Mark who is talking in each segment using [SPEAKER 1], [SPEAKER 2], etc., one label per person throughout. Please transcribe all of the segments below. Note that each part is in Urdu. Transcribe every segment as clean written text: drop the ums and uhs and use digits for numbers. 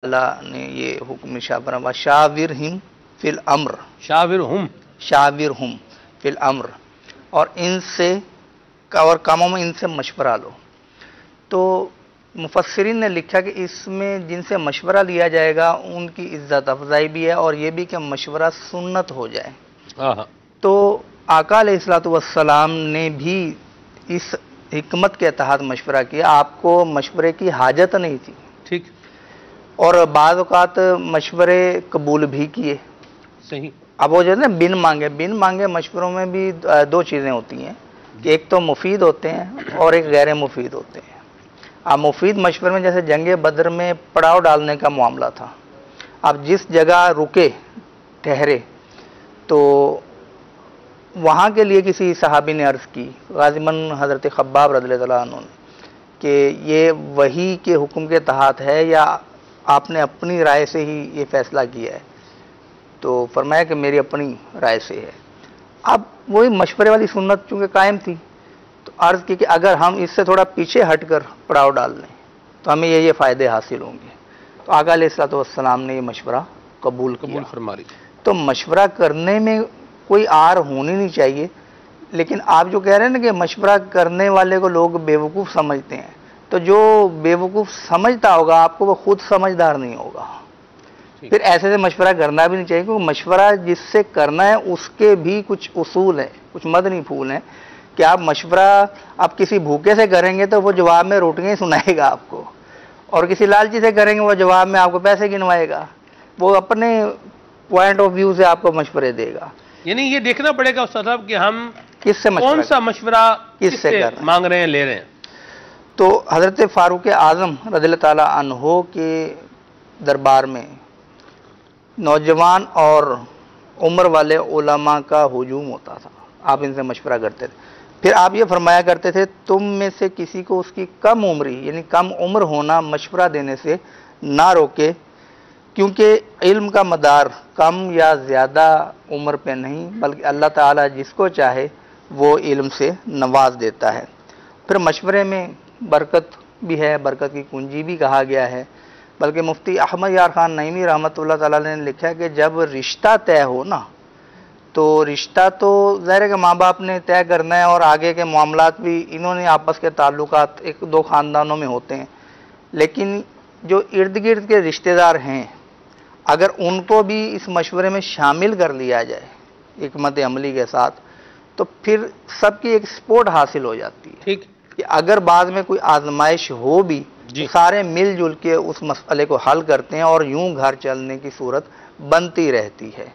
[SPEAKER 1] اللہ نے یہ حکم ارشاد فرمایا شاورہم فی الامر، شاورہم فی الامر، اور ان سے اور کاموں میں ان سے مشورہ لو۔ تو مفسرین نے لکھا کہ اس میں جن سے مشورہ لیا جائے گا ان کی عزت افزائی بھی ہے، اور یہ بھی کہ مشورہ سنت ہو جائے۔ تو آقا علیہ الصلوۃ والسلام نے بھی اس حکمت کے تحت مشورہ کیا، آپ کو مشورے کی حاجت نہیں تھی،
[SPEAKER 2] ٹھیک،
[SPEAKER 1] اور بعض اوقات مشورے قبول بھی کیے۔
[SPEAKER 2] صحیح۔
[SPEAKER 1] اب وہ جو ہے نا بن مانگے مشوروں میں بھی دو چیزیں ہوتی ہیں کہ ایک تو مفید ہوتے ہیں اور ایک غیر مفید ہوتے ہیں۔ اب مفید مشورے میں جیسے جنگ بدر میں پڑاؤ ڈالنے کا معاملہ تھا، اب جس جگہ رکے ٹھہرے تو وہاں کے لیے کسی صحابی نے عرض کی، غازماً حضرت خباب رضی اللہ عنہ نے، کہ یہ وحی کے حکم کے تحت ہے یا آپ نے اپنی رائے سے ہی یہ فیصلہ کیا ہے؟ تو فرمایا کہ میری اپنی رائے سے ہے۔ اب وہی مشورے والی سنت چونکہ قائم تھی تو عرض کی کہ اگر ہم اس سے تھوڑا پیچھے ہٹ کر پڑاؤ ڈال لیں تو ہمیں یہ فائدے حاصل ہوں گے۔ تو آقا علیہ الصلوۃ والسلام نے یہ مشورہ قبول
[SPEAKER 2] فرما لی۔
[SPEAKER 1] تو مشورہ کرنے میں کوئی آر ہونی نہیں چاہیے، لیکن آپ جو کہہ رہے ہیں نا کہ مشورہ کرنے والے کو لوگ بیوقوف سمجھتے ہیں، تو جو بیوقوف سمجھتا ہوگا آپ کو وہ خود سمجھدار نہیں ہوگا، پھر ایسے سے مشورہ کرنا بھی نہیں چاہیے، کیونکہ مشورہ جس سے کرنا ہے اس کے بھی کچھ اصول ہیں، کچھ مدنی پھول ہیں کہ آپ مشورہ آپ کسی بھوکے سے کریں گے تو وہ جواب میں روٹیاں ہی سنائے گا آپ کو، اور کسی لالچی سے کریں گے وہ جواب میں آپ کو پیسے گنوائے گا، وہ اپنے پوائنٹ آف ویو سے آپ کو مشورے دے گا۔
[SPEAKER 2] یعنی یہ دیکھنا پڑے گا استاد صاحب کہ ہم
[SPEAKER 1] کس سے
[SPEAKER 2] کون سا مشورہ کس سے مانگ رہے ہیں، لے رہے ہیں۔
[SPEAKER 1] تو حضرت فاروق اعظم رضی اللہ تعالیٰ عنہ کے دربار میں نوجوان اور عمر والے علماء کا ہجوم ہوتا تھا، آپ ان سے مشورہ کرتے تھے، پھر آپ یہ فرمایا کرتے تھے تم میں سے کسی کو اس کی کم عمری یعنی کم عمر ہونا مشورہ دینے سے نہ روکے، کیونکہ علم کا مدار کم یا زیادہ عمر پہ نہیں بلکہ اللہ تعالیٰ جس کو چاہے وہ علم سے نواز دیتا ہے۔ پھر مشورے میں برکت بھی ہے، برکت کی کنجی بھی کہا گیا ہے، بلکہ مفتی احمد یار خان نعیمی رحمۃ اللہ تعالیٰ نے لکھا کہ جب رشتہ طے ہو نا تو رشتہ تو ظاہر ہے کہ ماں باپ نے طے کرنا ہے، اور آگے کے معاملات بھی انہوں نے آپس کے تعلقات ایک دو خاندانوں میں ہوتے ہیں، لیکن جو ارد گرد کے رشتہ دار ہیں اگر ان کو بھی اس مشورے میں شامل کر لیا جائے حکمت عملی کے ساتھ تو پھر سب کی ایک سپورٹ حاصل ہو جاتی ہے،
[SPEAKER 2] ٹھیک
[SPEAKER 1] کہ اگر بعد میں کوئی آزمائش ہو بھی تو سارے مل جل کے اس مسئلے کو حل کرتے ہیں اور یوں گھر چلنے کی صورت بنتی رہتی ہے۔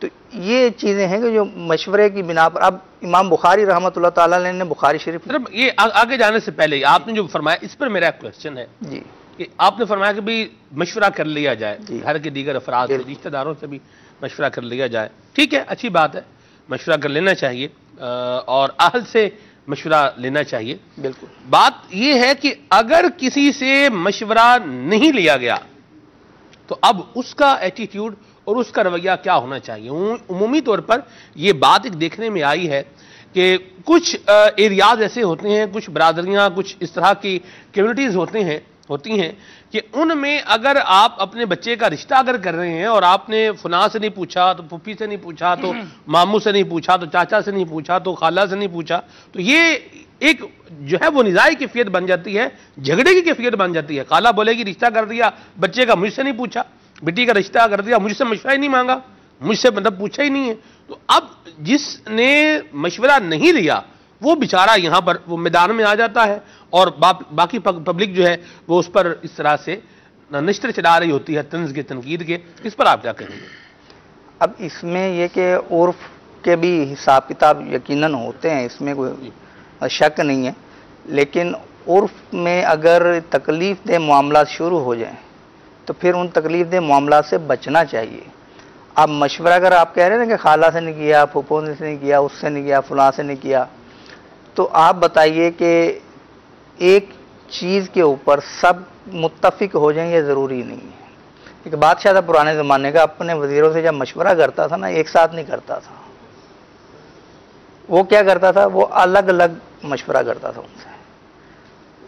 [SPEAKER 1] تو یہ چیزیں ہیں کہ جو مشورے کی بنا پر، اب امام بخاری رحمۃ اللہ تعالیٰ نے بخاری شریف
[SPEAKER 2] یہ آگے جانے سے پہلے آپ نے جو فرمایا اس پر میرا ایک کوشچن ہے
[SPEAKER 1] جی
[SPEAKER 2] کہ آپ نے فرمایا کہ بھی مشورہ کر لیا جائے، گھر کے دیگر افراد سے، رشتہ داروں سے بھی مشورہ کر لیا جائے، ٹھیک ہے، اچھی بات ہے، مشورہ کر لینا چاہیے اور اہل سے مشورہ لینا چاہیے۔
[SPEAKER 1] بالکل،
[SPEAKER 2] بات یہ ہے کہ اگر کسی سے مشورہ نہیں لیا گیا تو اب اس کا ایٹیٹیوڈ اور اس کا رویہ کیا ہونا چاہیے؟ عمومی طور پر یہ بات ایک دیکھنے میں آئی ہے کہ کچھ ایریاز ایسے ہوتے ہیں، کچھ برادریاں، کچھ اس طرح کی کمیونٹیز ہوتی ہیں کہ ان میں اگر آپ اپنے بچے کا رشتہ اگر کر رہے ہیں اور آپ نے فلاں سے نہیں پوچھا تو پھوپھی سے نہیں پوچھا تو ماموں سے نہیں پوچھا تو چاچا سے نہیں پوچھا تو خالہ سے نہیں پوچھا، تو یہ ایک جو ہے وہ نزاعی کیفیت بن جاتی ہے، جھگڑے کی کیفیت بن جاتی ہے۔ خالہ بولے گی رشتہ کر دیا بچے کا، مجھ سے نہیں پوچھا، بیٹی کا رشتہ کر دیا، مجھ سے مشورہ ہی نہیں مانگا، مجھ سے مطلب پوچھا ہی نہیں ہے۔ تو اب جس نے مشورہ نہیں لیا وہ بیچارہ یہاں پر وہ میدان میں آ جاتا ہے اور باقی پبلک جو ہے وہ اس پر اس طرح سے نشتر چلا رہی ہوتی ہے طنز کے، تنقید کے۔ اس پر آپ کیا کہیں گے؟
[SPEAKER 1] اب اس میں یہ کہ عرف کے بھی حساب کتاب یقیناً ہوتے ہیں، اس میں کوئی شک نہیں ہے، لیکن عرف میں اگر تکلیف دہ معاملات شروع ہو جائیں تو پھر ان تکلیف دہ معاملات سے بچنا چاہیے۔ اب مشورہ اگر آپ کہہ رہے ہیں کہ خالہ سے نہیں کیا، پھوپھوں سے نہیں کیا، اس سے نہیں کیا، فلاں سے نہیں کیا، تو آپ بتائیے کہ ایک چیز کے اوپر سب متفق ہو جائیں یہ ضروری نہیں ہے۔ ایک بادشاہ تھا پرانے زمانے کا، اپنے وزیروں سے جب مشورہ کرتا تھا نا ایک ساتھ نہیں کرتا تھا، وہ کیا کرتا تھا، وہ الگ الگ مشورہ کرتا تھا ان سے،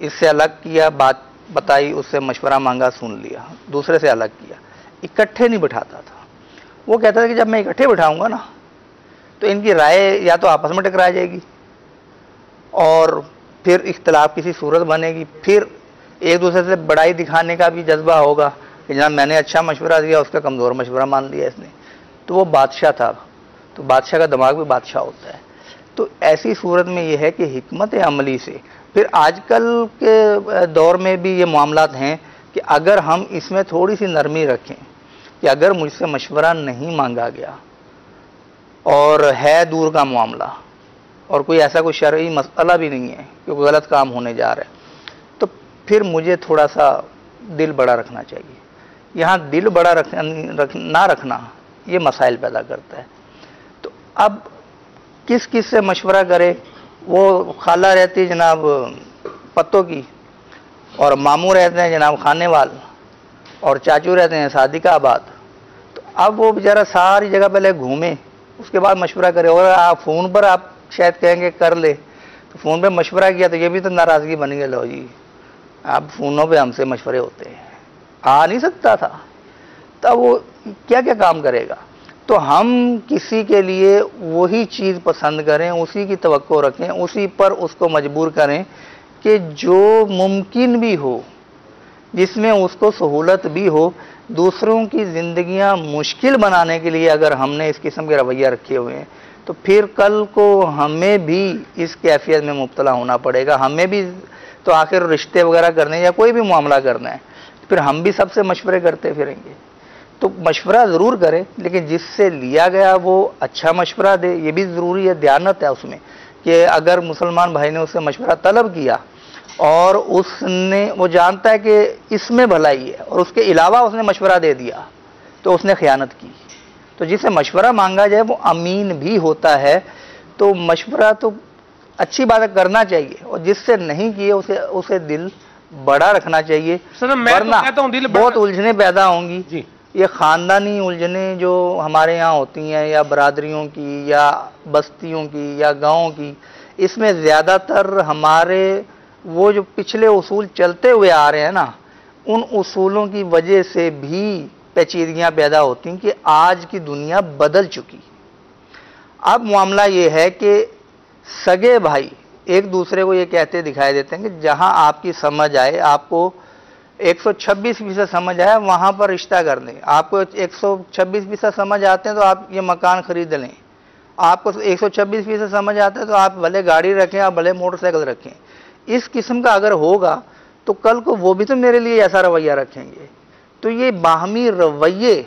[SPEAKER 1] اس سے الگ کیا بات بتائی، اس سے مشورہ مانگا، سن لیا، دوسرے سے الگ کیا، اکٹھے نہیں بٹھاتا تھا۔ وہ کہتا تھا کہ جب میں اکٹھے بٹھاؤں گا نا تو ان کی رائے یا تو آپس میں ٹکرا جائے گی اور پھر اختلاف کسی صورت بنے گی، پھر ایک دوسرے سے بڑائی دکھانے کا بھی جذبہ ہوگا کہ جناب میں نے اچھا مشورہ دیا، اس کا کمزور مشورہ مان لیا اس نے۔ تو وہ بادشاہ تھا، تو بادشاہ کا دماغ بھی بادشاہ ہوتا ہے۔ تو ایسی صورت میں یہ ہے کہ حکمت عملی سے پھر آج کل کے دور میں بھی یہ معاملات ہیں کہ اگر ہم اس میں تھوڑی سی نرمی رکھیں کہ اگر مجھ سے مشورہ نہیں مانگا گیا اور ہے دور کا معاملہ اور کوئی ایسا کوئی شرعی مسئلہ بھی نہیں ہے کہ کوئی غلط کام ہونے جا رہا ہے، تو پھر مجھے تھوڑا سا دل بڑا رکھنا چاہیے۔ یہاں دل بڑا نہ رکھنا یہ مسائل پیدا کرتا ہے۔ تو اب کس کس سے مشورہ کرے؟ وہ خالہ رہتی جناب پتوں کی، اور ماموں رہتے ہیں جناب خانے وال، اور چاچو رہتے ہیں صادقہ آباد۔ تو اب وہ بیچارہ ساری جگہ پہلے گھومے، اس کے بعد مشورہ کرے، اور آپ فون پر آپ شاید کہیں گے کر لے، تو فون پہ مشورہ کیا تو یہ بھی تو ناراضگی بن گئی، لو جی اب فونوں پہ ہم سے مشورے ہوتے ہیں، آ نہیں سکتا تھا، تب وہ کیا کیا کام کرے گا؟ تو ہم کسی کے لیے وہی چیز پسند کریں، اسی کی توقع رکھیں، اسی پر اس کو مجبور کریں کہ جو ممکن بھی ہو، جس میں اس کو سہولت بھی ہو۔ دوسروں کی زندگیاں مشکل بنانے کے لیے اگر ہم نے اس قسم کے رویہ رکھے ہوئے ہیں تو پھر کل کو ہمیں بھی اس کیفیت میں مبتلا ہونا پڑے گا۔ ہمیں بھی تو آخر رشتے وغیرہ کرنے یا کوئی بھی معاملہ کرنا ہے، پھر ہم بھی سب سے مشورے کرتے پھریں گے۔ تو مشورہ ضرور کرے، لیکن جس سے لیا گیا وہ اچھا مشورہ دے، یہ بھی ضروری ہے، دیانت ہے اس میں کہ اگر مسلمان بھائی نے اس سے مشورہ طلب کیا اور وہ جانتا ہے کہ اس میں بھلائی ہے اور اس کے علاوہ اس نے مشورہ دے دیا تو اس نے خیانت کی۔ تو جس سے مشورہ مانگا جائے وہ امین بھی ہوتا ہے۔ تو مشورہ تو اچھی بات کرنا چاہیے، اور جس سے نہیں کیے اسے دل بڑا رکھنا چاہیے، ورنہ بہت الجھنیں پیدا ہوں گی۔ یہ خاندانی الجھنیں جو ہمارے یہاں ہوتی ہیں، یا برادریوں کی یا بستیوں کی یا گاؤں کی، اس میں زیادہ تر ہمارے وہ جو پچھلے اصول چلتے ہوئے آ رہے ہیں نا، ان اصولوں کی وجہ سے بھی پیچیدگیاں پیدا ہوتی ہیں کہ آج کی دنیا بدل چکی۔ اب معاملہ یہ ہے کہ سگے بھائی ایک دوسرے کو یہ کہتے دکھائی دیتے ہیں کہ جہاں آپ کی سمجھ آئے، آپ کو 126% سمجھ آئے وہاں پر رشتہ کر لیں، آپ کو 126% سمجھ آتے ہیں تو آپ یہ مکان خرید لیں، آپ کو 126% سمجھ آتا ہے تو آپ بھلے گاڑی رکھیں، آپ بھلے موٹر سائیکل رکھیں۔ اس قسم کا اگر ہوگا تو کل کو وہ بھی تو میرے لیے ایسا رویہ رکھیں گے۔ تو یہ باہمی رویے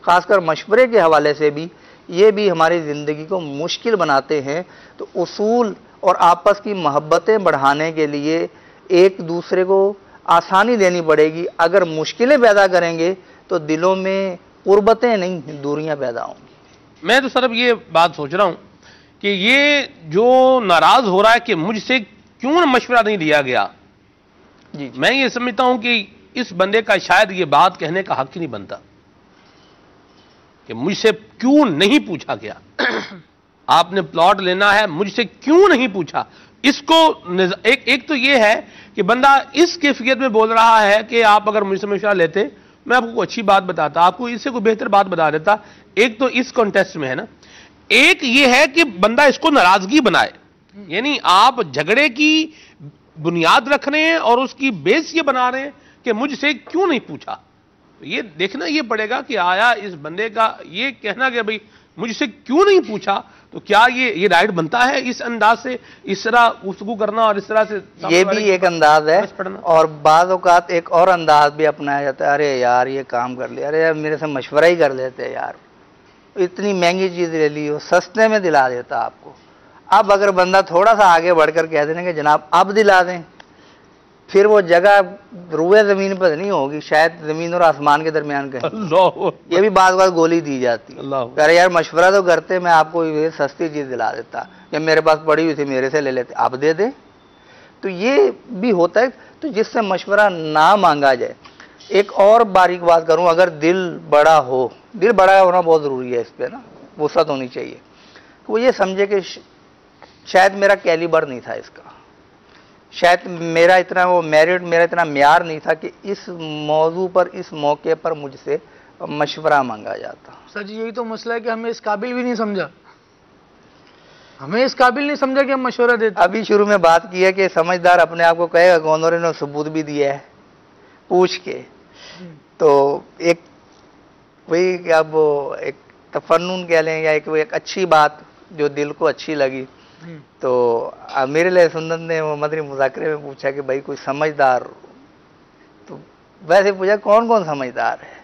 [SPEAKER 1] خاص کر مشورے کے حوالے سے بھی یہ بھی ہماری زندگی کو مشکل بناتے ہیں۔ تو اصول اور آپس کی محبتیں بڑھانے کے لیے ایک دوسرے کو آسانی دینی پڑے گی۔ اگر مشکلیں پیدا کریں گے تو دلوں میں قربتیں نہیں، دوریاں پیدا ہوں گی۔
[SPEAKER 2] میں تو صرف یہ بات سوچ رہا ہوں کہ یہ جو ناراض ہو رہا ہے کہ مجھ سے کیوں مشورہ نہیں دیا گیا،
[SPEAKER 1] جی
[SPEAKER 2] میں یہ سمجھتا ہوں کہ اس بندے کا شاید یہ بات کہنے کا حق ہی نہیں بنتا کہ مجھ سے کیوں نہیں پوچھا گیا۔ آپ نے پلاٹ لینا ہے، مجھ سے کیوں نہیں پوچھا؟ اس کو ایک تو یہ ہے کہ بندہ اس کیفیت میں بول رہا ہے کہ آپ اگر مجھ سے مشورہ لیتے میں آپ کو اچھی بات بتاتا، آپ کو اس سے کوئی بہتر بات بتا دیتا۔ ایک تو اس کانٹیکسٹ میں ہے نا، ایک یہ ہے کہ بندہ اس کو ناراضگی بنائے، یعنی آپ جھگڑے کی بنیاد رکھ رہے ہیں اور اس کی بیس یہ بنا رہے ہیں کہ مجھ سے کیوں نہیں پوچھا۔ یہ دیکھنا یہ پڑے گا کہ آیا اس بندے کا یہ کہنا کہ بھئی مجھ سے کیوں نہیں پوچھا، تو کیا یہ رائٹ بنتا ہے اس انداز سے اس طرح گفتگو کرنا اور اس طرح سے؟
[SPEAKER 1] یہ بھی ایک انداز ہے، اور بعض اوقات ایک اور انداز بھی اپنایا جاتا ہے، ارے یار یہ کام کر لیا، ارے یار میرے سے مشورہ ہی کر لیتے یار، اتنی مہنگی چیز لے لی ہو، سستے میں دلا دیتا آپ کو۔ اب اگر بندہ تھوڑا سا آگے بڑھ کر کہہ دینا کہ جناب اب دلا دیں، پھر وہ جگہ روئے زمین پر نہیں ہوگی، شاید زمین اور آسمان کے درمیان کہیں۔ یہ بھی بعض بات گولی دی جاتی ہے، ارے یار مشورہ تو کرتے، میں آپ کو یہ سستی چیز دلا دیتا، یا میرے پاس پڑی ہوئی تھی میرے سے لے لیتے، اب دے دے۔ تو یہ بھی ہوتا ہے، تو جس سے مشورہ نہ مانگا جائے۔ ایک اور باریک بات کروں، اگر دل بڑا ہو، دل بڑا ہونا بہت ضروری ہے، اس پہ نا وسعت ہونی چاہیے، وہ یہ سمجھے کہ شاید میرا کیلیبر نہیں تھا اس کا، شاید میرا اتنا وہ میرٹ، میرا اتنا معیار نہیں تھا کہ اس موضوع پر اس موقع پر مجھ سے مشورہ مانگا جاتا۔
[SPEAKER 3] سر جی یہی تو مسئلہ ہے کہ ہمیں اس قابل بھی نہیں سمجھا، ہمیں اس قابل نہیں سمجھا کہ ہم مشورہ دیتے۔
[SPEAKER 1] ابھی شروع میں بات کی ہے کہ سمجھدار اپنے آپ کو کہے گا کون، اور انہوں نے ثبوت بھی دیا ہے پوچھ کے، تو ایک وہی کہ اب ایک تفنن کہہ لیں یا ایک اچھی بات جو دل کو اچھی لگی، تو میرے لیے سنت نے وہ مدنی مذاکرے میں پوچھا کہ بھائی کوئی سمجھدار، تو ویسے پوچھا کون کون سمجھدار ہے،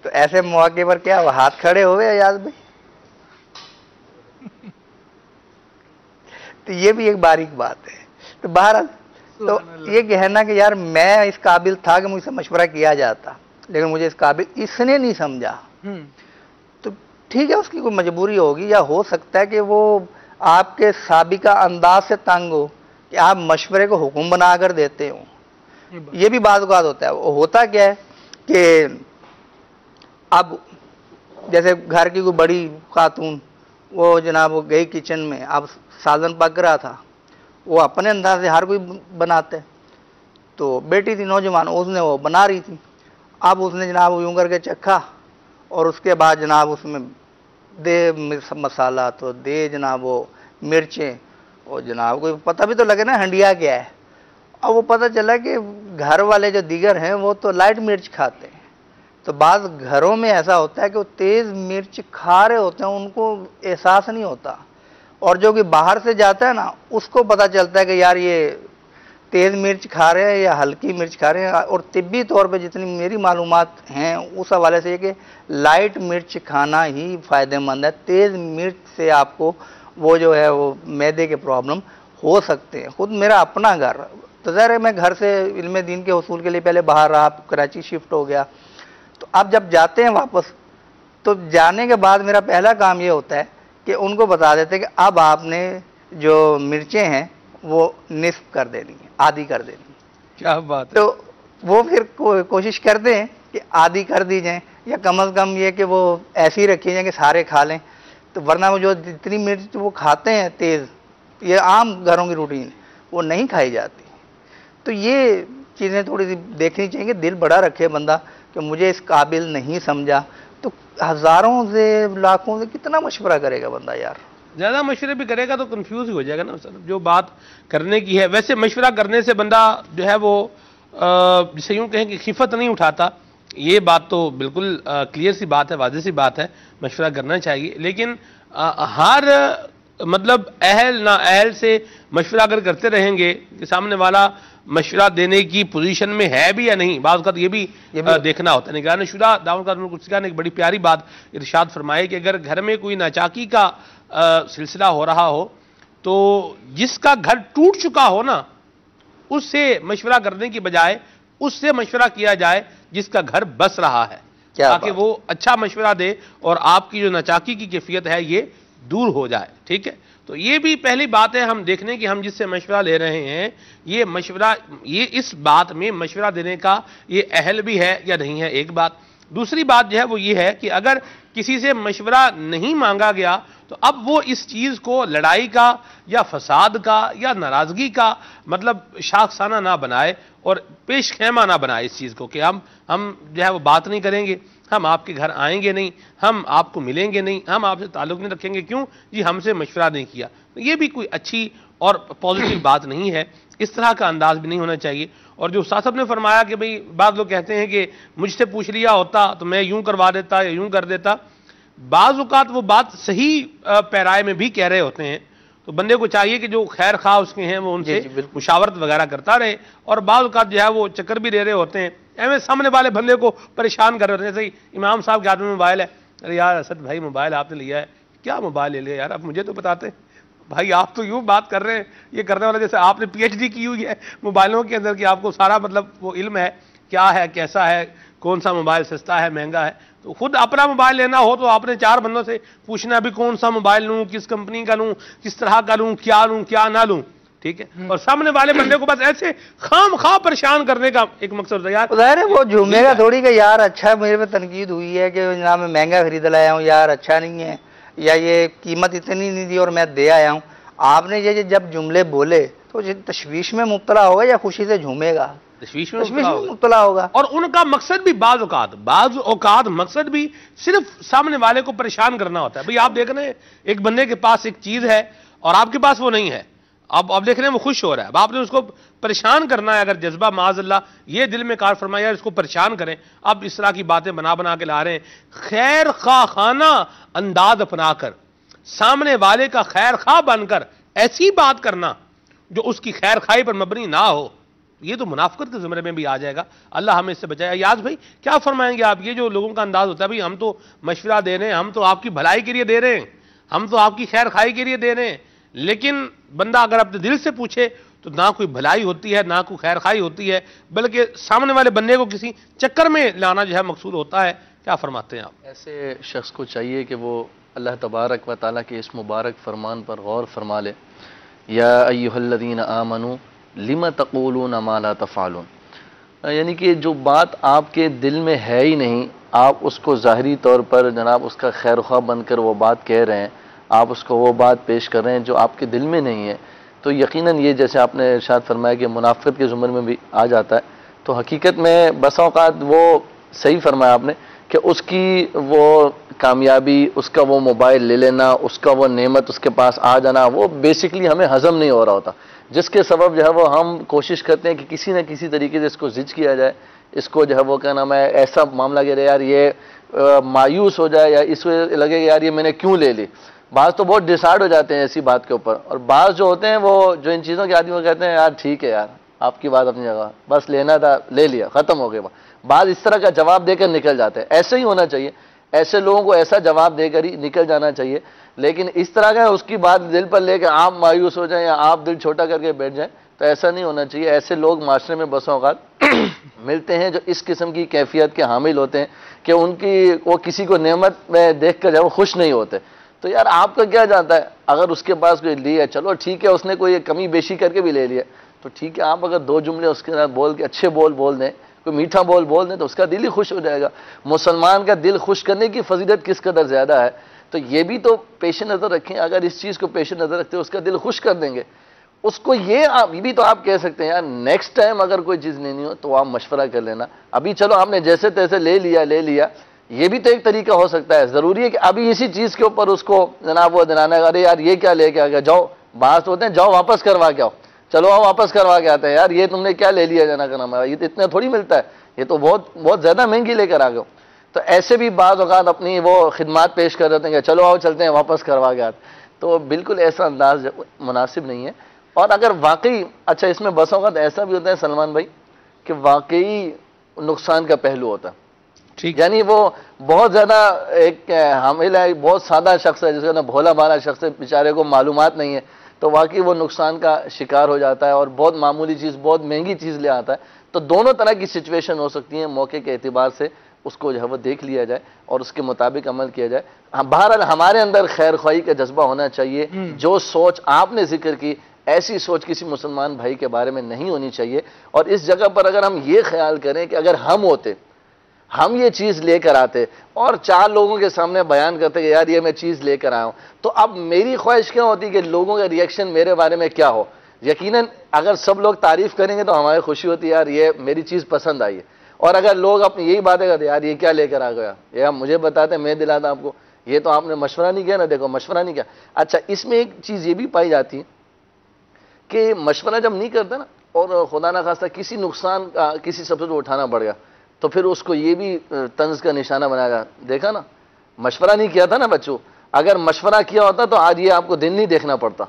[SPEAKER 1] تو ایسے مواقع پر کیا وہ ہاتھ کھڑے ہوئے ایاز بھائی؟ تو یہ بھی ایک باریک بات ہے۔ تو بہرحال تو یہ کہنا کہ یار میں اس قابل تھا کہ مجھ سے مشورہ کیا جاتا، لیکن مجھے اس قابل اس نے نہیں سمجھا، تو ٹھیک ہے، اس کی کوئی مجبوری ہوگی، یا ہو سکتا ہے کہ وہ آپ کے سابقہ انداز سے تنگ ہو کہ آپ مشورے کو حکم بنا کر دیتے ہوں۔ یہ بھی بعض اوقات ہوتا ہے۔ وہ ہوتا کیا ہے کہ اب جیسے گھر کی کوئی بڑی خاتون وہ جناب وہ گئی کچن میں، اب سالن پک رہا تھا، وہ اپنے انداز سے ہر کوئی بناتے، تو بیٹی تھی نوجوان، اس نے وہ بنا رہی تھی، اب اس نے جناب یوں کر کے چکھا، اور اس کے بعد جناب اس میں دے مسالہ، تو دے جناب وہ مرچیں، اور جناب کوئی پتہ بھی تو لگے نا ہنڈیا کیا ہے۔ اب وہ پتہ چلا کہ گھر والے جو دیگر ہیں وہ تو لائٹ مرچ کھاتے ہیں، تو بعض گھروں میں ایسا ہوتا ہے کہ وہ تیز مرچ کھا رہے ہوتے ہیں، ان کو احساس نہیں ہوتا، اور جو کہ باہر سے جاتا ہے نا اس کو پتہ چلتا ہے کہ یار یہ تیز مرچ کھا رہے ہیں یا ہلکی مرچ کھا رہے ہیں۔ اور طبی طور پہ جتنی میری معلومات ہیں اس حوالے سے یہ کہ لائٹ مرچ کھانا ہی فائدہ مند ہے، تیز مرچ سے آپ کو وہ جو ہے وہ معدے کے پرابلم ہو سکتے ہیں۔ خود میرا اپنا گھر تو ظاہر ہے میں گھر سے علم دین کے حصول کے لیے پہلے باہر رہا، کراچی شفٹ ہو گیا، تو اب جب جاتے ہیں واپس تو جانے کے بعد میرا پہلا کام یہ ہوتا ہے کہ ان کو بتا دیتے کہ اب آپ نے جو مرچیں ہیں وہ نصف کر دینی ہے، آدھی کر دینی ہے۔
[SPEAKER 2] کیا بات ہے۔
[SPEAKER 1] تو وہ پھر کوشش کرتے ہیں کہ آدھی کر دی جائیں، یا کم از کم یہ کہ وہ ایسی رکھی جائیں کہ سارے کھا لیں، تو ورنہ وہ جو جتنی مرچ وہ کھاتے ہیں تیز، یہ عام گھروں کی روٹین وہ نہیں کھائی جاتی۔ تو یہ چیزیں تھوڑی سی دیکھنی چاہیے کہ دل بڑا رکھے بندہ کہ مجھے اس قابل نہیں سمجھا، تو ہزاروں سے لاکھوں سے کتنا مشورہ کرے گا بندہ یار،
[SPEAKER 2] زیادہ مشورے بھی کرے گا تو کنفیوز ہی ہو جائے گا نا سر، جو بات کرنے کی ہے۔ ویسے مشورہ کرنے سے بندہ جو ہے وہ جسے یوں کہیں کہ خفت نہیں اٹھاتا، یہ بات تو بالکل کلیئر سی بات ہے، واضح سی بات ہے، مشورہ کرنا چاہیے، لیکن ہر مطلب اہل نا اہل سے مشورہ اگر کرتے رہیں گے کہ سامنے والا مشورہ دینے کی پوزیشن میں ہے بھی یا نہیں، بعض اوقات یہ بھی دیکھنا ہوتا ہے۔ نگران شدہ دعوت کارکنوں نے ایک بڑی پیاری بات ارشاد فرمائی کہ اگر گھر میں کوئی ناچاکی کا سلسلہ ہو رہا ہو تو جس کا گھر ٹوٹ چکا ہو نا، اس سے مشورہ کرنے کی بجائے اس سے مشورہ کیا جائے جس کا گھر بس رہا ہے، تاکہ وہ اچھا مشورہ دے اور آپ کی جو ناچاکی کی کیفیت ہے یہ دور ہو جائے، ٹھیک ہے۔ تو یہ بھی پہلی بات ہے ہم دیکھنے کہ ہم جس سے مشورہ لے رہے ہیں یہ مشورہ، یہ اس بات میں مشورہ دینے کا یہ اہل بھی ہے یا نہیں ہے، ایک بات۔ دوسری بات جو ہے وہ یہ ہے کہ اگر کسی سے مشورہ نہیں مانگا گیا تو اب وہ اس چیز کو لڑائی کا یا فساد کا یا ناراضگی کا مطلب شاخسانہ نہ بنائے اور پیش خیمہ نہ بنائے اس چیز کو کہ ہم جو ہے وہ بات نہیں کریں گے، ہم آپ کے گھر آئیں گے نہیں، ہم آپ کو ملیں گے نہیں، ہم آپ سے تعلق نہیں رکھیں گے، کیوں جی ہم سے مشورہ نہیں کیا۔ یہ بھی کوئی اچھی اور پازیٹیو بات نہیں ہے، اس طرح کا انداز بھی نہیں ہونا چاہیے۔ اور جو استاد صاحب نے فرمایا کہ بھئی بعض لوگ کہتے ہیں کہ مجھ سے پوچھ لیا ہوتا تو میں یوں کروا دیتا یا یوں کر دیتا، بعض اوقات وہ بات صحیح پیرائے میں بھی کہہ رہے ہوتے ہیں، تو بندے کو چاہیے کہ جو خیر خواہ اس کے ہیں وہ ان سے مشاورت وغیرہ کرتا رہے، اور بعض اوقات جو ہے وہ چکر بھی دے رہے ہوتے ہیں، ایویں سامنے والے بندے کو پریشان کر رہے ہوتے ہیں۔ جیسے امام صاحب کے ہاتھ میں موبائل ہے، ارے یار اسد بھائی موبائل آپ نے لیا ہے، کیا موبائل لے لیا یار، آپ مجھے تو بتاتے بھائی، آپ تو یوں بات کر رہے ہیں، یہ کرنے والا جیسے آپ نے پی ایچ ڈی کی ہوئی ہے موبائلوں کے اندر کہ آپ کو سارا مطلب وہ علم ہے، کیا ہے کیسا ہے، کون سا موبائل سستا ہے مہنگا ہے۔ تو خود اپنا موبائل لینا ہو تو آپ نے 4 بندوں سے پوچھنا ابھی کون سا موبائل لوں، کس کمپنی کا لوں، کس طرح کا لوں کیا نہ لوں، ٹھیک ہے۔ اور سامنے والے بندے کو بس ایسے خام خواہ پریشان کرنے کا ایک مقصد ہوتا ہے یار،
[SPEAKER 1] ظاہر ہے وہ جھومے گا تھوڑی کہ یار اچھا میرے پہ تنقید ہوئی ہے کہ جناب میں مہنگا خرید لایا ہوں، یار اچھا نہیں ہے، یا یہ قیمت اتنی نہیں دی اور میں دے آیا ہوں۔ آپ نے یہ جب جملے بولے تو یہ تشویش میں مبتلا ہوگا یا خوشی سے جھومے گا؟
[SPEAKER 2] تشویش میں
[SPEAKER 1] تشویش
[SPEAKER 2] مبتلا
[SPEAKER 1] میں
[SPEAKER 2] ہوگا۔
[SPEAKER 1] مبتلا ہوگا۔
[SPEAKER 2] اور ان کا مقصد بھی بعض اوقات مقصد بھی صرف سامنے والے کو پریشان کرنا ہوتا ہے۔ بھئی آپ دیکھ رہے ہیں ایک بندے کے پاس ایک چیز ہے اور آپ کے پاس وہ نہیں ہے، اب دیکھ رہے ہیں وہ خوش ہو رہا ہے، اب آپ نے اس کو پریشان کرنا ہے۔ اگر جذبہ معاذ اللہ یہ دل میں کار فرمایا یار اس کو پریشان کریں، اب اس طرح کی باتیں بنا کے لا رہے ہیں، خیر خواہ خانہ انداز اپنا کر سامنے والے کا خیر خواہ بن کر ایسی بات کرنا جو اس کی خیر خواہی پر مبنی نہ ہو، یہ تو منافقت کے زمرے میں بھی آ جائے گا۔ اللہ ہمیں اس سے بچائے۔ یاز بھائی کیا فرمائیں گے آپ؟ یہ جو لوگوں کا انداز ہوتا ہے بھئی ہم تو مشورہ دے رہے ہیں، ہم تو آپ کی بھلائی کے لیے دے رہے ہیں، ہم تو آپ کی خیر خواہی کے لیے دے رہے ہیں، لیکن بندہ اگر اپنے دل سے پوچھے تو نہ کوئی بھلائی ہوتی ہے نہ کوئی خیر خواہی ہوتی ہے، بلکہ سامنے والے بندے کو کسی چکر میں لانا جو ہے مقصود ہوتا ہے۔ کیا فرماتے ہیں آپ؟
[SPEAKER 4] ایسے شخص کو چاہیے کہ وہ اللہ تبارک و تعالیٰ کے اس مبارک فرمان پر غور فرما لے، یا ایھا الذین آمنوا لم تقولون ما لا تفعلون، یعنی کہ جو بات آپ کے دل میں ہے ہی نہیں، آپ اس کو ظاہری طور پر جناب اس کا خیر خواہ بن کر وہ بات کہہ رہے ہیں، آپ اس کو وہ بات پیش کر رہے ہیں جو آپ کے دل میں نہیں ہے، تو یقیناً یہ جیسے آپ نے ارشاد فرمایا کہ منافقت کے زمرے میں بھی آ جاتا ہے۔ تو حقیقت میں بس اوقات وہ صحیح فرمایا آپ نے کہ اس کی وہ کامیابی، اس کا وہ موبائل لے لینا، اس کا وہ نعمت اس کے پاس آ جانا، وہ بیسکلی ہمیں ہضم نہیں ہو رہا ہوتا، جس کے سبب جو ہے وہ ہم کوشش کرتے ہیں کہ کسی نہ کسی طریقے سے اس کو زج کیا جائے، اس کو جو ہے وہ کیا نام ہے ایسا معاملہ کہ یار یہ مایوس ہو جائے یا اس وجہ لگے کہ یار یہ میں نے کیوں لے لی۔ بعض تو بہت ڈیسائیڈ ہو جاتے ہیں ایسی بات کے اوپر، اور بعض جو ہوتے ہیں وہ جو ان چیزوں کے عادی وہ کہتے ہیں یار ٹھیک ہے یار آپ کی بات اپنی جگہ، بس لینا تھا لے لیا ختم ہو گیا۔ بعض اس طرح کا جواب دے کر نکل جاتے ہیں، ایسے ہی ہونا چاہیے، ایسے لوگوں کو ایسا جواب دے کر ہی نکل جانا چاہیے، لیکن اس طرح کا اس کی بات دل پر لے کے آپ مایوس ہو جائیں یا آپ دل چھوٹا کر کے بیٹھ جائیں تو ایسا نہیں ہونا چاہیے۔ ایسے لوگ معاشرے میں بسوں اوقات ملتے ہیں جو اس قسم کی کیفیت کے حامل ہوتے ہیں کہ وہ کسی کو نعمت میں دیکھ کر جب وہ خوش نہیں ہوتے، تو یار آپ کا کیا جاتا ہے، اگر اس کے پاس کوئی لیا چلو ٹھیک ہے، اس نے کوئی کمی بیشی کر کے بھی لے لیا تو ٹھیک ہے، آپ اگر دو جملے اس کے ساتھ بول کے اچھے بول دیں، کوئی میٹھا بول دیں تو اس کا دل ہی خوش ہو جائے گا۔ مسلمان کا دل خوش کرنے کی فضیلت کس قدر زیادہ ہے، تو یہ بھی تو پیش نظر رکھیں۔ اگر اس چیز کو پیش نظر رکھتے ہیں اس کا دل خوش کر دیں گے، اس کو یہ بھی تو آپ کہہ سکتے ہیں یار نیکسٹ ٹائم اگر کوئی چیز لینی ہو تو آپ مشورہ کر لینا، ابھی چلو آپ نے جیسے تیسے لے لیا، یہ بھی تو ایک طریقہ ہو سکتا ہے۔ ضروری ہے کہ ابھی اسی چیز کے اوپر اس کو جناب وہ دلانا ہے، ارے یار یہ کیا لے کے آ گیا، جاؤ بات ہوتے ہیں جاؤ واپس کروا کے آؤ، چلو آؤ واپس کروا کے آتے ہیں، یار یہ تم نے کیا لے لیا جانا کا نام ہے، یہ تو اتنا تھوڑی ملتا ہے، یہ تو بہت زیادہ مہنگی لے کر آ گئے۔ تو ایسے بھی بعض اوقات اپنی وہ خدمات پیش کر دیتے ہیں کہ چلو آؤ چلتے ہیں واپس کروا کے آتے، تو بالکل ایسا انداز مناسب نہیں ہے۔ اور اگر واقعی اچھا اس میں بس اوقات ایسا بھی ہوتا ہے سلمان بھائی کہ واقعی نقصان کا پہلو ہوتا ہے، یعنی وہ بہت زیادہ ایک حامل ہے، بہت سادہ شخص ہے، جس کا نا بھولا بھالا شخص ہے، بیچارے کو معلومات نہیں ہے، تو واقعی وہ نقصان کا شکار ہو جاتا ہے اور بہت معمولی چیز بہت مہنگی چیز لے آتا ہے۔ تو دونوں طرح کی سچویشن ہو سکتی ہیں، موقع کے اعتبار سے اس کو جو ہے وہ دیکھ لیا جائے اور اس کے مطابق عمل کیا جائے۔ بہرحال ہمارے اندر خیر خواہی کا جذبہ ہونا چاہیے، جو سوچ آپ نے ذکر کی ایسی سوچ کسی مسلمان بھائی کے بارے میں نہیں ہونی چاہیے۔ اور اس جگہ پر اگر ہم یہ خیال کریں کہ اگر ہم ہوتے، ہم یہ چیز لے کر آتے اور چار لوگوں کے سامنے بیان کرتے کہ یار یہ میں چیز لے کر آیا ہوں، تو اب میری خواہش کیا ہوتی کہ لوگوں کا ریئیکشن میرے بارے میں کیا ہو۔ یقیناً اگر سب لوگ تعریف کریں گے تو ہماری خوشی ہوتی ہے، یار یہ میری چیز پسند آئی ہے، اور اگر لوگ اپنی یہی باتیں کرتے یار یہ کیا لے کر آ گیا، یہ آپ مجھے بتاتے میں دلاتا آپ کو، یہ تو آپ نے مشورہ نہیں کیا نا، دیکھو مشورہ نہیں کیا۔ اچھا اس میں ایک چیز یہ بھی پائی جاتی ہے کہ مشورہ جب نہیں کرتے نا اور خدا نہ خواستہ کسی نقصان کا کسی سبب سے اٹھانا پڑ گیا تو پھر اس کو یہ بھی طنز کا نشانہ بنایا گیا، دیکھا نا مشورہ نہیں کیا تھا نا بچوں، اگر مشورہ کیا ہوتا تو آج یہ آپ کو دن نہیں دیکھنا پڑتا،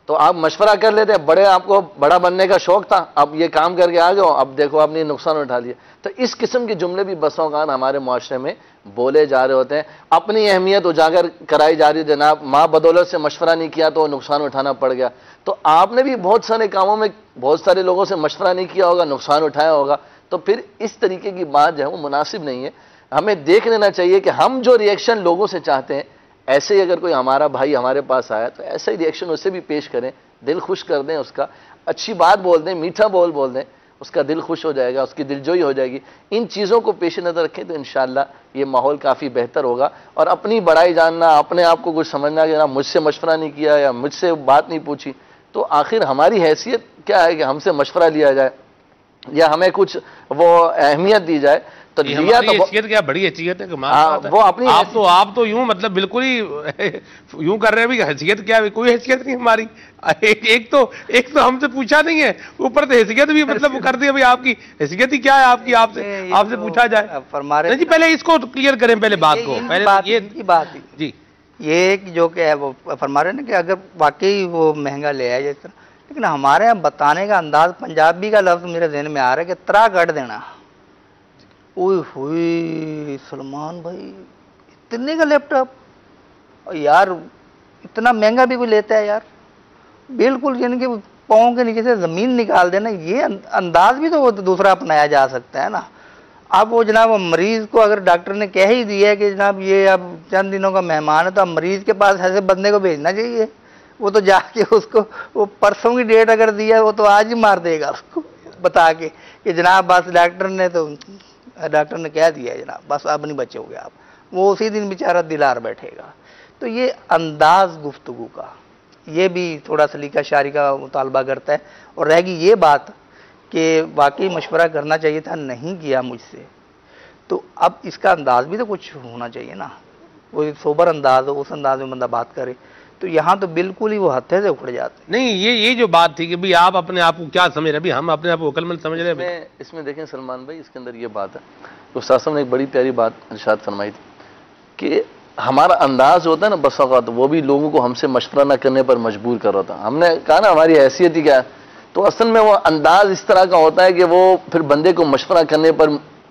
[SPEAKER 4] تو آپ مشورہ کر لیتے، بڑے آپ کو بڑا بننے کا شوق تھا، اب یہ کام کر کے آ گئے ہو، اب دیکھو آپ نے نقصان اٹھا لیا۔ تو اس قسم کے جملے بھی بسوں اوقات ہمارے معاشرے میں بولے جا رہے ہوتے ہیں، اپنی اہمیت اجاگر کرائی جا رہی ہے، جناب ماں بدولت سے مشورہ نہیں کیا تو نقصان اٹھانا پڑ گیا۔ تو آپ نے بھی بہت سارے کاموں میں بہت سارے لوگوں سے مشورہ نہیں کیا ہوگا، نقصان اٹھایا ہوگا، تو پھر اس طریقے کی بات جو ہے وہ مناسب نہیں ہے۔ ہمیں دیکھ لینا چاہیے کہ ہم جو ریئیکشن لوگوں سے چاہتے ہیں، ایسے ہی اگر کوئی ہمارا بھائی ہمارے پاس آیا تو ایسا ہی ریئیکشن اسے بھی پیش کریں، دل خوش کر دیں، اس کا اچھی بات بول دیں، میٹھا بول دیں، اس کا دل خوش ہو جائے گا، اس کی دلجوئی ہو جائے گی۔ ان چیزوں کو پیش نظر رکھیں تو انشاءاللہ یہ ماحول کافی بہتر ہوگا۔ اور اپنی بڑائی جاننا، اپنے آپ کو کچھ سمجھنا کہ مجھ سے مشورہ نہیں کیا یا مجھ سے بات نہیں پوچھی، تو آخر ہماری حیثیت کیا ہے کہ ہم سے مشورہ لیا جائے یا ہمیں کچھ وہ اہمیت دی جائے؟ تو لیا تو
[SPEAKER 2] حیثیت کیا بڑی حیثیت ہے کہ
[SPEAKER 4] وہ اپنی
[SPEAKER 2] آپ تو یوں مطلب بالکل ہی یوں کر رہے ہیں بھی حیثیت کیا ہے؟ کوئی حیثیت نہیں ہماری. ایک تو ہم سے پوچھا نہیں ہے، اوپر سے حیثیت بھی مطلب کر دی ابھی آپ کی حیثیت ہی کیا ہے آپ کی، آپ سے پوچھا جائے.
[SPEAKER 1] فرما رہے
[SPEAKER 2] جی پہلے اس کو کلیئر کریں پہلے بات کو.
[SPEAKER 1] بات
[SPEAKER 2] جی
[SPEAKER 1] یہ جو کہ ہے وہ فرما رہے ہیں کہ اگر واقعی وہ مہنگا لے آئے جس طرح، لیکن ہمارے یہاں بتانے کا انداز، پنجابی کا لفظ میرے ذہن میں آ رہا ہے کہ ترا کٹ دینا. اوئے ہوئے سلمان بھائی اتنے کا لیپ ٹاپ یار، اتنا مہنگا بھی کوئی لیتا ہے یار؟ بالکل یعنی کہ پاؤں کے نیچے سے زمین نکال دینا، یہ انداز بھی تو دوسرا اپنایا جا سکتا ہے نا. اب وہ جناب مریض کو اگر ڈاکٹر نے کہہ ہی دیا ہے کہ جناب یہ اب چند دنوں کا مہمان ہے، تو اب مریض کے پاس ایسے بندے کو بھیجنا چاہیے. وہ تو جا کے اس کو وہ پرسوں کی ڈیٹ اگر دیا وہ تو آج ہی مار دے گا اس کو بتا کے کہ جناب بس ڈاکٹر نے کہہ دیا ہے جناب بس اب نہیں بچے ہو گے آپ. وہ اسی دن بیچارہ دلار بیٹھے گا. تو یہ انداز گفتگو کا یہ بھی تھوڑا سلیقہ شاعری کا مطالبہ کرتا ہے. اور رہ گئی یہ بات کہ واقعی مشورہ کرنا چاہیے تھا، نہیں کیا مجھ سے، تو اب اس کا انداز بھی تو کچھ ہونا چاہیے نا. وہ سوبر انداز ہو، اس انداز میں بندہ بات کرے. تو یہاں تو بالکل ہی وہ ہتھے سے اکھڑ جاتے ہیں.
[SPEAKER 2] نہیں یہ جو بات تھی کہ بھئی آپ اپنے آپ کو کیا سمجھ رہے ہیں، ہم اپنے آپ کو عقل مند سمجھ رہے ہیں.
[SPEAKER 4] اس میں دیکھیں سلمان بھائی، اس کے اندر یہ بات ہے، استاد صاحب نے ایک بڑی پیاری بات ارشاد فرمائی تھی کہ ہمارا انداز ہوتا ہے نا بس اوقات وہ بھی لوگوں کو ہم سے مشورہ نہ کرنے پر مجبور کر رہا تھا. ہم نے کہا نا ہماری حیثیت ہی کیا ہے، تو اصل میں وہ انداز اس طرح کا ہوتا ہے کہ وہ پھر بندے کو مشورہ کرنے پر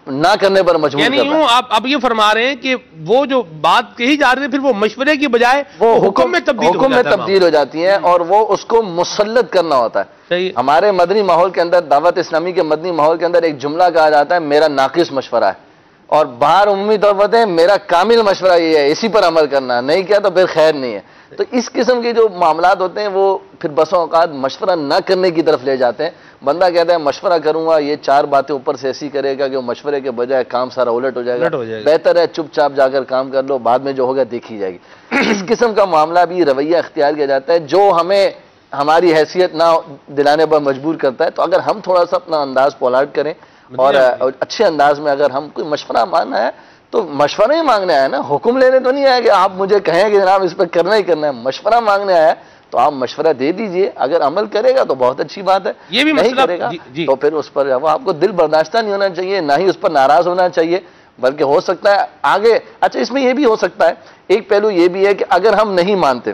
[SPEAKER 4] نہ کرنے پر مجبور
[SPEAKER 2] یعنی
[SPEAKER 4] کرتا ہے.
[SPEAKER 2] یوں آپ اب یہ فرما رہے ہیں کہ وہ جو بات کہی جا رہی ہے پھر وہ مشورے کی بجائے وہ حکم میں
[SPEAKER 4] تبدیل ہو جاتی ہیں، اور وہ اس کو مسلط کرنا ہوتا ہے.
[SPEAKER 2] صحیح.
[SPEAKER 4] ہمارے مدنی ماحول کے اندر، دعوت اسلامی کے مدنی ماحول کے اندر ایک جملہ کہا جاتا ہے میرا ناقص مشورہ ہے، اور باہر عمومی طور پر میرا کامل مشورہ یہ ہے، اسی پر عمل کرنا، نہیں کیا تو پھر خیر نہیں ہے. تو اس قسم کے جو معاملات ہوتے ہیں وہ پھر بسوں اوقات مشورہ نہ کرنے کی طرف لے جاتے ہیں. بندہ کہتا ہے مشورہ کروں گا، یہ چار باتیں اوپر سے ایسی کرے گا کہ وہ مشورے کے بجائے کام سارا الٹ ہو جائے گا. بہتر ہے چپ چاپ جا کر کام کر لو، بعد میں جو ہوگا دیکھی جائے گی. اس قسم کا معاملہ بھی رویہ اختیار کیا جاتا ہے جو ہمیں ہماری حیثیت نہ دلانے پر مجبور کرتا ہے. تو اگر ہم تھوڑا سا اپنا انداز پولائٹ کریں اور اچھے انداز میں اگر ہم کوئی مشورہ ماننا ہے تو مشورہ ہی مانگنے آیا نا، حکم لینے تو نہیں آیا کہ آپ مجھے کہیں کہ جناب اس پہ کرنا ہی کرنا ہے. مشورہ مانگنے آیا تو آپ مشورہ دے دیجئے، اگر عمل کرے گا تو بہت اچھی بات ہے،
[SPEAKER 2] یہ بھی
[SPEAKER 4] نہیں کرے گا تو پھر اس پر آپ کو دل برداشتہ نہیں ہونا چاہیے، نہ ہی اس پر ناراض ہونا چاہیے، بلکہ ہو سکتا ہے آگے. اچھا اس میں یہ بھی ہو سکتا ہے، ایک پہلو یہ بھی ہے کہ اگر ہم نہیں مانتے،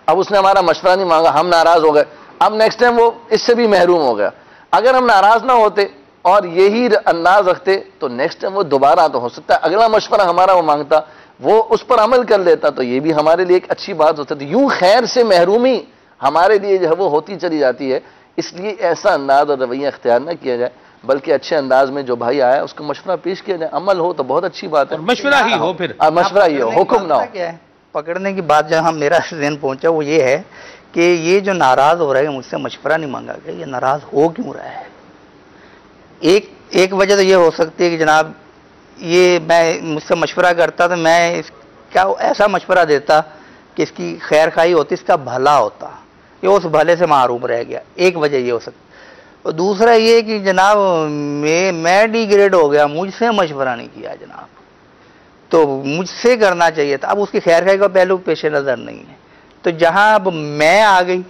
[SPEAKER 4] اب اس نے ہمارا مشورہ نہیں مانگا، ہم ناراض ہو گئے، اب نیکسٹ ٹائم وہ اس سے بھی محروم ہو گیا. اگر ہم ناراض نہ ہوتے اور یہی انداز رکھتے تو نیکسٹ ٹائم وہ دوبارہ تو ہو سکتا ہے اگلا مشورہ ہمارا وہ مانگتا، وہ اس پر عمل کر لیتا، تو یہ بھی ہمارے لیے ایک اچھی بات ہو سکتی. یوں خیر سے محرومی ہمارے لیے جو ہے وہ ہوتی چلی جاتی ہے. اس لیے ایسا انداز اور رویہ اختیار نہ کیا جائے، بلکہ اچھے انداز میں جو بھائی آیا اس کو مشورہ پیش کیا جائے. عمل ہو تو بہت اچھی بات ہے،
[SPEAKER 2] مشورہ ہی ہو، پھر
[SPEAKER 4] مشورہ ہی ہو، حکم نہ ہو.
[SPEAKER 1] پکڑنے کی بات جہاں میرا ذہن پہنچا وہ یہ ہے کہ یہ جو ناراض ہو رہا ہے مجھ سے مشورہ نہیں مانگا گیا، یہ ناراض ہو کیوں رہا ہے؟ ایک وجہ تو یہ ہو سکتی ہے کہ جناب یہ میں مجھ سے مشورہ کرتا تو میں اس کا ایسا مشورہ دیتا کہ اس کی خیر خواہی ہوتی، اس کا بھلا ہوتا، یہ اس بھلے سے معروم رہ گیا. ایک وجہ یہ ہو سکتی. اور دوسرا یہ کہ جناب میں ڈی گریڈ ہو گیا، مجھ سے مشورہ نہیں کیا جناب، تو مجھ سے کرنا چاہیے تھا. اب اس کی خیر خواہی کا پہلو پیش نظر نہیں ہے، تو جہاں اب میں آ گئی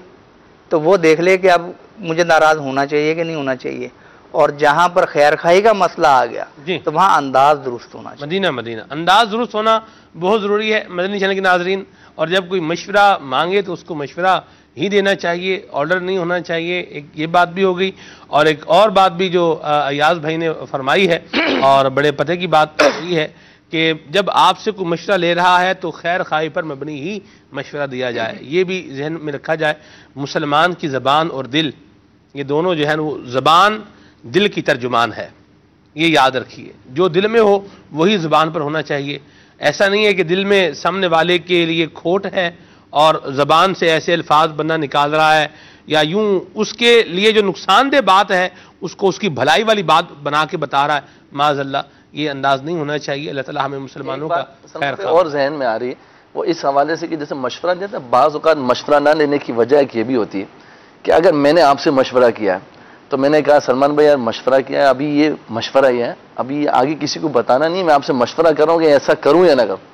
[SPEAKER 1] تو وہ دیکھ لے کہ اب مجھے ناراض ہونا چاہیے کہ نہیں ہونا چاہیے. اور جہاں پر خیر خواہی کا مسئلہ آ گیا تو وہاں انداز درست ہونا چاہیے.
[SPEAKER 2] مدینہ انداز درست ہونا بہت ضروری ہے مدنی چینل کے ناظرین. اور جب کوئی مشورہ مانگے تو اس کو مشورہ ہی دینا چاہیے، آرڈر نہیں ہونا چاہیے. ایک یہ بات بھی ہو گئی، اور ایک اور بات بھی جو ایاز بھائی نے فرمائی ہے اور بڑے پتے کی بات یہ ہے کہ جب آپ سے کوئی مشورہ لے رہا ہے تو خیر خواہی پر مبنی ہی مشورہ دیا جائے. یہ بھی ذہن میں رکھا جائے. مسلمان کی زبان اور دل یہ دونوں جو ہے وہ زبان دل کی ترجمان ہے، یہ یاد رکھیے. جو دل میں ہو وہی زبان پر ہونا چاہیے. ایسا نہیں ہے کہ دل میں سامنے والے کے لیے کھوٹ ہے اور زبان سے ایسے الفاظ بندہ نکال رہا ہے یا یوں اس کے لیے جو نقصان دہ بات ہے اس کو اس کی بھلائی والی بات بنا کے بتا رہا ہے. معاذ اللہ یہ انداز نہیں ہونا چاہیے. اللہ تعالیٰ ہمیں مسلمانوں کا خیر خواہ.
[SPEAKER 4] اور ذہن میں آ رہی ہے وہ اس حوالے سے کہ جیسے مشورہ دیتا ہے، بعض اوقات مشورہ نہ لینے کی وجہ ایک یہ بھی ہوتی ہے کہ اگر میں نے آپ سے مشورہ کیا ہے تو میں نے کہا سلمان بھائی یار مشورہ کیا ہے، ابھی یہ مشورہ یہ ہے، ابھی آگے کسی کو بتانا نہیں، میں آپ سے مشورہ کر رہا ہوں کہ ایسا کروں یا نہ کروں۔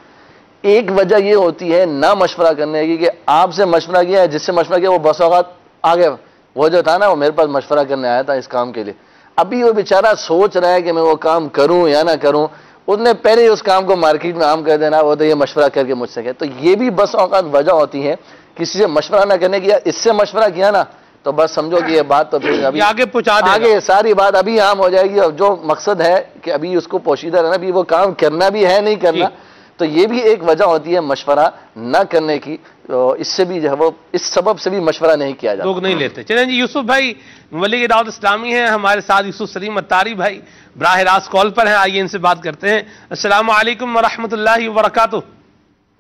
[SPEAKER 4] ایک وجہ یہ ہوتی ہے نہ مشورہ کرنے کی کہ آپ سے مشورہ کیا ہے، جس سے مشورہ کیا وہ بس اوقات آگے وہ جو تھا نا وہ میرے پاس مشورہ کرنے آیا تھا اس کام کے لیے، ابھی وہ بیچارہ سوچ رہا ہے کہ میں وہ کام کروں یا نہ کروں، اس نے پہلے ہی اس کام کو مارکیٹ میں عام کر دینا، وہ تو یہ مشورہ کر کے مجھ سے کہے۔ تو یہ بھی بس اوقات وجہ ہوتی ہے کسی سے مشورہ نہ کرنے کی، اس سے مشورہ کیا نا تو بس سمجھو کہ یہ بات تو پھر ابھی
[SPEAKER 2] آگے پہنچا دے گا،
[SPEAKER 4] آگے ساری بات ابھی عام ہو جائے گی، اور جو مقصد ہے کہ ابھی اس کو پوشیدہ رہنا، ابھی وہ کام کرنا بھی ہے نہیں کرنا، تو یہ بھی ایک وجہ ہوتی ہے مشورہ نہ کرنے کی، اس سے بھی جو ہے وہ اس سبب سے بھی مشورہ نہیں کیا جاتا،
[SPEAKER 2] لوگ نہیں لیتے۔ چلیں جی، یوسف بھائی ولی دعوت اسلامی ہیں ہمارے ساتھ، یوسف سلیم اتاری بھائی براہ راست کال پر ہیں، آئیے ان سے بات کرتے ہیں۔ السلام علیکم ورحمۃ اللہ وبرکاتہ۔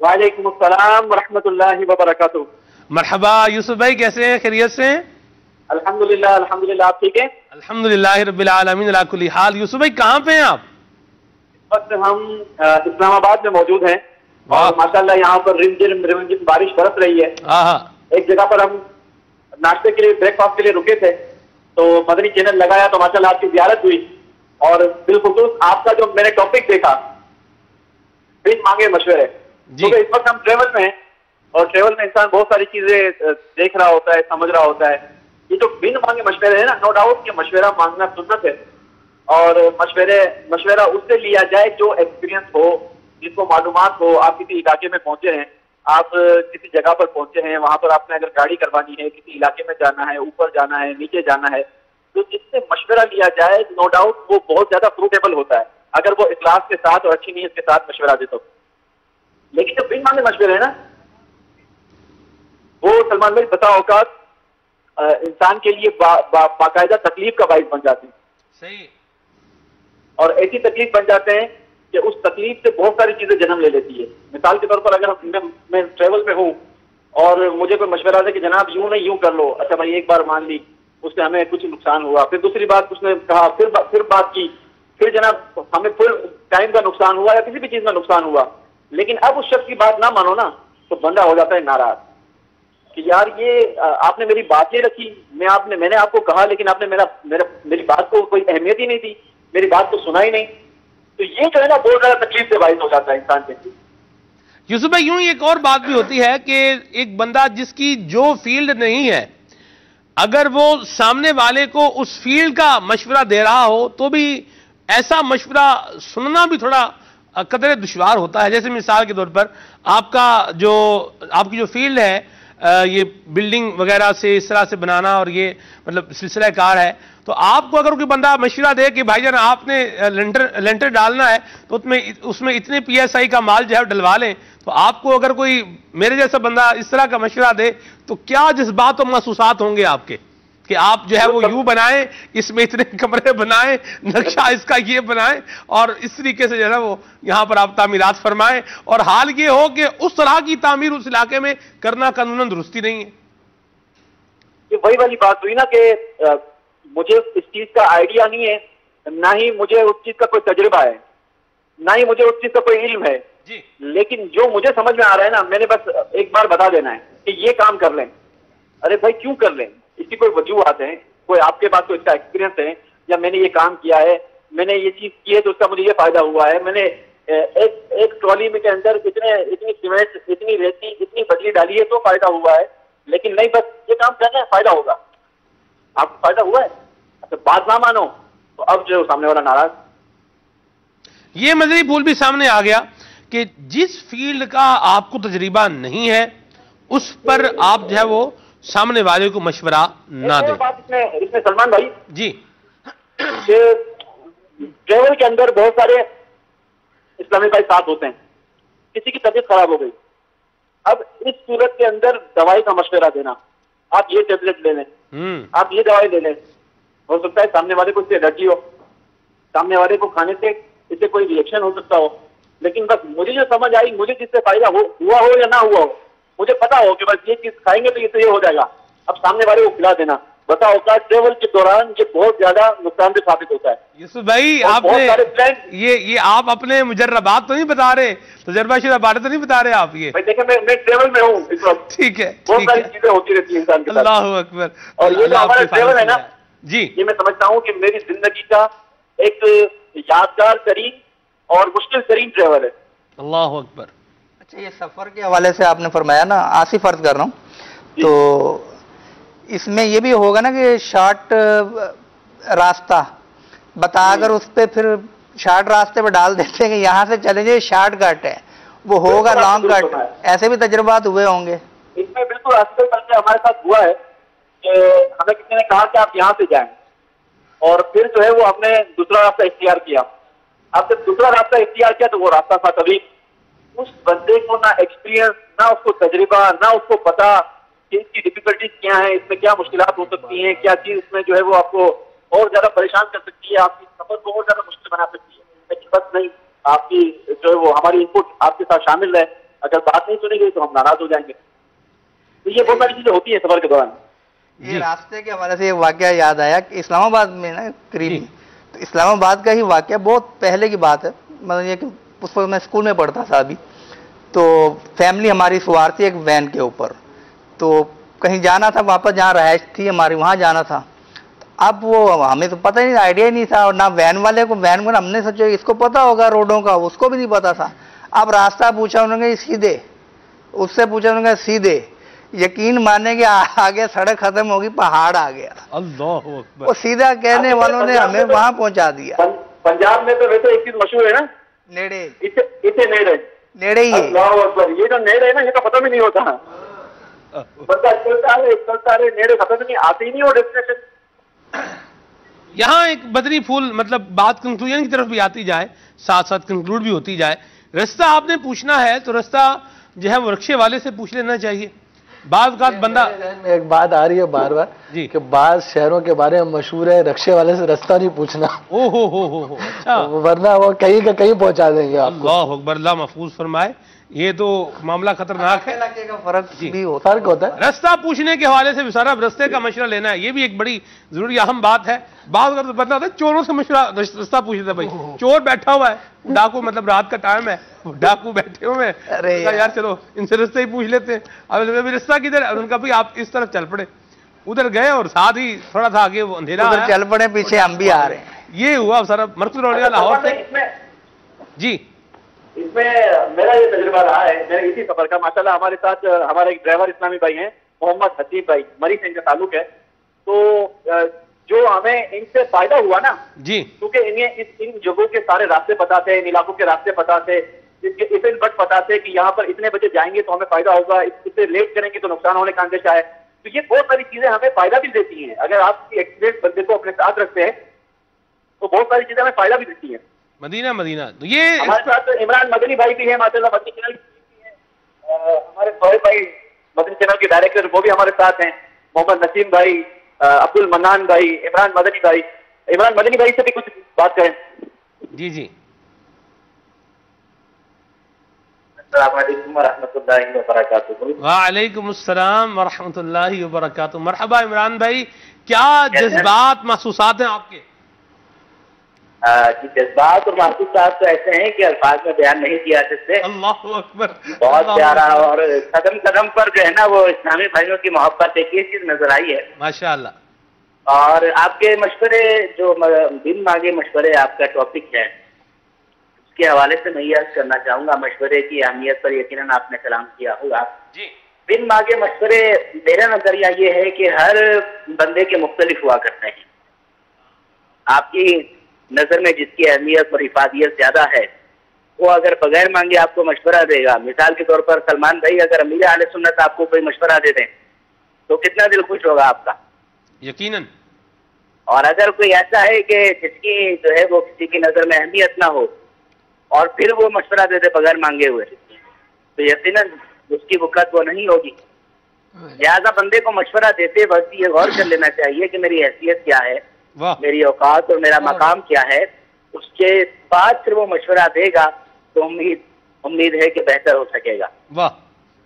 [SPEAKER 5] وعلیکم السلام ورحمۃ اللہ وبرکاتہ۔
[SPEAKER 2] مرحبا یوسف بھائی، کیسے ہیں؟ خیریت سے ہیں؟
[SPEAKER 5] الحمدللہ الحمدللہ، آپ ٹھیک ہیں؟
[SPEAKER 2] الحمدللہ رب العالمین علی کل حال۔ یوسف بھائی کہاں پہ ہیں آپ؟
[SPEAKER 5] اس وقت ہم اسلام آباد میں موجود ہیں اور ماشاءاللہ یہاں پر رم جم بارش برس رہی ہے۔ ایک جگہ پر ہم ناشتے کے لیے بریک فاسٹ کے لیے رکے تھے تو مدنی چینل لگایا تو ماشاءاللہ آپ کی زیارت ہوئی، اور بالخصوص آپ کا جو میں نے ٹاپک دیکھا بن مانگے مشورے، کیونکہ اس وقت ہم ٹریول میں ہیں اور ٹریول میں انسان بہت ساری چیزیں دیکھ رہا ہوتا ہے، سمجھ رہا ہوتا ہے۔ یہ جو بن مانگے مشورے ہیں نا، نو ڈاؤٹ کہ مشورہ مانگنا سنت ہے، اور مشورہ اس سے لیا جائے جو ایکسپیرینس ہو، جس کو معلومات ہو۔ آپ کسی علاقے میں پہنچے ہیں، آپ کسی جگہ پر پہنچے ہیں، وہاں پر آپ نے اگر گاڑی کروانی ہے، کسی علاقے میں جانا ہے، اوپر جانا ہے، نیچے جانا ہے، تو جس سے مشورہ لیا جائے نو ڈاؤٹ وہ بہت زیادہ فروٹیبل ہوتا ہے اگر وہ اخلاص کے ساتھ اور اچھی نیت کے ساتھ مشورہ دے تو۔ لیکن جو بن مانگے مشورے ہیں نا، وہ سلمان بھائی بتا اوقات انسان کے لیے باقاعدہ تکلیف کا باعث بن جاتے ہیں،
[SPEAKER 2] صحیح،
[SPEAKER 5] اور ایسی تکلیف بن جاتے ہیں کہ اس تکلیف سے بہت ساری چیزیں جنم لے لیتی ہے۔ مثال کے طور پر اگر میں ٹریول میں ہوں اور مجھے کوئی مشورہ دے کہ جناب یوں نہیں یوں کر لو، اچھا بھائی ایک بار مان لی، اس سے ہمیں کچھ نقصان ہوا، پھر دوسری بات اس نے کہا، پھر بات کی، پھر جناب ہمیں پھر ٹائم کا نقصان ہوا یا کسی بھی چیز میں نقصان ہوا، لیکن اب اس شخص کی بات نہ مانو نا تو بندہ ہو جاتا ہے ناراض کہ یار یہ آپ نے میری بات نہیں رکھی، میں نے آپ کو کہا لیکن آپ نے میری بات کو کوئی اہمیت ہی نہیں دی، میری بات کو سنا ہی نہیں۔ تو یہ جو ہے نا بہت زیادہ تکلیف سے باعث ہو جاتا ہے انسان کے لیے۔
[SPEAKER 2] یوسف بھائی یوں ایک اور بات بھی ہوتی ہے کہ ایک بندہ جس کی جو فیلڈ نہیں ہے، اگر وہ سامنے والے کو اس فیلڈ کا مشورہ دے رہا ہو تو بھی ایسا مشورہ سننا بھی تھوڑا قدرے دشوار ہوتا ہے۔ جیسے مثال کے طور پر آپ کی جو فیلڈ ہے، یہ بلڈنگ وغیرہ سے اس طرح سے بنانا اور یہ مطلب سلسلہ کار ہے، تو آپ کو اگر کوئی بندہ مشورہ دے کہ بھائی جان آپ نے لینٹر ڈالنا ہے تو اس میں اتنے پی ایس آئی کا مال جو ہے ڈلوا لیں، تو آپ کو اگر کوئی میرے جیسا بندہ اس طرح کا مشورہ دے تو کیا جذبات و محسوسات ہوں گے آپ کے کہ آپ جو ہے وہ یوں بنائیں، اس میں اتنے کمرے بنائیں، نقشہ اس کا یہ بنائیں، اور اس طریقے سے جو ہے نا وہ یہاں پر آپ تعمیرات فرمائیں، اور حال یہ ہو کہ اس طرح کی تعمیر اس علاقے میں کرنا قانوناً درستی نہیں ہے۔
[SPEAKER 5] یہ وہی والی بات ہوئی نا کہ مجھے اس چیز کا آئیڈیا نہیں ہے، نہ ہی مجھے اس چیز کا کوئی تجربہ ہے، نہ ہی مجھے اس چیز کا کوئی علم ہے، لیکن جو مجھے سمجھ میں آ رہا ہے نا، میں نے بس ایک بار بتا دینا ہے کہ یہ کام کر لیں۔ ارے بھائی کیوں کر لیں؟ اس کی کوئی وجوہات ہیں، کوئی آپ کے پاس کوئی اس کا ایکسپیرینس ہے، یا میں نے یہ کام کیا ہے، میں نے یہ چیز کی ہے تو اس کا مجھے یہ فائدہ ہوا ہے، میں نے ایک ٹرالی میں کے اندر اتنی سیمنٹ، اتنی ریتی، اتنی بجلی ڈالی ہے تو فائدہ ہوا ہے، لیکن نہیں بس یہ کام کرنا ہے فائدہ ہوگا۔ آپ کو فائدہ ہوا ہے، اچھا بات نہ مانو تو اب جو سامنے والا ناراض۔
[SPEAKER 2] یہ مذہبی پھول بھی سامنے آ گیا کہ جس فیلڈ کا آپ کو تجربہ نہیں ہے اس پر آپ جو ہے وہ سامنے والے کو مشورہ نہ دیں۔
[SPEAKER 5] اس میں سلمان بھائی
[SPEAKER 2] جی،
[SPEAKER 5] کہ ٹریول کے اندر بہت سارے اسلامی بھائی ساتھ ہوتے ہیں، کسی کی طبیعت خراب ہو گئی، اب اس صورت کے اندر دوائی کا مشورہ دینا، آپ یہ ٹیبلٹ لے لیں، آپ یہ دوائی لے لیں، ہو سکتا ہے سامنے والے کو اس سے الرجی ہو، سامنے والے کو کھانے سے اس سے کوئی ریئیکشن ہو سکتا ہو، لیکن بس مجھے جو سمجھ آئی، مجھے جس سے فائدہ ہوا ہو یا نہ ہوا ہو، مجھے پتا ہو کہ بس یہ چیز کھائیں گے تو یہ ہو جائے گا، اب سامنے والے کو کھلا دینا، بتا اوقات ٹریول کے دوران یہ بہت زیادہ نقصان دہ ثابت ہوتا ہے.
[SPEAKER 2] یوسف بھائی آپ نے یہ آپ اپنے مجربات تو نہیں بتا رہے, تجربہ شدہ باتیں تو نہیں بتا رہے آپ؟ یہ
[SPEAKER 5] دیکھیں میں ٹریول میں ہوں اس وقت,
[SPEAKER 2] ٹھیک ہے,
[SPEAKER 5] بہت ساری چیزیں ہوتی رہتی ہیں انسان کے ساتھ.
[SPEAKER 2] اللہ اکبر.
[SPEAKER 5] اور یہ جو ہمارا ٹریول ہے نا
[SPEAKER 2] جی,
[SPEAKER 5] یہ میں سمجھتا ہوں کہ میری زندگی کا ایک یادگار ترین اور مشکل ترین ٹریول ہے.
[SPEAKER 2] اللہ اکبر.
[SPEAKER 1] اچھا, یہ سفر کے حوالے سے آپ نے فرمایا نا, آصف عرض کر رہا ہوں, تو اس میں یہ بھی ہوگا نا کہ شارٹ راستہ بتا کر اس پہ پھر شارٹ راستے پہ ڈال دیتے ہیں کہ یہاں سے چلے جائے, شارٹ کٹ ہے, وہ ہوگا لانگ کٹ, ایسے بھی تجربات ہوئے ہوں گے.
[SPEAKER 5] اس میں بالکل اصل بلکہ ہمارے ساتھ ہوا ہے کہ ہمیں کسی نے کہا کہ آپ یہاں سے جائیں, اور پھر جو ہے وہ ہم نے دوسرا راستہ اختیار کیا. اب جب دوسرا راستہ اختیار کیا تو وہ راستہ تھا کبھی اس بندے کو نہ ایکسپیرینس, نہ اس کو تجربہ, نہ اس کو پتا کہ اس کی ڈیفیکلٹیز کیا ہیں, اس میں کیا مشکلات ہو سکتی ہیں, کیا چیز اس میں جو ہے وہ آپ کو اور زیادہ پریشان کر سکتی ہے, آپ کی سفر کو اور زیادہ مشکل بنا سکتی ہے. لیکن بس نہیں, آپ کی جو ہے وہ ہماری ان پٹ آپ کے ساتھ شامل ہے, اگر بات نہیں سنیں گے تو ہم ناراض ہو جائیں گے. تو یہ بہت ساری چیزیں ہوتی ہیں سفر کے دوران.
[SPEAKER 1] یہ راستے کے حوالے سے یہ واقعہ یاد آیا کہ اسلام آباد میں نا قریب, تو اسلام آباد کا ہی واقعہ بہت پہلے کی بات ہے, مطلب یہ کہ اس وقت میں اسکول میں پڑھتا تھا ابھی, تو فیملی ہماری سوار تھی ایک وین کے اوپر, تو کہیں جانا تھا, واپس جہاں رہائش تھی ہماری وہاں جانا تھا. اب وہ ہمیں تو پتہ نہیں, آئیڈیا ہی نہیں تھا, اور نہ وین والے کو, وین کو ہم نے سوچا اس کو پتا ہوگا روڈوں کا, اس کو بھی نہیں پتا تھا. اب راستہ پوچھا انہوں نے سیدھے, اس سے پوچھا انہوں نے سیدھے, یقین مانے کہ آگے سڑک ختم ہوگی, پہاڑ آ گیا.
[SPEAKER 2] اللہ اکبر.
[SPEAKER 1] وہ سیدھا کہنے والوں نے ہمیں وہاں پہنچا دیا.
[SPEAKER 5] پنجاب میں تو ویسے ایک چیز مشہور ہے نا,
[SPEAKER 1] نیڑے,
[SPEAKER 5] اتنے نیڑے,
[SPEAKER 1] نیڑے ہی ہے.
[SPEAKER 5] اللہ اکبر. یہ جو نیڑے ہے نا, یہ تو ختم ہی نہیں ہوتا. بندہ چلتا رہے نیڑے ختم نہیں, آتے ہی نہیں ہو ڈیسٹینیشن.
[SPEAKER 2] یہاں ایک بدری پھول, مطلب بات کنکلوژن کی طرف بھی آتی جائے, ساتھ ساتھ کنکلوڈ بھی ہوتی جائے. رستہ آپ نے پوچھنا ہے تو رستہ جو ہے وہ رکشے والے سے پوچھ لینا چاہیے. بعض اوقات بندہ,
[SPEAKER 3] ایک بات آ رہی ہے بار بار
[SPEAKER 2] جی,
[SPEAKER 3] کہ بعض شہروں کے بارے میں مشہور ہے رکشے والے سے رستہ نہیں پوچھنا,
[SPEAKER 2] او ہو, اچھا,
[SPEAKER 3] ورنہ وہ کہیں کا کہیں پہنچا دیں گے آپ کو.
[SPEAKER 2] اللہ اکبر, اللہ محفوظ فرمائے. یہ تو معاملہ خطرناک ہے.
[SPEAKER 1] علاقے کا فرق بھی
[SPEAKER 3] فرق ہوتا ہے.
[SPEAKER 2] رستہ پوچھنے کے حوالے سے سارا رستے کا مشورہ لینا ہے, یہ بھی ایک بڑی ضروری اہم بات ہے. بعض اگر بندہ ہوتا ہے چوروں سے مشورہ رستہ پوچھ لیتا, بھائی چور بیٹھا ہوا ہے, ڈاکو, مطلب رات کا ٹائم ہے, ڈاکو بیٹھے ہوئے ہیں, یار چلو ان سے رستے ہی پوچھ لیتے ہیں. اب رستہ کدھر ہے, ان کا بھی آپ اس طرف چل پڑے, ادھر گئے اور ساتھ ہی تھوڑا سا آگے وہ اندھیرا
[SPEAKER 1] ادھر چل پڑے, پیچھے ہم بھی آ رہے ہیں.
[SPEAKER 2] یہ ہوا سارا مرکز روڈ لاہور سے. جی,
[SPEAKER 5] اس میں میرا یہ تجربہ رہا ہے میرے اسی سفر کا. ماشاءاللہ ہمارے ساتھ ہمارے ایک ڈرائیور اسلامی بھائی ہیں, محمد حسیب بھائی, مری سے ان کا تعلق ہے. تو جو ہمیں ان سے فائدہ ہوا نا,
[SPEAKER 2] جی,
[SPEAKER 5] کیونکہ انہیں ان جگہوں کے سارے راستے پتا تھے, ان علاقوں کے راستے پتا تھے, بٹ پتا تھے کہ یہاں پر اتنے بجے جائیں گے تو ہمیں فائدہ ہوگا, اس سے لیٹ کریں گے تو نقصان ہونے کا اندیشہ ہے. تو یہ بہت ساری چیزیں ہمیں فائدہ بھی دیتی ہیں. اگر آپ کی ایکسپیرینس بندے کو اپنے ساتھ رکھتے ہیں تو بہت ساری چیزیں ہمیں فائدہ بھی دیتی ہیں.
[SPEAKER 2] مدینہ تو یہ
[SPEAKER 5] ہمارے ساتھ عمران مدنی بھائی بھی ہیں, ماشاءاللہ مدنی چینل بھی ہیں, ہمارے سہیل بھائی مدنی چینل کے ڈائریکٹر وہ بھی ہمارے ساتھ ہیں, محمد نسیم بھائی, عبد المنان بھائی, عمران مدنی بھائی. عمران مدنی بھائی سے بھی کچھ بات کریں.
[SPEAKER 2] جی,
[SPEAKER 5] السلام علیکم ورحمۃ اللہ وبرکاتہ.
[SPEAKER 2] وعلیکم السلام ورحمۃ اللہ وبرکاتہ. مرحبا عمران بھائی, کیا جذبات محسوسات ہیں آپ کے؟
[SPEAKER 5] جذبات اور محسوسات تو ایسے ہیں کہ الفاظ میں بیان نہیں کیا جا سکتے.
[SPEAKER 2] اللہ اکبر,
[SPEAKER 5] بہت پیارا, اور قدم قدم پر جو ہے نا وہ اسلامی بھائیوں کی محبت ایک یہ چیز نظر آئی ہے
[SPEAKER 2] ماشاءاللہ.
[SPEAKER 5] اور آپ کے مشورے, جو بن مانگے مشورے آپ کا ٹاپک ہے, اس کے حوالے سے میں یہ عرض کرنا چاہوں گا. مشورے کی اہمیت پر یقیناً آپ نے کلام کیا ہوگا.
[SPEAKER 2] جی,
[SPEAKER 5] بن مانگے مشورے, میرا نظریہ یہ ہے کہ ہر بندے کے مختلف ہوا کرتے ہیں. آپ کی نظر میں جس کی اہمیت اور افادیت زیادہ ہے وہ اگر بغیر مانگے آپ کو مشورہ دے گا, مثال کے طور پر سلمان بھائی اگر امیر اہل سنت آپ کو کوئی مشورہ دے دیں تو کتنا دل خوش ہوگا آپ کا؟
[SPEAKER 2] یقیناً.
[SPEAKER 5] اور اگر کوئی ایسا ہے کہ جس کی جو ہے وہ کسی کی نظر میں اہمیت نہ ہو اور پھر وہ مشورہ دے دے بغیر مانگے ہوئے, تو یقیناً اس کی وقت وہ نہیں ہوگی. لہٰذا بندے کو مشورہ دیتے وقت یہ غور کر لینا چاہیے کہ میری حیثیت کیا ہے, میری اوقات اور میرا مقام کیا ہے. اس کے بعد پھر وہ مشورہ دے گا تو امید ہے کہ بہتر ہو سکے گا.
[SPEAKER 2] واہ,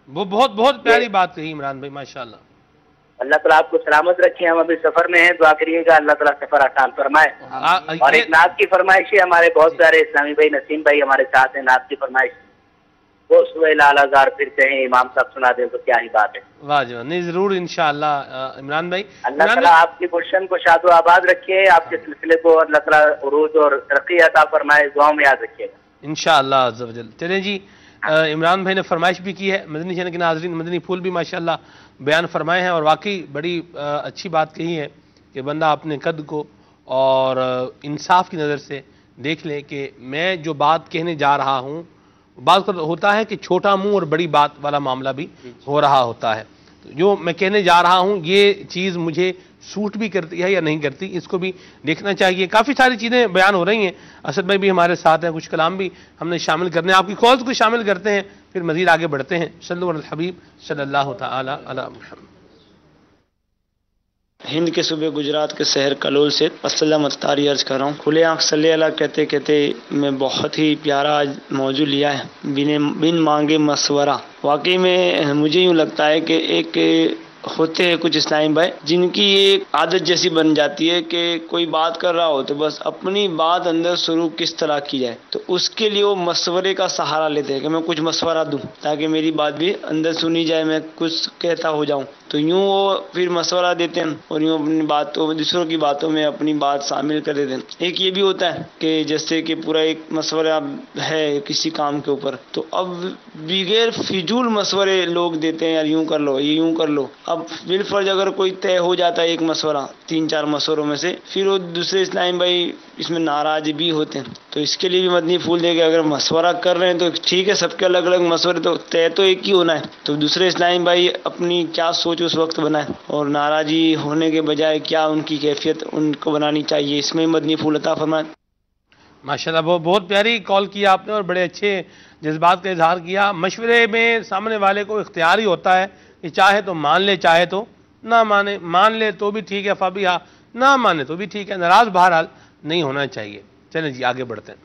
[SPEAKER 2] وہ بہت پیاری بات کہی عمران بھائی, ماشاءاللہ.
[SPEAKER 6] اللہ تعالیٰ آپ کو سلامت رکھے. ہم ابھی سفر میں ہیں, دعا کریے گا اللہ تعالیٰ سفر آسان فرمائے. اور ایک نعت کی فرمائش ہے, ہمارے بہت سارے اسلامی بھائی نسیم بھائی ہمارے ساتھ ہیں. نعت کی فرمائش وہ سوئے لال ہزار پھر کہیں امام صاحب سنا دیں تو کیا ہی بات ہے.
[SPEAKER 2] واہ جی, نہیں ضرور انشاءاللہ. عمران بھائی,
[SPEAKER 6] اللہ تعالیٰ آپ کی گلشن کو شاد و آباد رکھے, آپ کے سلسلے کو اللہ تعالیٰ عروج اور ترقی عطا فرمائے, دعاؤں میں یاد رکھیے گا
[SPEAKER 2] انشاءاللہ عز و جل. چلیں جی, عمران بھائی نے فرمائش بھی کی ہے. مدنی چینل کے ناظرین مدنی پھول بھی ماشاءاللہ بیان فرمائے ہیں, اور واقعی بڑی اچھی بات کہی ہے کہ بندہ اپنے قد کو اور انصاف کی نظر سے دیکھ لے کہ میں جو بات کہنے جا رہا ہوں, بعض ہوتا ہے کہ چھوٹا منہ اور بڑی بات والا معاملہ بھی ہو رہا ہوتا ہے. جو میں کہنے جا رہا ہوں یہ چیز مجھے سوٹ بھی کرتی ہے یا نہیں کرتی, اس کو بھی دیکھنا چاہیے. کافی ساری چیزیں بیان ہو رہی ہیں. اسد بھائی بھی ہمارے ساتھ ہیں, کچھ کلام بھی ہم نے شامل کرنے ہیں. آپ کی کالز کو شامل کرتے ہیں, پھر مزید آگے بڑھتے ہیں. صلی اللہ الحبیب صلی اللہ تعالی علی محمد.
[SPEAKER 7] ہند کے صوبے گجرات کے شہر کلول سے السلام اتاری عرض کر رہا ہوں. کھلے آنکھ صلی اللہ کہتے کہتے میں بہت ہی پیارا آج موضوع لیا ہے, بن مانگے مشورہ. واقعی میں مجھے یوں لگتا ہے کہ ایک ہوتے ہیں کچھ اسلامی بھائی جن کی ایک عادت جیسی بن جاتی ہے کہ کوئی بات کر رہا ہو تو بس اپنی بات اندر شروع کس طرح کی جائے, تو اس کے لیے وہ مشورے کا سہارا لیتے ہیں کہ میں کچھ مشورہ دوں تاکہ میری بات بھی اندر سنی جائے, میں کچھ کہتا ہو جاؤں. تو یوں وہ پھر مشورہ دیتے ہیں اور یوں اپنی باتوں دوسروں کی باتوں میں اپنی بات شامل کر دیتے ہیں. ایک یہ بھی ہوتا ہے کہ جیسے کہ پورا ایک مشورہ ہے کسی کام کے اوپر, تو اب بغیر فضول مشورے لوگ دیتے ہیں, یار یوں کر لو, یہ یوں کر لو. اب بالفرض اگر کوئی طے ہو جاتا ہے ایک مشورہ 3-4 مشوروں میں سے, پھر وہ دوسرے اسلام بھائی اس میں ناراض بھی ہوتے ہیں. تو اس کے لیے بھی مدنی پھول دے کہ اگر مشورہ کر رہے ہیں تو ٹھیک ہے, سب کے الگ الگ مشورے, تو طے تو ایک ہی ہونا ہے. تو دوسرے اسلام بھائی اپنی کیا سوچ اس وقت بنائیں, اور ناراضی ہونے کے بجائے کیا ان کی کیفیت ان کو بنانی چاہیے, اس میں مدنی پھول عطا فرمائیں.
[SPEAKER 2] ماشاءاللہ بہت پیاری کال کیا آپ نے, اور بڑے اچھے جذبات کا اظہار کیا. مشورے میں سامنے والے کو اختیار ہی ہوتا ہے کہ چاہے تو مان لے چاہے تو نہ مانے, مان لے تو بھی ٹھیک ہے فبیہا, نہ مانے تو بھی ٹھیک ہے, ناراض بہرحال نہیں ہونا چاہیے. چلیں جی آگے بڑھتے ہیں.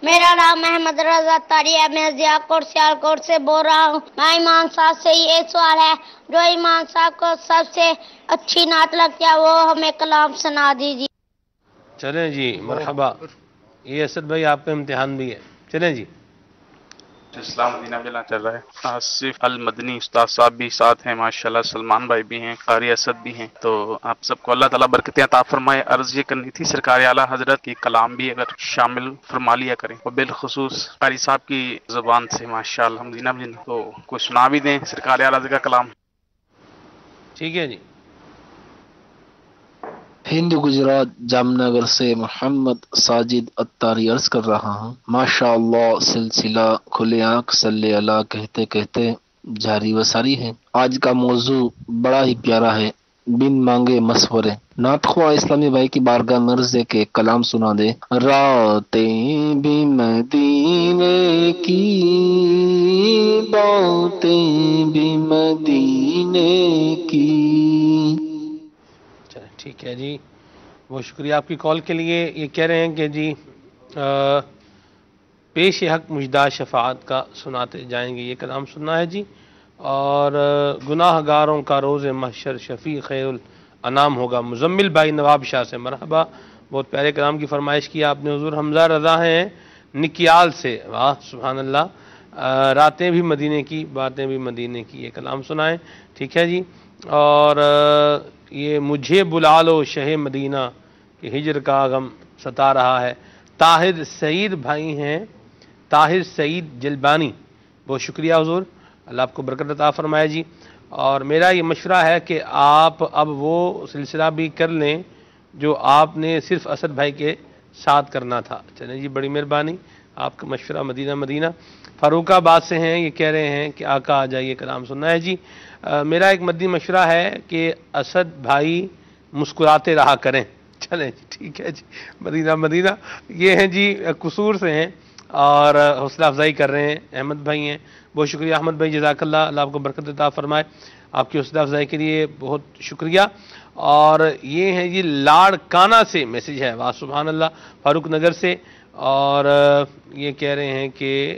[SPEAKER 8] میرا نام محمد رضا تاری ہے, میں ضیاء کوٹ سیالکوٹ سے بول رہا ہوں. میں ایمان صاحب سے یہ سوال ہے, جو ایمان صاحب کو سب سے اچھی نعت لگتی ہے وہ ہمیں کلام سنا دیجیے.
[SPEAKER 2] چلیں جی مرحبا, یہ اسد بھائی آپ کا امتحان بھی ہے. چلیں جی.
[SPEAKER 9] اسلام مدینہ ملا چل رہا ہے. آصف المدنی استاد صاحب بھی ساتھ ہیں ماشاءاللہ, سلمان بھائی بھی ہیں, قاری اسد بھی ہیں. تو آپ سب کو اللہ تعالیٰ برکتیں عطا فرمائے. عرض یہ کرنی تھی سرکار اعلیٰ حضرت کی کلام بھی اگر شامل فرما لیا کریں, اور بالخصوص قاری صاحب کی زبان سے ماشاءاللہ مدینہ مدینہ, تو کوئی سنا بھی دیں سرکار اعلیٰ حضرت کا کلام.
[SPEAKER 2] ٹھیک ہے جی.
[SPEAKER 10] ہند گجرات جام نگر سے محمد ساجد اتاری عرض کر رہا ہوں. ماشاءاللہ سلسلہ کھلے آنکھ صلی اللہ کہتے کہتے جاری و ساری ہے. آج کا موضوع بڑا ہی پیارا ہے, بن مانگے مشورے. نعت خواہ اسلامی بھائی کی بارگاہ میں عرض ہے کہ کلام سنا دے. راتیں بھی مدینے کی, باتیں بھی مدینے کی.
[SPEAKER 2] ٹھیک ہے جی, بہت شکریہ آپ کی کال کے لیے. یہ کہہ رہے ہیں کہ جی پیش حق مجدہ شفاعت کا سناتے جائیں گے, یہ کلام سننا ہے جی. اور گناہ گاروں کا روز محشر شفیع خیر الانام ہوگا. مزمل بھائی نواب شاہ سے مرحبا, بہت پیارے کلام کی فرمائش کی آپ نے. حضور حمزہ رضا ہیں نکیال سے, واہ سبحان اللہ. راتیں بھی مدینے کی, باتیں بھی مدینے کی, یہ کلام سنائیں. ٹھیک ہے جی. اور یہ مجھے بلا لو شہ مدینہ کہ ہجر کا غم ستا رہا ہے. طاہر سعید بھائی ہیں, طاہر سعید جلبانی, بہت شکریہ حضور, اللہ آپ کو برکت عطا فرمائے جی. اور میرا یہ مشورہ ہے کہ آپ اب وہ سلسلہ بھی کر لیں جو آپ نے صرف اسد بھائی کے ساتھ کرنا تھا. چلیں جی, بڑی مہربانی, آپ کا مشورہ مدینہ مدینہ. فاروق آباد سے ہیں, یہ کہہ رہے ہیں کہ آقا آ جائیے کلام سننا ہے جی. میرا ایک مدنی مشورہ ہے کہ اسد بھائی مسکراتے رہا کریں. چلیں جی ٹھیک ہے جی, مدینہ مدینہ. یہ ہیں جی قصور سے ہیں اور حوصلہ افزائی کر رہے ہیں, احمد بھائی ہیں. بہت شکریہ احمد بھائی, جزاک اللہ, اللہ آپ کو برکت عطا فرمائے. آپ کی حوصلہ افزائی کے لیے بہت شکریہ. اور یہ ہیں جی لاڑکانہ سے میسج ہے, واہ سبحان اللہ, فاروق نگر سے. اور یہ کہہ رہے ہیں کہ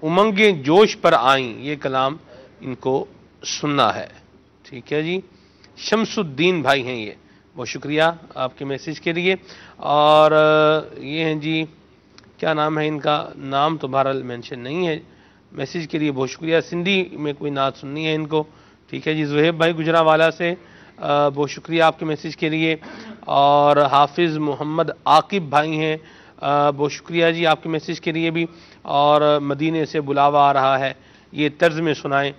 [SPEAKER 2] امنگیں جوش پر آئیں, یہ کلام ان کو سننا ہے. ٹھیک ہے جی، شمس الدین بھائی ہیں یہ، بہت شکریہ آپ کے میسج کے لیے. اور یہ ہیں جی، کیا نام ہے ان کا؟ نام تو بہرحال مینشن نہیں ہے. میسج کے لیے بہت شکریہ. سندھی میں کوئی نعت سننی ہے ان کو. ٹھیک ہے جی. زہیب بھائی گجرانوالہ سے بہت شکریہ آپ کے میسج کے لیے. اور حافظ محمد عاقب بھائی ہیں، بہت شکریہ جی آپ کے میسج کے لیے بھی. اور مدینے سے بلاوا آ رہا ہے، یہ طرز میں سنائیں.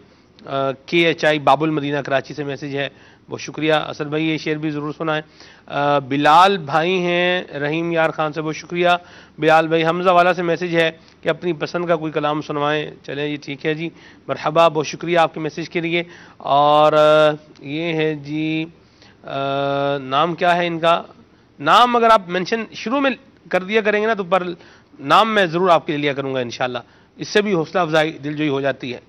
[SPEAKER 2] KHI باب المدینہ کراچی سے میسج ہے، بہت شکریہ. اسد بھائی یہ شعر بھی ضرور سنائیں. بلال بھائی ہیں رحیم یار خان سے، بہت شکریہ بلال بھائی. حمزہ والا سے میسج ہے کہ اپنی پسند کا کوئی کلام سنوائیں. چلیں جی ٹھیک ہے جی، مرحبا، بہت شکریہ آپ کے میسج کے لیے. اور یہ ہے جی، نام کیا ہے ان کا؟ نام اگر آپ مینشن شروع میں کر دیا کریں گے نا تو پر نام میں ضرور آپ کے لیے لیا کروں گا انشاءاللہ، اس سے بھی حوصلہ افزائی دلجوئی ہو جاتی ہے.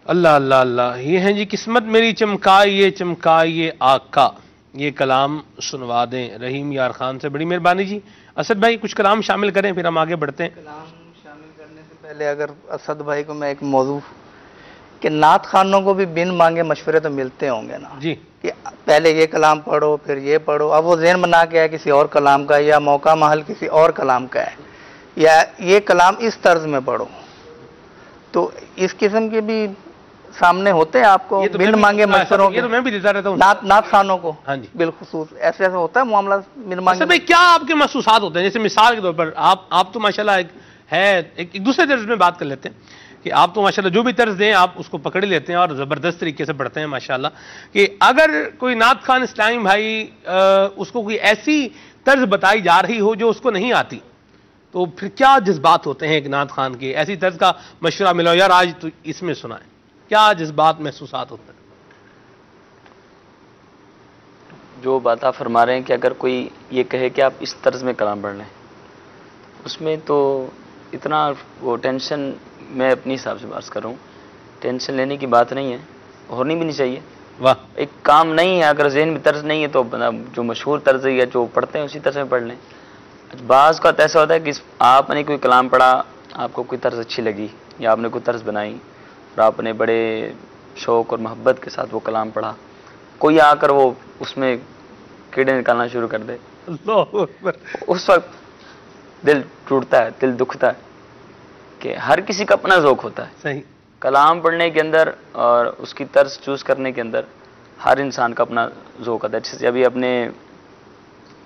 [SPEAKER 2] اللہ اللہ اللہ. یہ ہیں جی، قسمت میری چمکائیے آقا، یہ کلام سنوا دیں رحیم یار خان سے، بڑی مہربانی جی. اسد بھائی کچھ کلام شامل کریں پھر ہم آگے بڑھتے ہیں.
[SPEAKER 1] کلام شامل کرنے سے پہلے اگر اسد بھائی کو میں ایک موضوع کہ نعت خوانوں کو بھی بن مانگے مشورے تو ملتے ہوں گے نا
[SPEAKER 2] جی،
[SPEAKER 1] کہ پہلے یہ کلام پڑھو پھر یہ پڑھو. اب وہ ذہن بنا کے ہے کسی اور کلام کا، یا موقع محل کسی اور کلام کا ہے، یا یہ کلام اس طرز میں پڑھو. تو اس قسم کے بھی سامنے ہوتے ہیں آپ کو بن مانگے مشوروں کے.
[SPEAKER 2] یہ تو میں بھی دیتا رہتا ہوں
[SPEAKER 1] نعت خوانوں کو.
[SPEAKER 2] ہاں جی،
[SPEAKER 1] بالخصوص ایسے ہوتا ہے معاملہ بن مانگے.
[SPEAKER 2] بھائی کیا آپ کے محسوسات ہوتے ہیں؟ جیسے مثال کے طور پر آپ تو ماشاءاللہ ایک دوسرے طرز میں بات کر لیتے ہیں کہ آپ تو ماشاءاللہ جو بھی طرز دیں آپ اس کو پکڑ لیتے ہیں اور زبردست طریقے سے پڑھتے ہیں ماشاءاللہ. کہ اگر کوئی نعت خوان اسلامی بھائی اس کو کوئی ایسی طرز بتائی جا رہی ہو جو اس کو نہیں آتی، تو پھر کیا جذبات ہوتے ہیں ایک نعت خوان کے؟ ایسی طرز کا مشورہ ملا یار آج تو اس میں سنائیں، کیا جذبات محسوسات ہوتے ہیں؟
[SPEAKER 11] جو بات آپ فرما رہے ہیں کہ اگر کوئی یہ کہے کہ آپ اس طرز میں کلام پڑھ لیں، اس میں تو اتنا وہ ٹینشن، میں اپنی حساب سے بات کر رہا ہوں، ٹینشن لینے کی بات نہیں ہے، ہونی بھی نہیں چاہیے.
[SPEAKER 2] واہ،
[SPEAKER 11] ایک کام نہیں ہے، اگر ذہن میں طرز نہیں ہے تو جو مشہور طرز ہے یا جو پڑھتے ہیں اسی طرز میں پڑھ لیں. بعض کا ایسا ہوتا ہے کہ آپ نے کوئی کلام پڑھا، آپ کو کوئی طرز اچھی لگی یا آپ نے کوئی طرز بنائی اور آپ نے بڑے شوق اور محبت کے ساتھ وہ کلام پڑھا، کوئی آ کر وہ اس میں کیڑے نکالنا شروع کر دے، اس وقت دل ٹوٹتا ہے، دل دکھتا ہے. کہ ہر کسی کا اپنا ذوق ہوتا ہے.
[SPEAKER 2] صحیح.
[SPEAKER 11] کلام پڑھنے کے اندر اور اس کی طرز چوز کرنے کے اندر ہر انسان کا اپنا ذوق ہوتا ہے. جیسے ابھی اپنے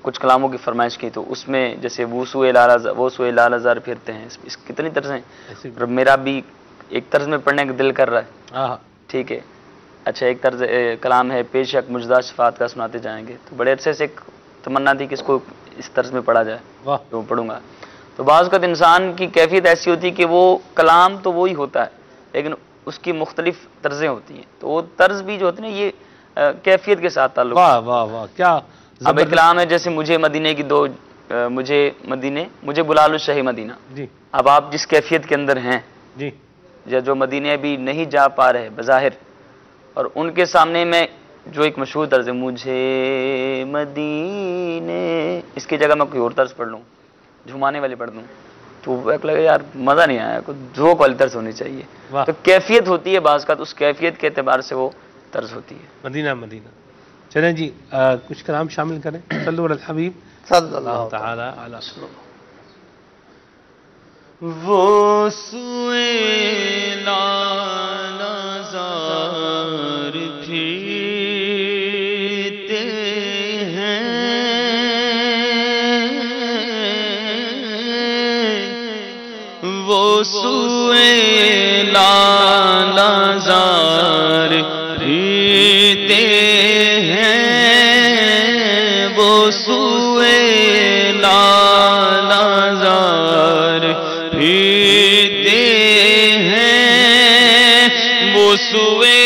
[SPEAKER 11] کچھ کلاموں کی فرمائش کی تو اس میں جیسے وہ سوئے لال ہزار پھرتے ہیں، اس کتنی طرزیں ہیں، اور میرا بھی ایک طرز میں پڑھنے کا دل کر رہا ہے. ٹھیک ہے، اچھا ایک طرز کلام ہے پیش حق مجدہ شفاعت کا سناتے جائیں گے، تو بڑے عرصے سے ایک تمنا تھی کہ اس کو اس طرز میں پڑھا جائے، تو وہ پڑھوں گا. تو بعض اوقات انسان کی کیفیت ایسی ہوتی ہے کہ وہ کلام تو وہی ہوتا ہے لیکن اس کی مختلف طرزیں ہوتی ہیں، تو وہ طرز بھی جو ہوتی ہیں یہ کیفیت کے ساتھ تعلق.
[SPEAKER 2] واہ واہ واہ، کیا
[SPEAKER 11] اب ایک کلام ہے جیسے مجھے مدینے کی مجھے بلا لو شاہ مدینہ.
[SPEAKER 2] جی.
[SPEAKER 11] اب آپ جس کیفیت کے اندر ہیں
[SPEAKER 2] جی،
[SPEAKER 11] یا جو مدینے بھی نہیں جا پا رہے بظاہر، اور ان کے سامنے میں جو ایک مشہور طرز ہے مجھے مدینے، اس کی جگہ میں کوئی اور طرز پڑھ لوں، جھمانے والی پڑھ دوں، تو ایک لگے یار مزہ نہیں آیا، کوئی ذوق والی طرز ہونی چاہیے. تو کیفیت ہوتی ہے بعض کا، تو اس کیفیت کے اعتبار سے وہ طرز ہوتی ہے.
[SPEAKER 2] مدینہ مدینہ. چلیں جی کچھ کلام شامل کریں. صلو علی الحبیب
[SPEAKER 1] صلی اللہ
[SPEAKER 2] تعالی علی وسلم.
[SPEAKER 12] وہ سوئے لال ہزار پھرتے ہیں، وہ سوئے لال ہزار پھرتے ہیں، وہ سوئے لال ہزار پھرتے ہیں، وہ سوئے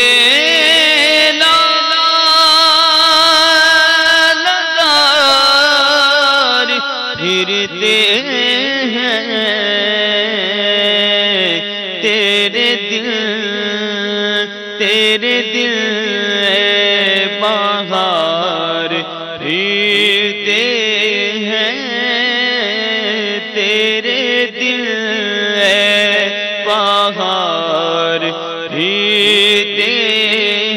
[SPEAKER 12] لال ہزار پھرتے ہیں. تیرے دل بہار پھرتے ہیں، تیرے دل بہار پھرتے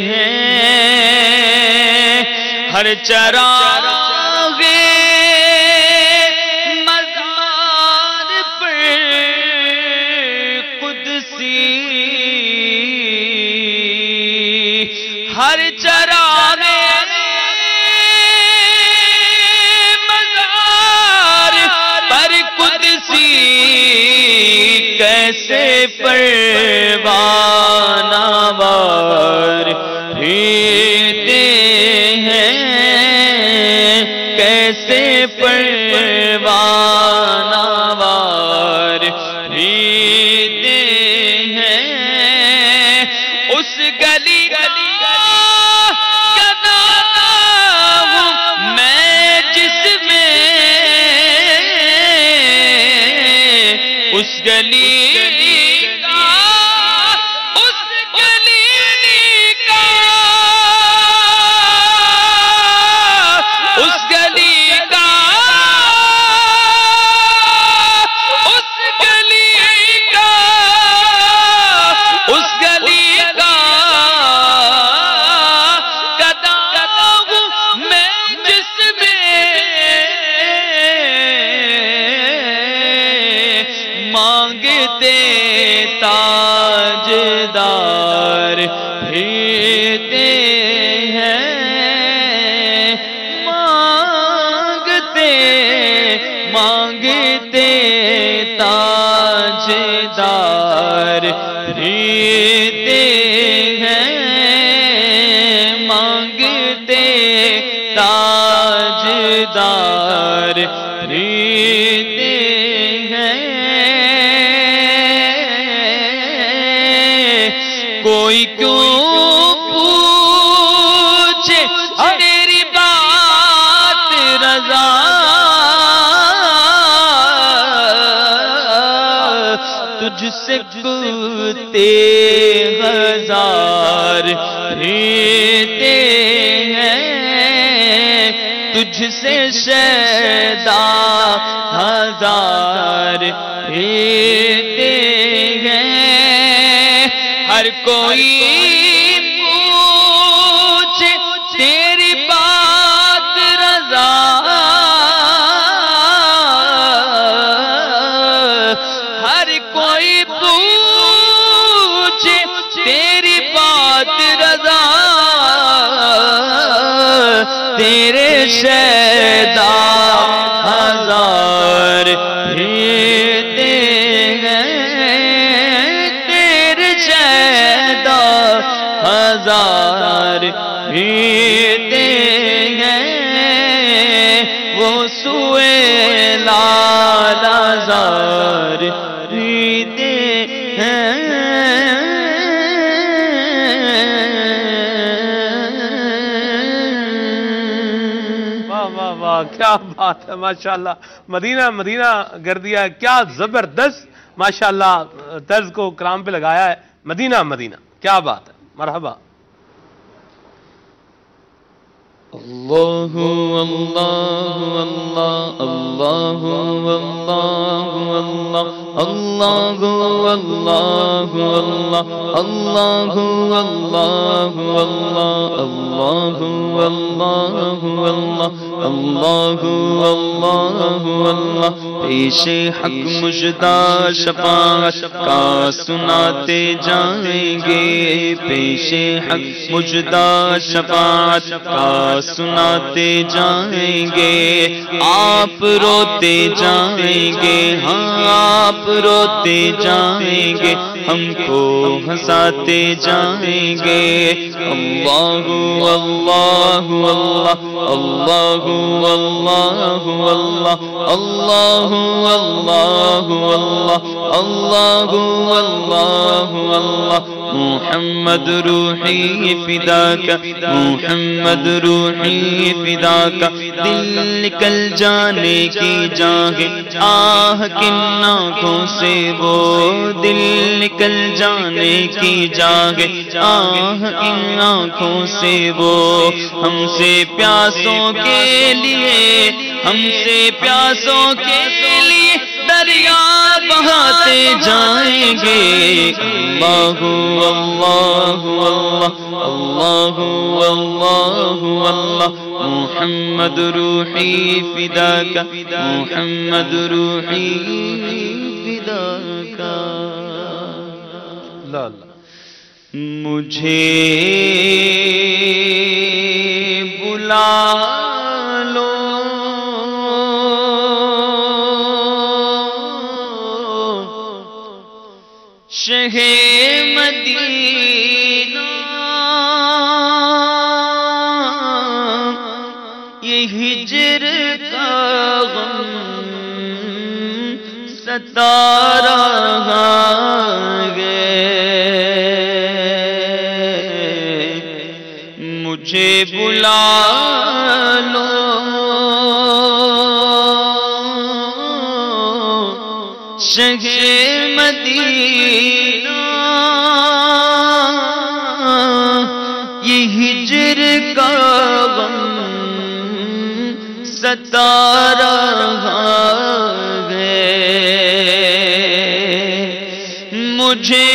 [SPEAKER 12] ہیں، چراغ مزار پر قدسی، ہر چراغ مزار پر قدسی کیسے پروانہ وار پھرتے ہیں، کیسے پروانہ وار پھرتے ہیں، اس گلی کا دانا ہوں میں جس میں، اس گلی تاجدار پھرتے ہیں، مانگتے تاجدار پھرتے ہیں، مانگتے تاجدار پھرتے ہیں۔ کوئی کیوں پوچھے تیری بات رضا، تجھ سے کتے ہزار پھرتے ہیں، تجھ سے شیدا ہزار پھرتے ہیں، ہر کوئی پوچھے تیری بات رضا، ہر کوئی پوچھے تیری بات رضا، تیرے شیدا ہزار پھرتے ہیں، ہزار پھرتے ہیں، وہ سوئے لالا زار پھرتے ہیں۔
[SPEAKER 2] واہ واہ واہ، کیا بات ہے، ماشاءاللہ۔ مدینہ مدینہ گردیا، کیا زبردست ماشاءاللہ طرز کو کلام پہ لگایا ہے۔ مدینہ مدینہ، کیا بات ہے، مرحبا۔
[SPEAKER 12] اللہ اللہ اللہ اللہ اللہ اللہ اللہ اللہ اللہ اللہ اللہ اللہ پیش حق مجدہ شفاعت کا سناتے جائیں گے، پیش حق مجدہ شفاعت کا سناتے جائیں گے، آپ روتے جائیں گے، ہاں آپ روتے جائیں گے، ہم کو ہنساتے جائیں گے۔ اللہ اللہ اللہ اللہ اللہ اللہ اللہ اللہ اللہ اللہ اللہ محمد روحی فداک، محمد روحی فداک، دل نکل جانے کی جاگے آہ کن آنکھوں سے وہ، دل نکل جانے کی جاگے آہ کن آنکھوں سے وہ، ہم سے پیاسوں کے لیے، ہم سے پیاسوں کے لیے دریا بہاتے بہتے جائیں گے اللہ اللہ اللہ اللہ اللہ محمد روحی فداک محمد روحی فداک
[SPEAKER 2] اللہ اللہ
[SPEAKER 12] مجھے بلا لو شہ مدینہ یہ ہجر کا غم ستا رہا ہے مجھے بلا لو شہ مدینہ یہ ہجر کا غم ستا رہا ہے مجھے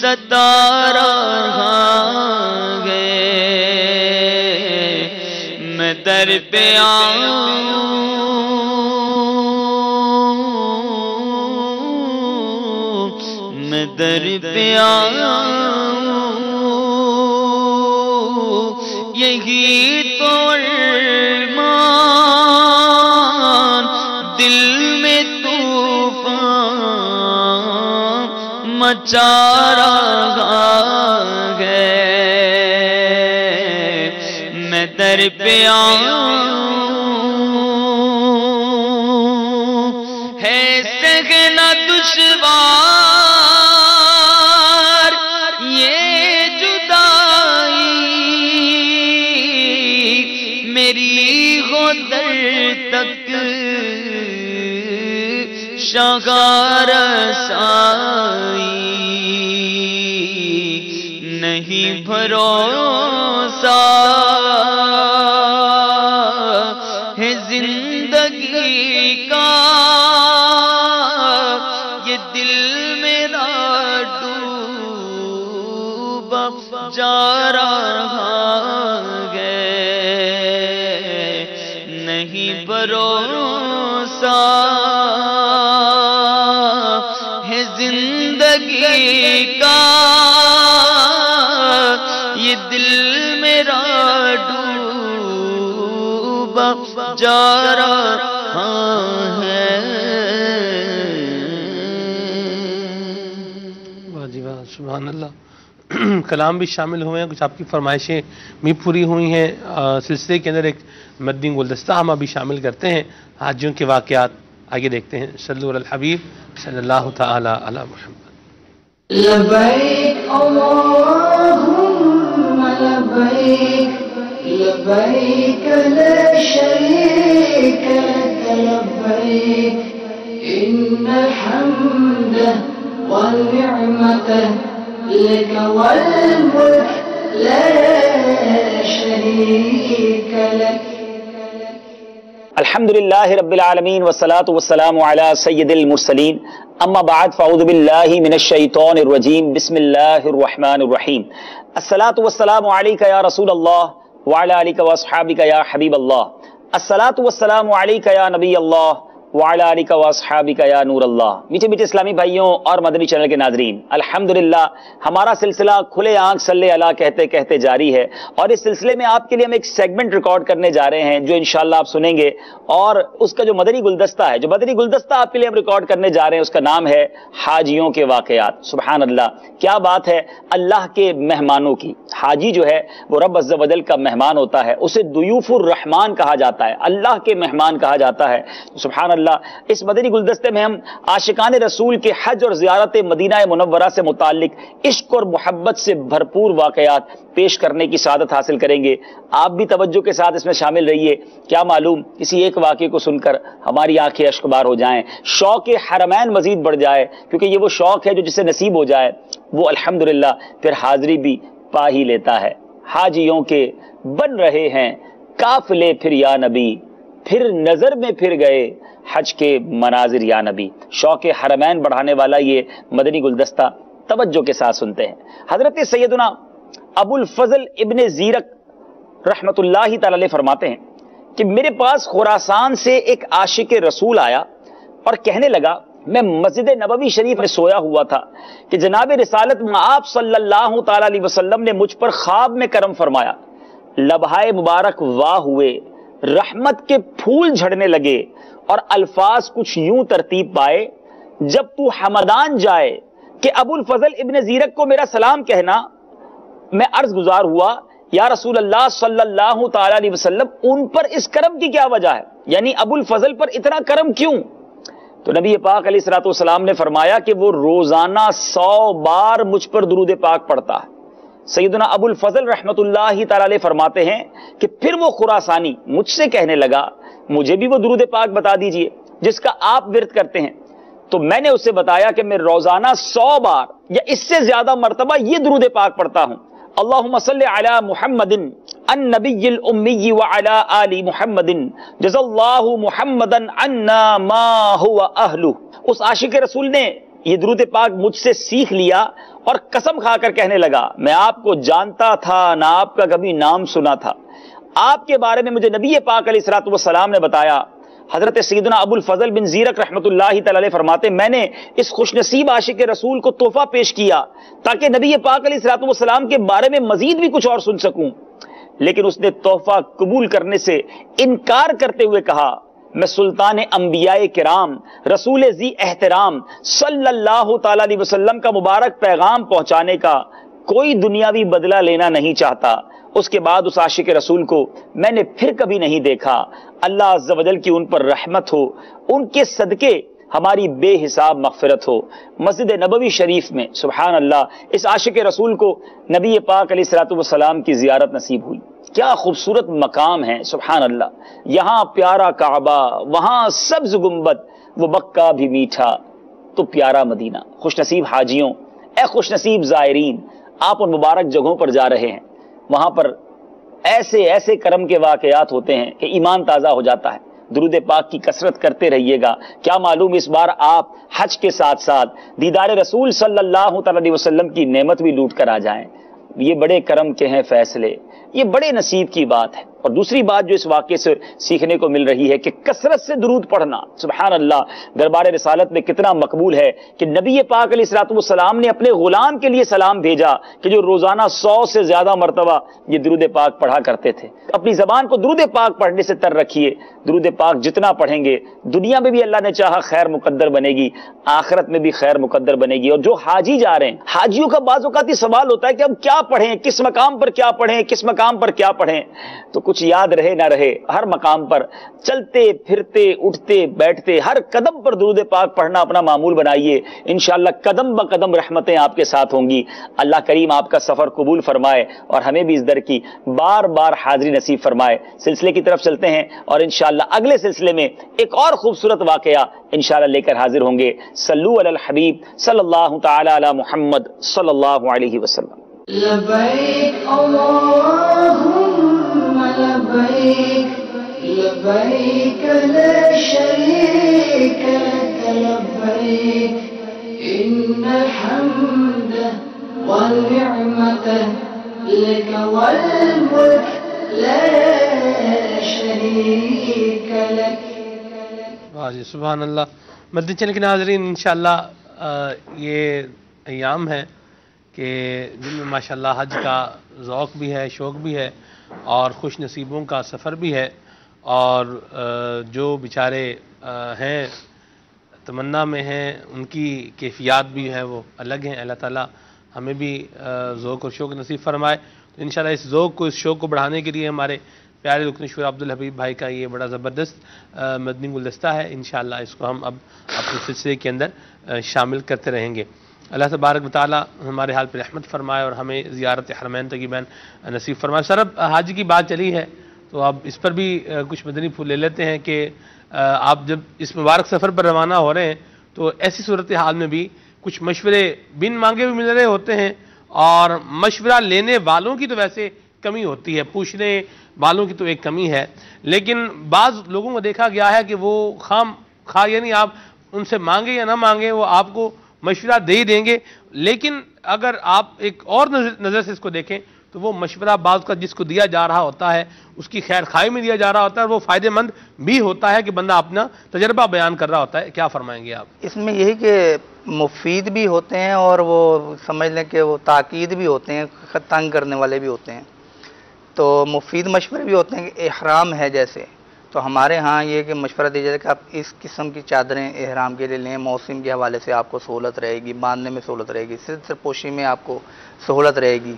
[SPEAKER 12] ستا رہا ہے میں در پہ آؤں میں در پہ آؤں یہی تو ارمان دل میں طوفان مچا رہا ہے میں در پہ آؤں ہے سہنا دشوار یہ جدائی میری ہو در تک شغار سائی نہیں بھروسہ ہے زندگی کا یہ دل میرا ڈوبا جا رہا ہے نہیں بھروسہ ہے زندگی کا یہ دل میرا ڈوبا جا رہا ہے
[SPEAKER 2] واہ جی واہ سبحان اللہ کلام بھی شامل ہوئے ہیں کچھ آپ کی فرمائشیں بھی پوری ہوئی ہیں سلسلے کے اندر ایک مدنی گلدستہ ہم ابھی شامل کرتے ہیں حاجیوں کے واقعات آگے دیکھتے ہیں صلو علی الحبیب صلی اللہ تعالی علی محمد
[SPEAKER 13] لبیک اللہم لبیک لبیک لا شریک لک لبیک ان الحمد والنعمت لک والملک لا شریک لک
[SPEAKER 14] الحمد للہ رب العالمین والصلاة والسلام علی سید المرسلین اما بعد فاعوذ باللہ من الشیطان الرجیم بسم اللہ الرحمن الرحیم الصلاة والسلام علیکہ یا رسول اللہ وعلی آلکہ واصحابکہ یا حبیب اللہ الصلاة والسلام علیکہ یا نبی اللہ وعلی آلکہ واصحابکہ یا نور اللہ میٹھے میٹھے اسلامی بھائیوں اور مدنی چینل کے ناظرین الحمدللہ ہمارا سلسلہ کھلے آنکھ صلی اللہ کہتے کہتے جاری ہے اور اس سلسلے میں آپ کے لیے ہم ایک سیگمنٹ ریکارڈ کرنے جا رہے ہیں جو انشاءاللہ آپ سنیں گے اور اس کا جو مدنی گلدستہ ہے جو مدنی گلدستہ آپ کے لیے ہم ریکارڈ کرنے جا رہے ہیں اس کا نام ہے حاجیوں کے واقعات سبحان اللہ کیا بات ہے اللہ کے مہمانوں کی حاجی جو ہے وہ رب عز و جل کا مہمان ہوتا ہے اسے ضیوف الرحمان کہا جاتا ہے اللہ کے مہمان کہا جاتا ہے سبحان اللہ اس مدنی گلدستے میں ہم عاشقان رسول کے حج اور زیارت مدینہ منورہ سے متعلق عشق اور محبت سے بھرپور واقعات پیش کرنے کی سعادت حاصل کریں گے. آپ بھی توجہ کے ساتھ اس میں شامل رہیے. کیا معلوم کسی ایک واقعے کو سن کر ہماری آنکھیں اشکبار ہو جائیں, شوق حرمین مزید بڑھ جائے, کیونکہ یہ وہ شوق ہے جو جسے نصیب ہو جائے وہ الحمدللہ پھر حاضری بھی پا ہی لیتا ہے. حاجیوں کے بن رہے ہیں قافلے پھر یا نبی, پھر نظر میں پھر گئے حج کے مناظر یا نبی. شوق حرمین بڑھانے والا یہ مدنی گلدستہ توجہ کے ساتھ سنتے ہیں. حضرت سیدنا ابو الفضل ابن زیرک رحمت اللہ تعالی علیہ فرماتے ہیں کہ میرے پاس خراسان سے ایک عاشق رسول آیا اور کہنے لگا میں مسجد نبوی شریف میں سویا ہوا تھا کہ جناب رسالت آپ صلی اللہ تعالی علیہ وسلم نے مجھ پر خواب میں کرم فرمایا, لبہائے مبارک واہ ہوئے, رحمت کے پھول جھڑنے لگے اور الفاظ کچھ یوں ترتیب پائے, جب تو حمدان جائے کہ ابو الفضل ابن زیرک کو میرا سلام کہنا. میں عرض گزار ہوا یا رسول اللہ صلی اللہ تعالی علیہ وسلم ان پر اس کرم کی کیا وجہ ہے, یعنی ابو الفضل پر اتنا کرم کیوں؟ تو نبی پاک علیہ الصلوۃ والسلام نے فرمایا کہ وہ روزانہ 100 بار مجھ پر درود پاک پڑھتا ہے. سیدنا ابو الفضل رحمت اللہ تعالی علیہ فرماتے ہیں کہ پھر وہ خراسانی مجھ سے کہنے لگا مجھے بھی وہ درود پاک بتا دیجئے جس کا آپ ورد کرتے ہیں. تو میں نے اسے بتایا کہ میں روزانہ 100 بار یا اس سے زیادہ مرتبہ یہ درود پاک پڑھتا ہوں, اللہم صلی علی محمد النبی الامی وعلی آل محمد جزا اللہ محمدا عنا ما هو اہلہ. اس عاشق رسول نے یہ درود پاک مجھ سے سیکھ لیا اور قسم کھا کر کہنے لگا میں آپ کو جانتا تھا نہ آپ کا کبھی نام سنا تھا. آپ کے بارے میں مجھے نبی پاک علیہ الصلوۃ والسلام نے بتایا. حضرت سیدنا ابو الفضل بن زیرک رحمت اللہ تعالی علیہ فرماتے میں نے اس خوش نصیب عاشق رسول کو تحفہ پیش کیا تاکہ نبی پاک علیہ الصلوۃ والسلام کے بارے میں مزید بھی کچھ اور سن سکوں, لیکن اس نے تحفہ قبول کرنے سے انکار کرتے ہوئے کہا میں سلطان انبیاء کرام رسول ذی احترام صلی اللہ تعالی علیہ وسلم کا مبارک پیغام پہنچانے کا کوئی دنیاوی بدلہ لینا نہیں چاہتا. اس کے بعد اس عاشق رسول کو میں نے پھر کبھی نہیں دیکھا. اللہ عز و جل کی ان پر رحمت ہو, ان کے صدقے ہماری بے حساب مغفرت ہو. مسجد نبوی شریف میں سبحان اللہ اس عاشق رسول کو نبی پاک علیہ الصلوۃ والسلام کی زیارت نصیب ہوئی. کیا خوبصورت مقام ہے سبحان اللہ. یہاں پیارا کعبہ, وہاں سبز گنبد, وہ مکہ بھی میٹھا تو پیارا مدینہ. خوش نصیب حاجیوں, اے خوش نصیب زائرین, آپ ان مبارک جگہوں پر جا رہے ہیں, وہاں پر ایسے ایسے کرم کے واقعات ہوتے ہیں کہ ایمان تازہ ہو جاتا ہے. درود پاک کی کثرت کرتے رہیے گا. کیا معلوم اس بار آپ حج کے ساتھ ساتھ دیدار رسول صلی اللہ تعالی علیہ وسلم کی نعمت بھی لوٹ کر آ جائیں. یہ بڑے کرم کے ہیں فیصلے, یہ بڑے نصیب کی بات ہے. اور دوسری بات جو اس واقعے سے سیکھنے کو مل رہی ہے کہ کثرت سے درود پڑھنا سبحان اللہ دربار رسالت میں کتنا مقبول ہے کہ نبی پاک علیہ الصلوۃ والسلام نے اپنے غلام کے لیے سلام بھیجا کہ جو روزانہ 100 سے زیادہ مرتبہ یہ درود پاک پڑھا کرتے تھے. اپنی زبان کو درود پاک پڑھنے سے تر رکھیے. درود پاک جتنا پڑھیں گے دنیا میں بھی اللہ نے چاہا خیر مقدر بنے گی, آخرت میں بھی خیر مقدر بنے گی. اور جو حاجی جا رہے ہیں, حاجیوں کا بعض اوقات یہ سوال ہوتا ہے کہ ہم کیا پڑھیں, کس مقام پر کیا پڑھیں, کس مقام پر کیا پڑھیں. تو کچھ یاد رہے نہ رہے, ہر مقام پر چلتے پھرتے اٹھتے بیٹھتے ہر قدم پر درود پاک پڑھنا اپنا معمول بنائیے. انشاءاللہ قدم بقدم رحمتیں آپ کے ساتھ ہوں گی. اللہ کریم آپ کا سفر قبول فرمائے اور ہمیں بھی اس در کی بار بار حاضری نصیب فرمائے. سلسلے کی طرف چلتے ہیں اور انشاءاللہ اگلے سلسلے میں ایک اور خوبصورت واقعہ انشاءاللہ لے کر حاضر ہوں گے. صلو علی الحبیب صلی اللہ تعالی علی محمد صلی اللہ علیہ وسلم.
[SPEAKER 13] لبیک اللہم لبیک لبیک لا شریک لک لبیک ان الحمد والنعمت لک والملک لا شریک لک.
[SPEAKER 2] واہ جی سبحان اللہ. مدنی چینل کے ناظرین انشاءاللہ یہ ایام ہے کہ جن میں ماشاءاللہ حج کا ذوق بھی ہے, شوق بھی ہے اور خوش نصیبوں کا سفر بھی ہے. اور جو بیچارے ہیں تمنا میں ہیں ان کی کیفیات بھی ہے وہ الگ ہیں. اللہ تعالیٰ ہمیں بھی ذوق اور شوق نصیب فرمائے. تو انشاءاللہ اس ذوق کو, اس شوق کو بڑھانے کے لیے ہمارے پیارے رکن شورا عبدالحبیب بھائی کا یہ بڑا زبردست مدنی گلدستہ ہے، انشاءاللہ اس کو ہم اب اپنے سلسلے کے اندر شامل کرتے رہیں گے۔ اللہ تبارک و تعالیٰ ہمارے حال پر رحمت فرمائے اور ہمیں زیارت حرمین طیبین نصیب فرمائے۔ سر اب حج کی بات چلی ہے تو اب اس پر بھی کچھ مدنی پھول لے لیتے ہیں کہ آپ جب اس مبارک سفر پر روانہ ہو رہے ہیں تو ایسی صورتحال میں بھی کچھ مشورے بن مانگے بھی مل رہے ہوتے ہیں، اور مشورہ لینے والوں کی تو ویسے کمی ہوتی ہے، پوچھنے والوں کی تو ایک کمی ہے، لیکن بعض لوگوں کو دیکھا گیا ہے کہ وہ خواہ یعنی آپ ان سے مانگے یا نہ مانگے وہ آپ کو مشورہ دے ہی دیں گے، لیکن اگر آپ ایک اور نظر سے اس کو دیکھیں تو وہ مشورہ بعض کا جس کو دیا جا رہا ہوتا ہے اس کی خیر خواہی میں دیا جا رہا ہوتا ہے، اور وہ فائدہ مند بھی ہوتا ہے کہ بندہ اپنا تجربہ بیان کر رہا ہوتا ہے۔ کیا فرمائیں گے آپ؟
[SPEAKER 1] اس میں یہی کہ مفید بھی ہوتے ہیں اور وہ سمجھ لیں کہ وہ تاکید بھی ہوتے ہیں، تنگ کرنے والے بھی ہوتے ہیں۔ تو مفید مشورے بھی ہوتے ہیں کہ احرام ہے جیسے، تو ہمارے ہاں یہ کہ مشورہ دیا جاتا ہے کہ آپ اس قسم کی چادریں احرام کے لیے لیں، موسم کے حوالے سے آپ کو سہولت رہے گی، باندھنے میں سہولت رہے گی، سر پوشی میں آپ کو سہولت رہے گی۔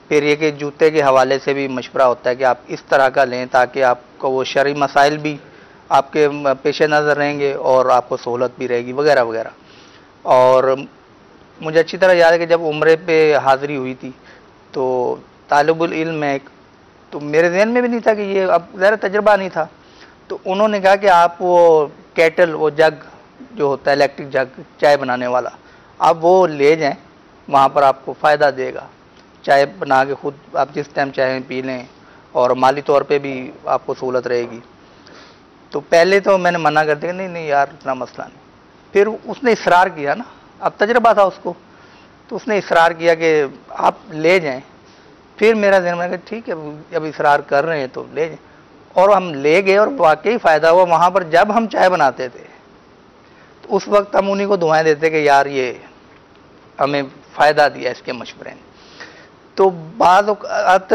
[SPEAKER 1] پھر یہ کہ جوتے کے حوالے سے بھی مشورہ ہوتا ہے کہ آپ اس طرح کا لیں تاکہ آپ کو وہ شرعی مسائل بھی آپ کے پیش نظر رہیں گے اور آپ کو سہولت بھی رہے گی وغیرہ وغیرہ۔ اور مجھے اچھی طرح یاد ہے کہ جب عمرے پہ حاضری ہوئی تھی تو طالب العلم ہے، تو میرے ذہن میں بھی نہیں تھا کہ یہ اب ظاہر تجربہ نہیں تھا، تو انہوں نے کہا کہ آپ وہ کیٹل، وہ جگ جو ہوتا ہے الیکٹرک جگ چائے بنانے والا، آپ وہ لے جائیں، وہاں پر آپ کو فائدہ دے گا، چائے بنا کے خود آپ جس ٹائم چائے پی لیں، اور مالی طور پہ بھی آپ کو سہولت رہے گی۔ تو پہلے تو میں نے منع کر دیا کہ نہیں یار اتنا مسئلہ نہیں، پھر اس نے اصرار کیا نا، اب تجربہ تھا اس کو، تو اس نے اصرار کیا کہ آپ لے جائیں۔ پھر میرا ذہن میں کہ ٹھیک ہے جب اصرار کر رہے ہیں تو لے جائیں، اور ہم لے گئے اور واقعی فائدہ ہوا۔ وہاں پر جب ہم چائے بناتے تھے تو اس وقت ہم انہیں کو دعائیں دیتے کہ یار یہ ہمیں فائدہ دیا اس کے مشورے نے۔ تو بعض اوقات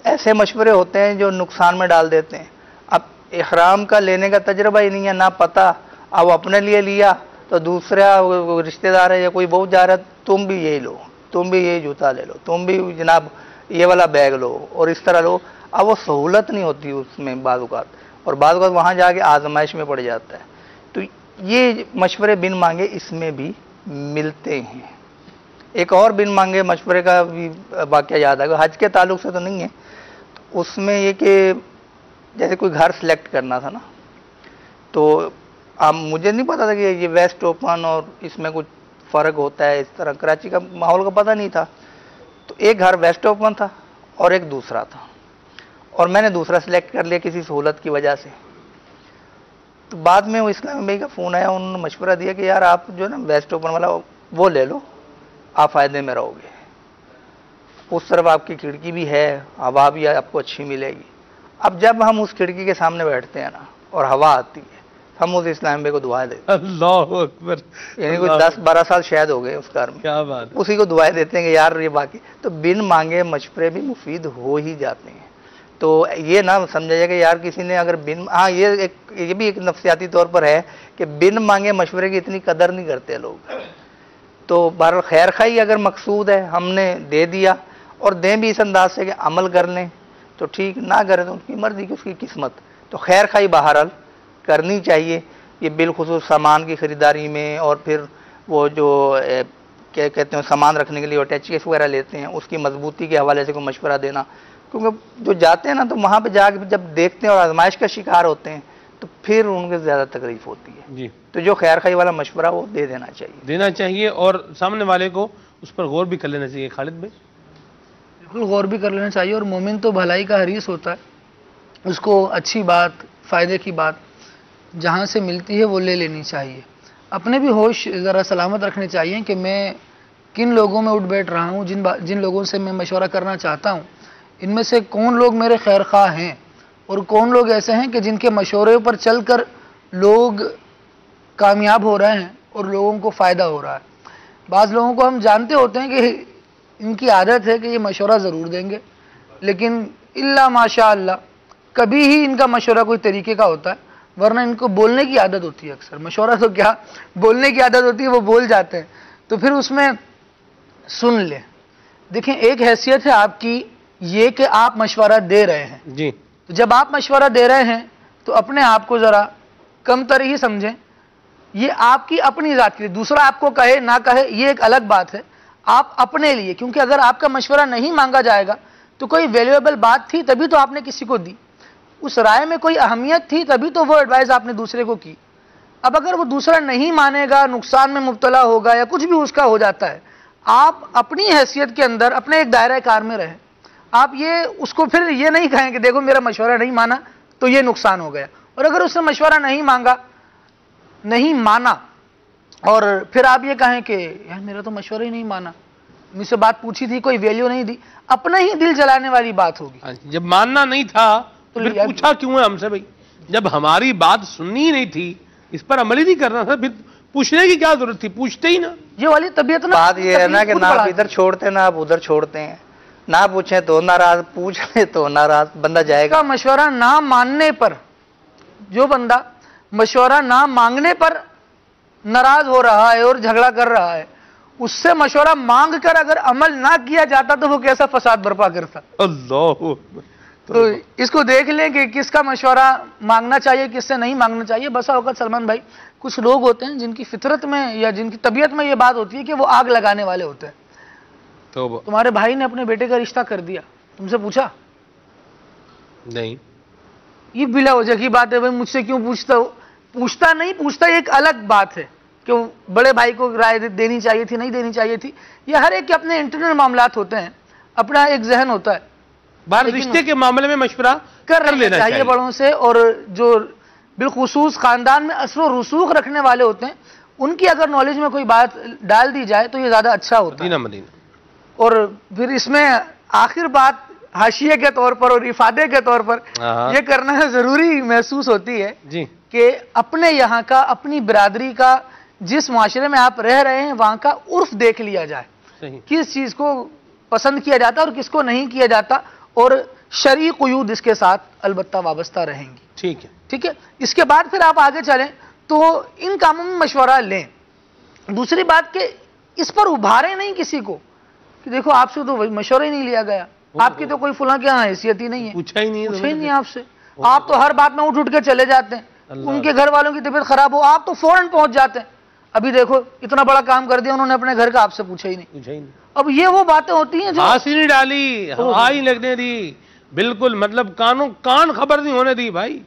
[SPEAKER 1] ایسے مشورے ہوتے ہیں جو نقصان میں ڈال دیتے ہیں۔ اب احرام کا لینے کا تجربہ ہی نہیں ہے، نہ پتہ، اب اپنے لیے لیا تو دوسرا رشتہ دار ہے یا کوئی بہت جا رہا ہے تم بھی یہی لو، تم بھی یہی جوتا لے لو، تم بھی جناب یہ والا بیگ لو اور اس طرح لو۔ اب وہ سہولت نہیں ہوتی اس میں بعض اوقات، اور بعض اوقات وہاں جا کے آزمائش میں پڑ جاتا ہے۔ تو یہ مشورے بن مانگے اس میں بھی ملتے ہیں۔ ایک اور بن مانگے مشورے کا بھی واقعہ یاد ہے، حج کے تعلق سے تو نہیں ہے، تو اس میں یہ کہ جیسے کوئی گھر سلیکٹ کرنا تھا نا، تو اب مجھے نہیں پتا تھا کہ یہ ویسٹ اوپن اور اس میں کچھ فرق ہوتا ہے، اس طرح کراچی کا ماحول کا پتہ نہیں تھا۔ تو ایک گھر ویسٹ اوپن تھا اور ایک دوسرا تھا، اور میں نے دوسرا سلیکٹ کر لیا کسی سہولت کی وجہ سے۔ تو بعد میں وہ اسلام بھائی کا فون آیا، انہوں نے مشورہ دیا کہ یار آپ جو ہے نا ویسٹ اوپن والا وہ لے لو، آپ فائدے میں رہو گے، اس طرف آپ کی کھڑکی بھی ہے، ہوا بھی آپ کو اچھی ملے گی۔ اب جب ہم اس کھڑکی کے سامنے بیٹھتے ہیں نا اور ہوا آتی ہے، ہم اس اسلام بھائی کو دعائیں دیتے ہیں۔
[SPEAKER 2] اللہ اکبر،
[SPEAKER 1] یعنی کوئی 10-12 سال شاید ہو گئے اس کار میں،
[SPEAKER 2] کیا بات،
[SPEAKER 1] اسی کو دعائیں دیتے ہیں کہ یار یہ باقی۔ تو بن مانگے مشورے بھی مفید ہو ہی جاتے ہیں۔ تو یہ نہ سمجھا جائے کہ یار کسی نے اگر ہاں یہ بھی ایک نفسیاتی طور پر ہے کہ بن مانگے مشورے کی اتنی قدر نہیں کرتے لوگ۔ تو بہرحال خیر خواہی اگر مقصود ہے، ہم نے دے دیا، اور دیں بھی اس انداز سے کہ عمل کر لیں تو ٹھیک، نہ کریں تو ان کی مرضی کی، اس کی قسمت۔ تو خیر خواہی بہرحال کرنی چاہیے، یہ بالخصوص سامان کی خریداری میں، اور پھر وہ جو کیا کہتے ہیں سامان رکھنے کے لیے اٹیچیز وغیرہ لیتے ہیں اس کی مضبوطی کے حوالے سے کوئی مشورہ دینا، کیونکہ جو جاتے ہیں نا تو وہاں پہ جا کے جب دیکھتے ہیں اور آزمائش کا شکار ہوتے ہیں تو پھر ان کو زیادہ تکلیف ہوتی ہے۔
[SPEAKER 2] جی،
[SPEAKER 1] تو جو خیر خواہی والا مشورہ وہ دینا چاہیے،
[SPEAKER 2] اور سامنے والے کو اس پر غور بھی کر لینا چاہیے۔ خالد بھائی؟
[SPEAKER 3] بالکل غور بھی کر لینا چاہیے، اور مومن تو بھلائی کا حریص ہوتا ہے، اس کو اچھی بات، فائدے کی بات جہاں سے ملتی ہے وہ لے لینی چاہیے۔ اپنے بھی ہوش ذرا سلامت رکھنے چاہیے کہ میں کن لوگوں میں اٹھ بیٹھ رہا ہوں، جن لوگوں سے میں مشورہ کرنا چاہتا ہوں، ان میں سے کون لوگ میرے خیر خواہ ہیں، اور کون لوگ ایسے ہیں کہ جن کے مشورے پر چل کر لوگ کامیاب ہو رہے ہیں اور لوگوں کو فائدہ ہو رہا ہے۔ بعض لوگوں کو ہم جانتے ہوتے ہیں کہ ان کی عادت ہے کہ یہ مشورہ ضرور دیں گے، لیکن الا ماشاء اللہ کبھی ہی ان کا مشورہ کوئی طریقے کا ہوتا ہے، ورنہ ان کو بولنے کی عادت ہوتی ہے، اکثر مشورہ تو کیا بولنے کی عادت ہوتی ہے، وہ بول جاتے ہیں۔ تو پھر اس میں سن لیں۔ دیکھیں ایک حیثیت ہے آپ کی یہ کہ آپ مشورہ دے رہے ہیں،
[SPEAKER 2] جی،
[SPEAKER 3] تو جب آپ مشورہ دے رہے ہیں تو اپنے آپ کو ذرا کم تر ہی سمجھیں. یہ آپ کی اپنی ذات کے لیے، دوسرا آپ کو کہے نہ کہے یہ ایک الگ بات ہے، آپ اپنے لیے، کیونکہ اگر آپ کا مشورہ نہیں مانگا جائے گا تو کوئی ویلیویبل بات تھی تبھی تو آپ نے کسی کو دی، اس رائے میں کوئی اہمیت تھی تبھی تو وہ ایڈوائز آپ نے دوسرے کو کی. اب اگر وہ دوسرا نہیں مانے گا، نقصان میں مبتلا ہوگا یا کچھ بھی اس کا ہو جاتا ہے، آپ اپنی حیثیت کے اندر اپنے ایک دائرہ کار میں رہیں. آپ یہ اس کو پھر یہ نہیں کہیں کہ دیکھو میرا مشورہ نہیں مانا تو یہ نقصان ہو گیا. اور اگر اس نے مشورہ نہیں مانا اور پھر آپ یہ کہیں کہ یار میرا تو مشورہ ہی نہیں مانا، مجھ سے بات پوچھی تھی کوئی ویلیو نہیں دی، اپنا ہی دل جلانے والی بات ہوگی.
[SPEAKER 2] جب ماننا نہیں تھا تو پھر پوچھا کیوں ہے ہم سے بھائی؟ جب ہماری بات سننی ہی نہیں تھی، اس پر عمل ہی نہیں کرنا تھا، پھر پوچھنے کی کیا ضرورت تھی؟ پوچھتے ہی نا.
[SPEAKER 3] یہ والی طبیعت نا،
[SPEAKER 1] بات یہ ہے نا کہ نہ آپ ادھر چھوڑتے نہ آپ ادھر چھوڑتے ہیں، نہ پوچھیں تو ناراض، پوچھ لیں تو ناراض، بندہ جائے گا.
[SPEAKER 3] مشورہ نہ ماننے پر، جو بندہ مشورہ نہ مانگنے پر ناراض ہو رہا ہے اور جھگڑا کر رہا ہے، اس سے مشورہ مانگ کر اگر عمل نہ کیا جاتا تو وہ کیسا فساد برپا کرتا.
[SPEAKER 2] اللہ.
[SPEAKER 3] تو اس کو دیکھ لیں کہ کس کا مشورہ مانگنا چاہیے، کس سے نہیں مانگنا چاہیے. بسا اوقات سلمان بھائی کچھ لوگ ہوتے ہیں جن کی فطرت میں یا جن کی طبیعت میں یہ بات ہوتی ہے کہ وہ آگ لگانے والے ہوتے ہیں. تمہارے بھائی نے اپنے بیٹے کا رشتہ کر دیا، تم سے پوچھا
[SPEAKER 2] نہیں؟ یہ
[SPEAKER 3] بلا وجہ کی بات ہے بھائی، مجھ سے کیوں پوچھتا ہو؟ پوچھتا نہیں پوچھتا یہ ایک الگ بات ہے کہ بڑے بھائی کو رائے دینی چاہیے تھی نہیں دینی چاہیے تھی. یہ ہر ایک کے اپنے انٹرنل معاملات ہوتے ہیں، اپنا ایک ذہن ہوتا ہے.
[SPEAKER 2] رشتے کے معاملے میں مشورہ
[SPEAKER 3] کر لینا چاہیے بڑوں سے، اور جو بالخصوص خاندان میں اثر و رسوخ رکھنے والے ہوتے ہیں ان کی اگر نالج میں کوئی بات ڈال دی جائے تو یہ زیادہ اچھا ہوتا ہے.
[SPEAKER 2] مدینہ.
[SPEAKER 3] اور پھر اس میں آخر بات حاشیے کے طور پر اور افادے کے طور پر یہ کرنا ضروری محسوس ہوتی ہے کہ اپنے یہاں کا، اپنی برادری کا، جس معاشرے میں آپ رہ رہے ہیں وہاں کا عرف دیکھ لیا جائے، کس چیز کو پسند کیا جاتا اور کس کو نہیں کیا جاتا، اور شرعی قیود اس کے ساتھ البتہ وابستہ رہیں گی. ٹھیک ہے. اس کے بعد پھر آپ آگے چلیں تو ان کاموں میں مشورہ لیں. دوسری بات کہ اس پر ابھاریں نہیں کسی کو کہ دیکھو آپ سے تو مشورہ ہی نہیں لیا گیا، آپ کی تو کوئی فلاں کے یہاں حیثیت ہی نہیں ہے،
[SPEAKER 2] پوچھا ہی نہیں
[SPEAKER 3] آپ سے. آپ تو ہر بات میں اٹھ کے چلے جاتے ہیں. ان کے گھر والوں کی طبیعت خراب ہو آپ تو فوراً پہنچ جاتے ہیں. ابھی دیکھو اتنا بڑا کام کر دیا انہوں نے اپنے گھر کا، آپ سے پوچھا ہی نہیں. اب یہ وہ باتیں ہوتی ہیں جو
[SPEAKER 2] ہانسی نہیں ڈالی، ہوا ہی لگنے دی، بالکل مطلب کان خبر نہیں ہونے دی. بھائی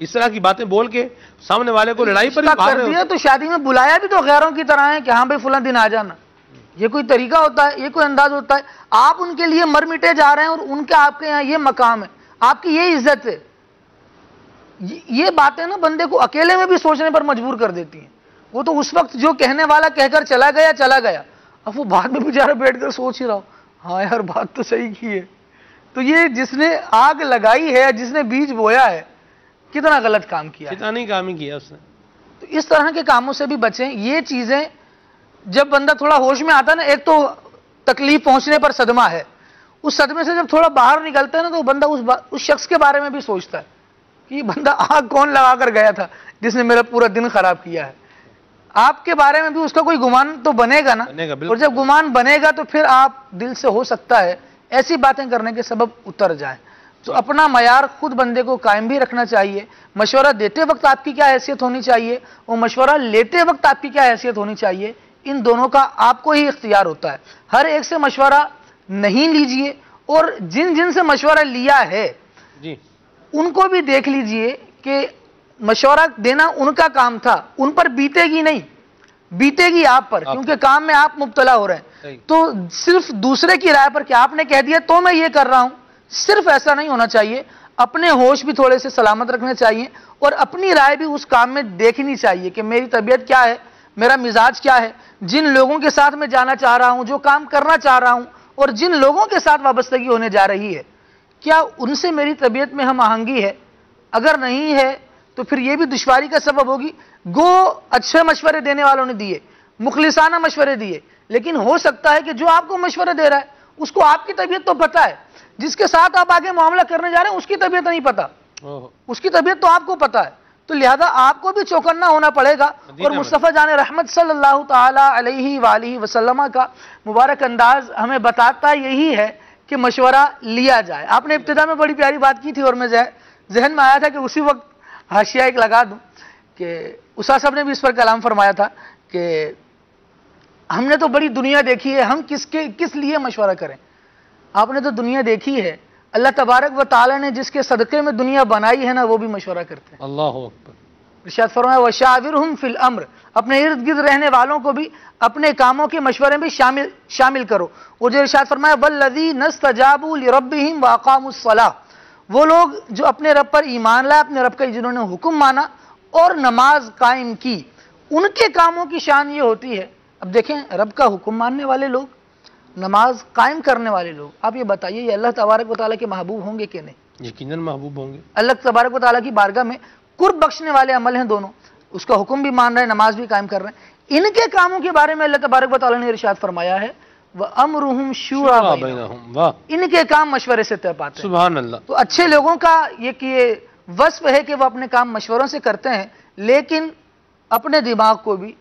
[SPEAKER 2] اس طرح کی باتیں بول کے سامنے والے کو لڑائی پر
[SPEAKER 3] کر دیا تو شادی میں بلایا بھی تو غیروں کی طرح ہے کہ ہاں بھائی فلاں دن آ جانا. یہ کوئی طریقہ ہوتا ہے؟ یہ کوئی انداز ہوتا ہے؟ آپ ان کے لیے مر مٹے جا رہے ہیں اور ان کے آپ کے یہاں یہ مقام ہے، آپ کی یہ عزت ہے. یہ باتیں نا بندے کو اکیلے میں بھی سوچنے پر مجبور کر دیتی ہیں. وہ تو اس وقت جو کہنے والا کہہ کر چلا گیا، اب وہ بعد میں بیچارہ بیٹھ کر سوچ ہی رہا ہو ہاں یار بات تو صحیح کی ہے. تو یہ جس نے آگ لگائی ہے، جس نے بیج بویا ہے، کتنا غلط کام کیا،
[SPEAKER 2] کتنا نہیں کام ہی کیا اس نے.
[SPEAKER 3] تو اس طرح کے کاموں سے بھی بچیں. یہ چیزیں جب بندہ تھوڑا ہوش میں آتا ہے نا، ایک تو تکلیف پہنچنے پر صدمہ ہے، اس صدمے سے جب تھوڑا باہر نکلتا ہے نا تو بندہ اس شخص کے بارے میں بھی سوچتا ہے کہ یہ بندہ آگ کون لگا کر گیا تھا جس نے میرا پورا دن خراب کیا ہے. آپ کے بارے میں بھی اس کا کوئی گمان تو بنے گا نا، اور جب گمان بنے گا تو پھر آپ دل سے ہو سکتا ہے ایسی باتیں کرنے کے سبب اتر جائیں. تو اپنا معیار خود بندے کو قائم بھی رکھنا چاہیے. مشورہ دیتے وقت آپ کی کیا حیثیت ہونی چاہیے اور مشورہ لیتے وقت آپ کی کیا حیثیت ہونی چاہیے، ان دونوں کا آپ کو ہی اختیار ہوتا ہے. ہر ایک سے مشورہ نہیں لیجئے، اور جن سے مشورہ لیا ہے ان کو بھی دیکھ لیجئے کہ مشورہ دینا ان کا کام تھا، ان پر بیتے گی نہیں، بیتے گی آپ پر، کیونکہ کام میں آپ مبتلا ہو رہے ہیں. تو صرف دوسرے کی رائے پر کہ آپ نے کہہ دیا تو میں یہ کر رہا ہوں، صرف ایسا نہیں ہونا چاہیے. اپنے ہوش بھی تھوڑے سے سلامت رکھنے چاہیے اور اپنی رائے بھی اس کام میں دیکھنی چاہیے کہ میری طبیعت کیا ہے، میرا مزاج کیا ہے، جن لوگوں کے ساتھ میں جانا چاہ رہا ہوں، جو کام کرنا چاہ رہا ہوں، اور جن لوگوں کے ساتھ وابستگی ہونے جا رہی ہے، کیا ان سے میری طبیعت میں ہم آہنگی ہے؟ اگر نہیں ہے تو پھر یہ بھی دشواری کا سبب ہوگی. گو اچھے مشورے دینے والوں نے دیے، مخلصانہ مشورے دیے، لیکن ہو سکتا ہے کہ جو آپ کو مشورے دے رہا ہے اس کو آپ کی طبیعت تو پتہ ہے، جس کے ساتھ آپ آگے معاملہ کرنے جا رہے ہیں اس کی طبیعت نہیں پتہ، اس کی طبیعت تو آپ کو پتہ ہے. تو لہذا آپ کو بھی چوکنا ہونا پڑے گا. اور مصطفیٰ جان رحمت صلی اللہ تعالی علیہ وآلہ وسلم کا مبارک انداز ہمیں بتاتا یہی ہے کہ مشورہ لیا جائے. آپ نے ابتدا میں بڑی پیاری بات کی تھی اور میں ذہن میں آیا تھا کہ اسی وقت حاشیہ ایک لگا دوں کہ استاد صاحب نے بھی اس پر کلام فرمایا تھا کہ ہم نے تو بڑی دنیا دیکھی ہے, ہم کس لیے مشورہ کریں. آپ نے تو دنیا دیکھی ہے, اللہ تبارک و تعالی نے جس کے صدقے میں دنیا بنائی ہے نا وہ بھی مشورہ کرتے ہیں.
[SPEAKER 2] اللہ اکبر.
[SPEAKER 3] ارشاد فرمایا وشاورہم فی الامر, اپنے ارد گرد رہنے والوں کو بھی اپنے کاموں کے مشورے میں شامل کرو. اور جو ارشاد فرمایا والذین استجابوا لربہم واقاموا الصلاۃ, وہ لوگ جو اپنے رب پر ایمان لائے, اپنے رب کا جنہوں نے حکم مانا اور نماز قائم کی, ان کے کاموں کی شان یہ ہوتی ہے. اب دیکھیں رب کا حکم ماننے والے لوگ, نماز قائم کرنے والے لوگ, آپ یہ بتائیے یہ اللہ تبارک و تعالیٰ کے محبوب ہوں گے کہ نہیں؟
[SPEAKER 2] یقیناً محبوب ہوں گے.
[SPEAKER 3] اللہ تبارک و تعالیٰ کی بارگاہ میں قرب بخشنے والے عمل ہیں دونوں, اس کا حکم بھی مان رہے ہیں, نماز بھی قائم کر رہے ہیں. ان کے کاموں کے بارے میں اللہ تبارک و تعالیٰ نے ارشاد فرمایا ہے وَأَمْرُهُمْ شُورَىٰ بَيْنَهُمْ, ان کے کام مشورے سے طے پاتے ہیں.
[SPEAKER 2] سبحان اللہ.
[SPEAKER 3] تو اچھے لوگوں کا یہ وصف ہے کہ وہ اپنے کام مشوروں سے کرتے ہیں, لیکن اپنے دماغ کو بھی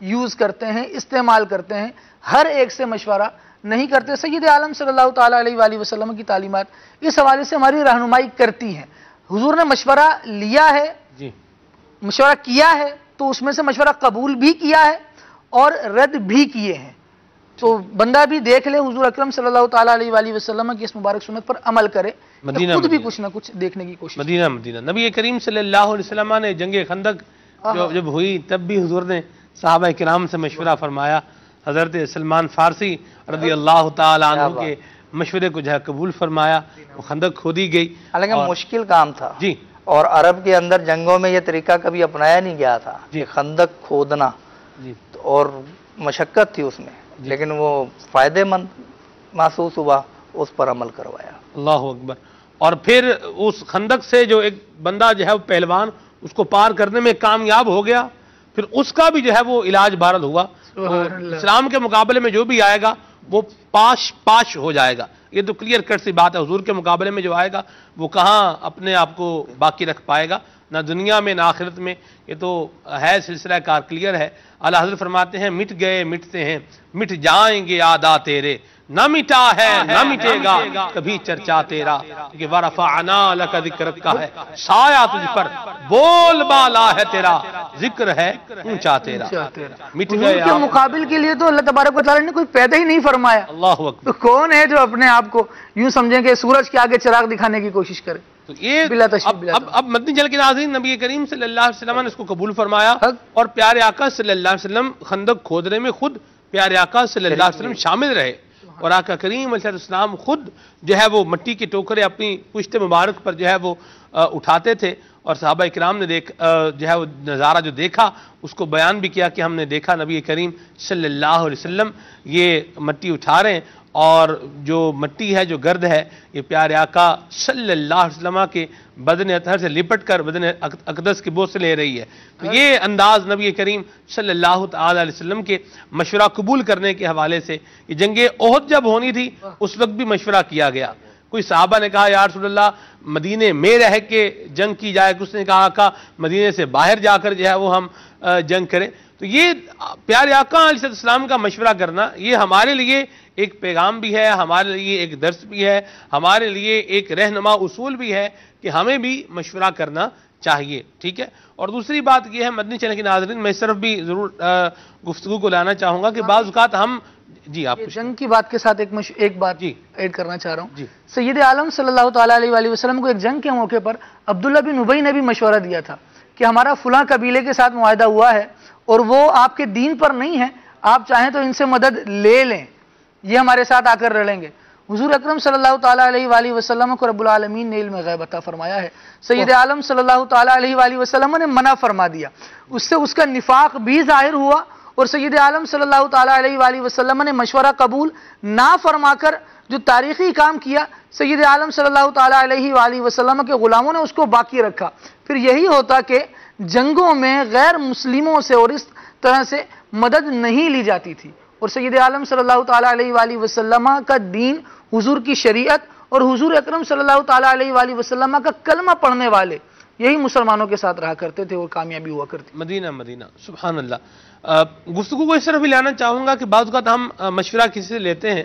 [SPEAKER 3] یوز کرتے ہیں, استعمال کرتے ہیں, ہر ایک سے مشورہ نہیں کرتے. سید عالم صلی اللہ تعالیٰ علیہ وآلہ وسلم کی تعلیمات اس حوالے سے ہماری رہنمائی کرتی ہیں. حضور نے مشورہ لیا ہے, مشورہ کیا ہے, تو اس میں سے مشورہ قبول بھی کیا ہے اور رد بھی کیے ہیں. تو بندہ بھی دیکھ لے حضور اکرم صلی اللہ تعالیٰ علیہ وآلہ وسلم کی اس مبارک سنت پر عمل کرے, خود بھی کچھ نہ کچھ دیکھنے کی کوشش.
[SPEAKER 2] مدینہ نبی کریم صلی اللہ علیہ وسلم نے جنگ خندق جب ہوئی تب بھی حضور نے صحابہ کرام سے مشورہ فرمایا. حضرت سلمان فارسی رضی اللہ تعالیٰ عنہ کے مشورے کو جو ہے قبول فرمایا, وہ خندق کھودی گئی.
[SPEAKER 1] حالانکہ مشکل کام تھا
[SPEAKER 2] جی,
[SPEAKER 1] اور عرب کے اندر جنگوں میں یہ طریقہ کبھی اپنایا نہیں گیا تھا جی, خندق کھودنا
[SPEAKER 2] جی,
[SPEAKER 1] اور مشقت تھی اس میں جی, لیکن وہ فائدے مند محسوس ہوا, اس پر عمل کروایا.
[SPEAKER 2] اللہ اکبر. اور پھر اس خندق سے جو ایک بندہ جو ہے وہ پہلوان, اس کو پار کرنے میں کامیاب ہو گیا, پھر اس کا بھی جو ہے وہ علاج بہرحال ہوا. اسلام کے مقابلے میں جو بھی آئے گا وہ پاش ہو جائے گا. یہ تو کلیئر کٹ سی بات ہے. حضور کے مقابلے میں جو آئے گا وہ کہاں اپنے آپ کو باقی رکھ پائے گا, نہ دنیا میں نہ آخرت میں. یہ تو ہے سلسلہ کار کلیئر ہے. اعلی حضرت فرماتے ہیں مٹ گئے مٹتے ہیں, مٹ جائیں گے یادا تیرے, نہ مٹا ہے نہ مٹے گا کبھی چرچا تیرا. کہ وَرَفَعْنَا لَكَ ذِكْرَكَ کا ہے, سایہ تجھ پر بول بالا ہے تیرا, ذکر ہے اونچا تیرا. مٹ گئے
[SPEAKER 3] کے مقابل کے لیے تو اللہ تبارک و تعالیٰ نے کوئی پیدا ہی نہیں فرمایا.
[SPEAKER 2] اللہ اکبر.
[SPEAKER 3] تو کون ہے جو اپنے آپ کو یوں سمجھیں کہ سورج کے آگے چراغ دکھانے کی کوشش کرے؟
[SPEAKER 2] تو یہ اب مدنی چل کے ناظرین, نبی کریم صلی اللہ علیہ وسلم نے اس کو قبول فرمایا, اور پیارے آقا صلی اللہ علیہ وسلم خندق کھودنے میں خود پیارے آقا صلی اللہ علیہ وسلم شامل رہے. اور آقا کریم علیہ السلام خود جو ہے وہ مٹی کے ٹوکرے اپنی پشت مبارک پر جو ہے وہ اٹھاتے تھے, اور صحابہ کرام نے جو ہے وہ نظارہ جو دیکھا اس کو بیان بھی کیا کہ ہم نے دیکھا نبی کریم صلی اللہ علیہ وسلم یہ مٹی اٹھا رہے ہیں, اور جو مٹی ہے جو گرد ہے یہ پیارے آقا صلی اللہ علیہ وسلم کے بدن اطہر سے لپٹ کر بدن اقدس کی بوس سے لے رہی ہے. تو یہ انداز نبی کریم صلی اللہ تعالی علیہ وسلم کے مشورہ قبول کرنے کے حوالے سے, یہ جنگ احد جب ہونی تھی اس وقت بھی مشورہ کیا گیا. کوئی صحابہ نے کہا یا رسول اللہ مدینے میں رہ کے جنگ کی جائے, اس نے کہا آقا مدینے سے باہر جا کر جو ہے وہ ہم جنگ کریں. تو یہ پیارے آقا علیہ السلام کا مشورہ کرنا یہ ہمارے لیے ایک پیغام بھی ہے, ہمارے لیے ایک درس بھی ہے, ہمارے لیے ایک رہنما اصول بھی ہے کہ ہمیں بھی مشورہ کرنا چاہیے. ٹھیک ہے. اور دوسری بات یہ ہے مدنی چینل کے ناظرین, میں صرف بھی ضرور گفتگو کو لانا چاہوں گا کہ بعض اوقات ہم جی آپ
[SPEAKER 3] جنگ کی بات کے ساتھ ایک بات ایڈ کرنا چاہ رہا ہوں. سید عالم صلی اللہ تعالیٰ علیہ وآلہ وسلم کو ایک جنگ کے موقع پر عبداللہ بن ابی نے بھی مشورہ دیا تھا کہ ہمارا فلاں قبیلے کے ساتھ معاہدہ ہوا ہے اور وہ آپ کے دین پر نہیں ہے, آپ چاہیں تو ان سے مدد لے لیں, یہ ہمارے ساتھ آ کر رلیں گے. حضور اکرم صلی اللہ تعالیٰ علیہ وآلہ وسلم کو رب العالمین نے علم غیب عطا فرمایا ہے. سید عالم صلی اللہ تعالیٰ علیہ وآلہ وسلم نے منع فرما دیا, اس سے اس کا نفاق بھی ظاہر ہوا, اور سید عالم صلی اللہ تعالیٰ علیہ وآلہ وسلم نے مشورہ قبول نہ فرما کر جو تاریخی کام کیا, سید عالم صلی اللہ تعالیٰ علیہ وآلہ وسلم کے غلاموں نے اس کو باقی رکھا. پھر یہی ہوتا کہ جنگوں میں غیر مسلموں سے اور اس طرح سے مدد نہیں لی جاتی تھی, اور سید عالم صلی اللہ تعالیٰ علیہ وآلہ وسلم کا دین, حضور کی شریعت اور حضور اکرم صلی اللہ تعالیٰ علیہ وآلہ وسلم کا کلمہ پڑھنے والے یہی مسلمانوں کے ساتھ رہا کرتے تھے اور کامیابی ہوا کرتی.
[SPEAKER 2] مدینہ سبحان اللہ. گفتگو کو اس طرح بھی لانا چاہوں گا کہ بعض اوقات ہم مشورہ کسی سے لیتے ہیں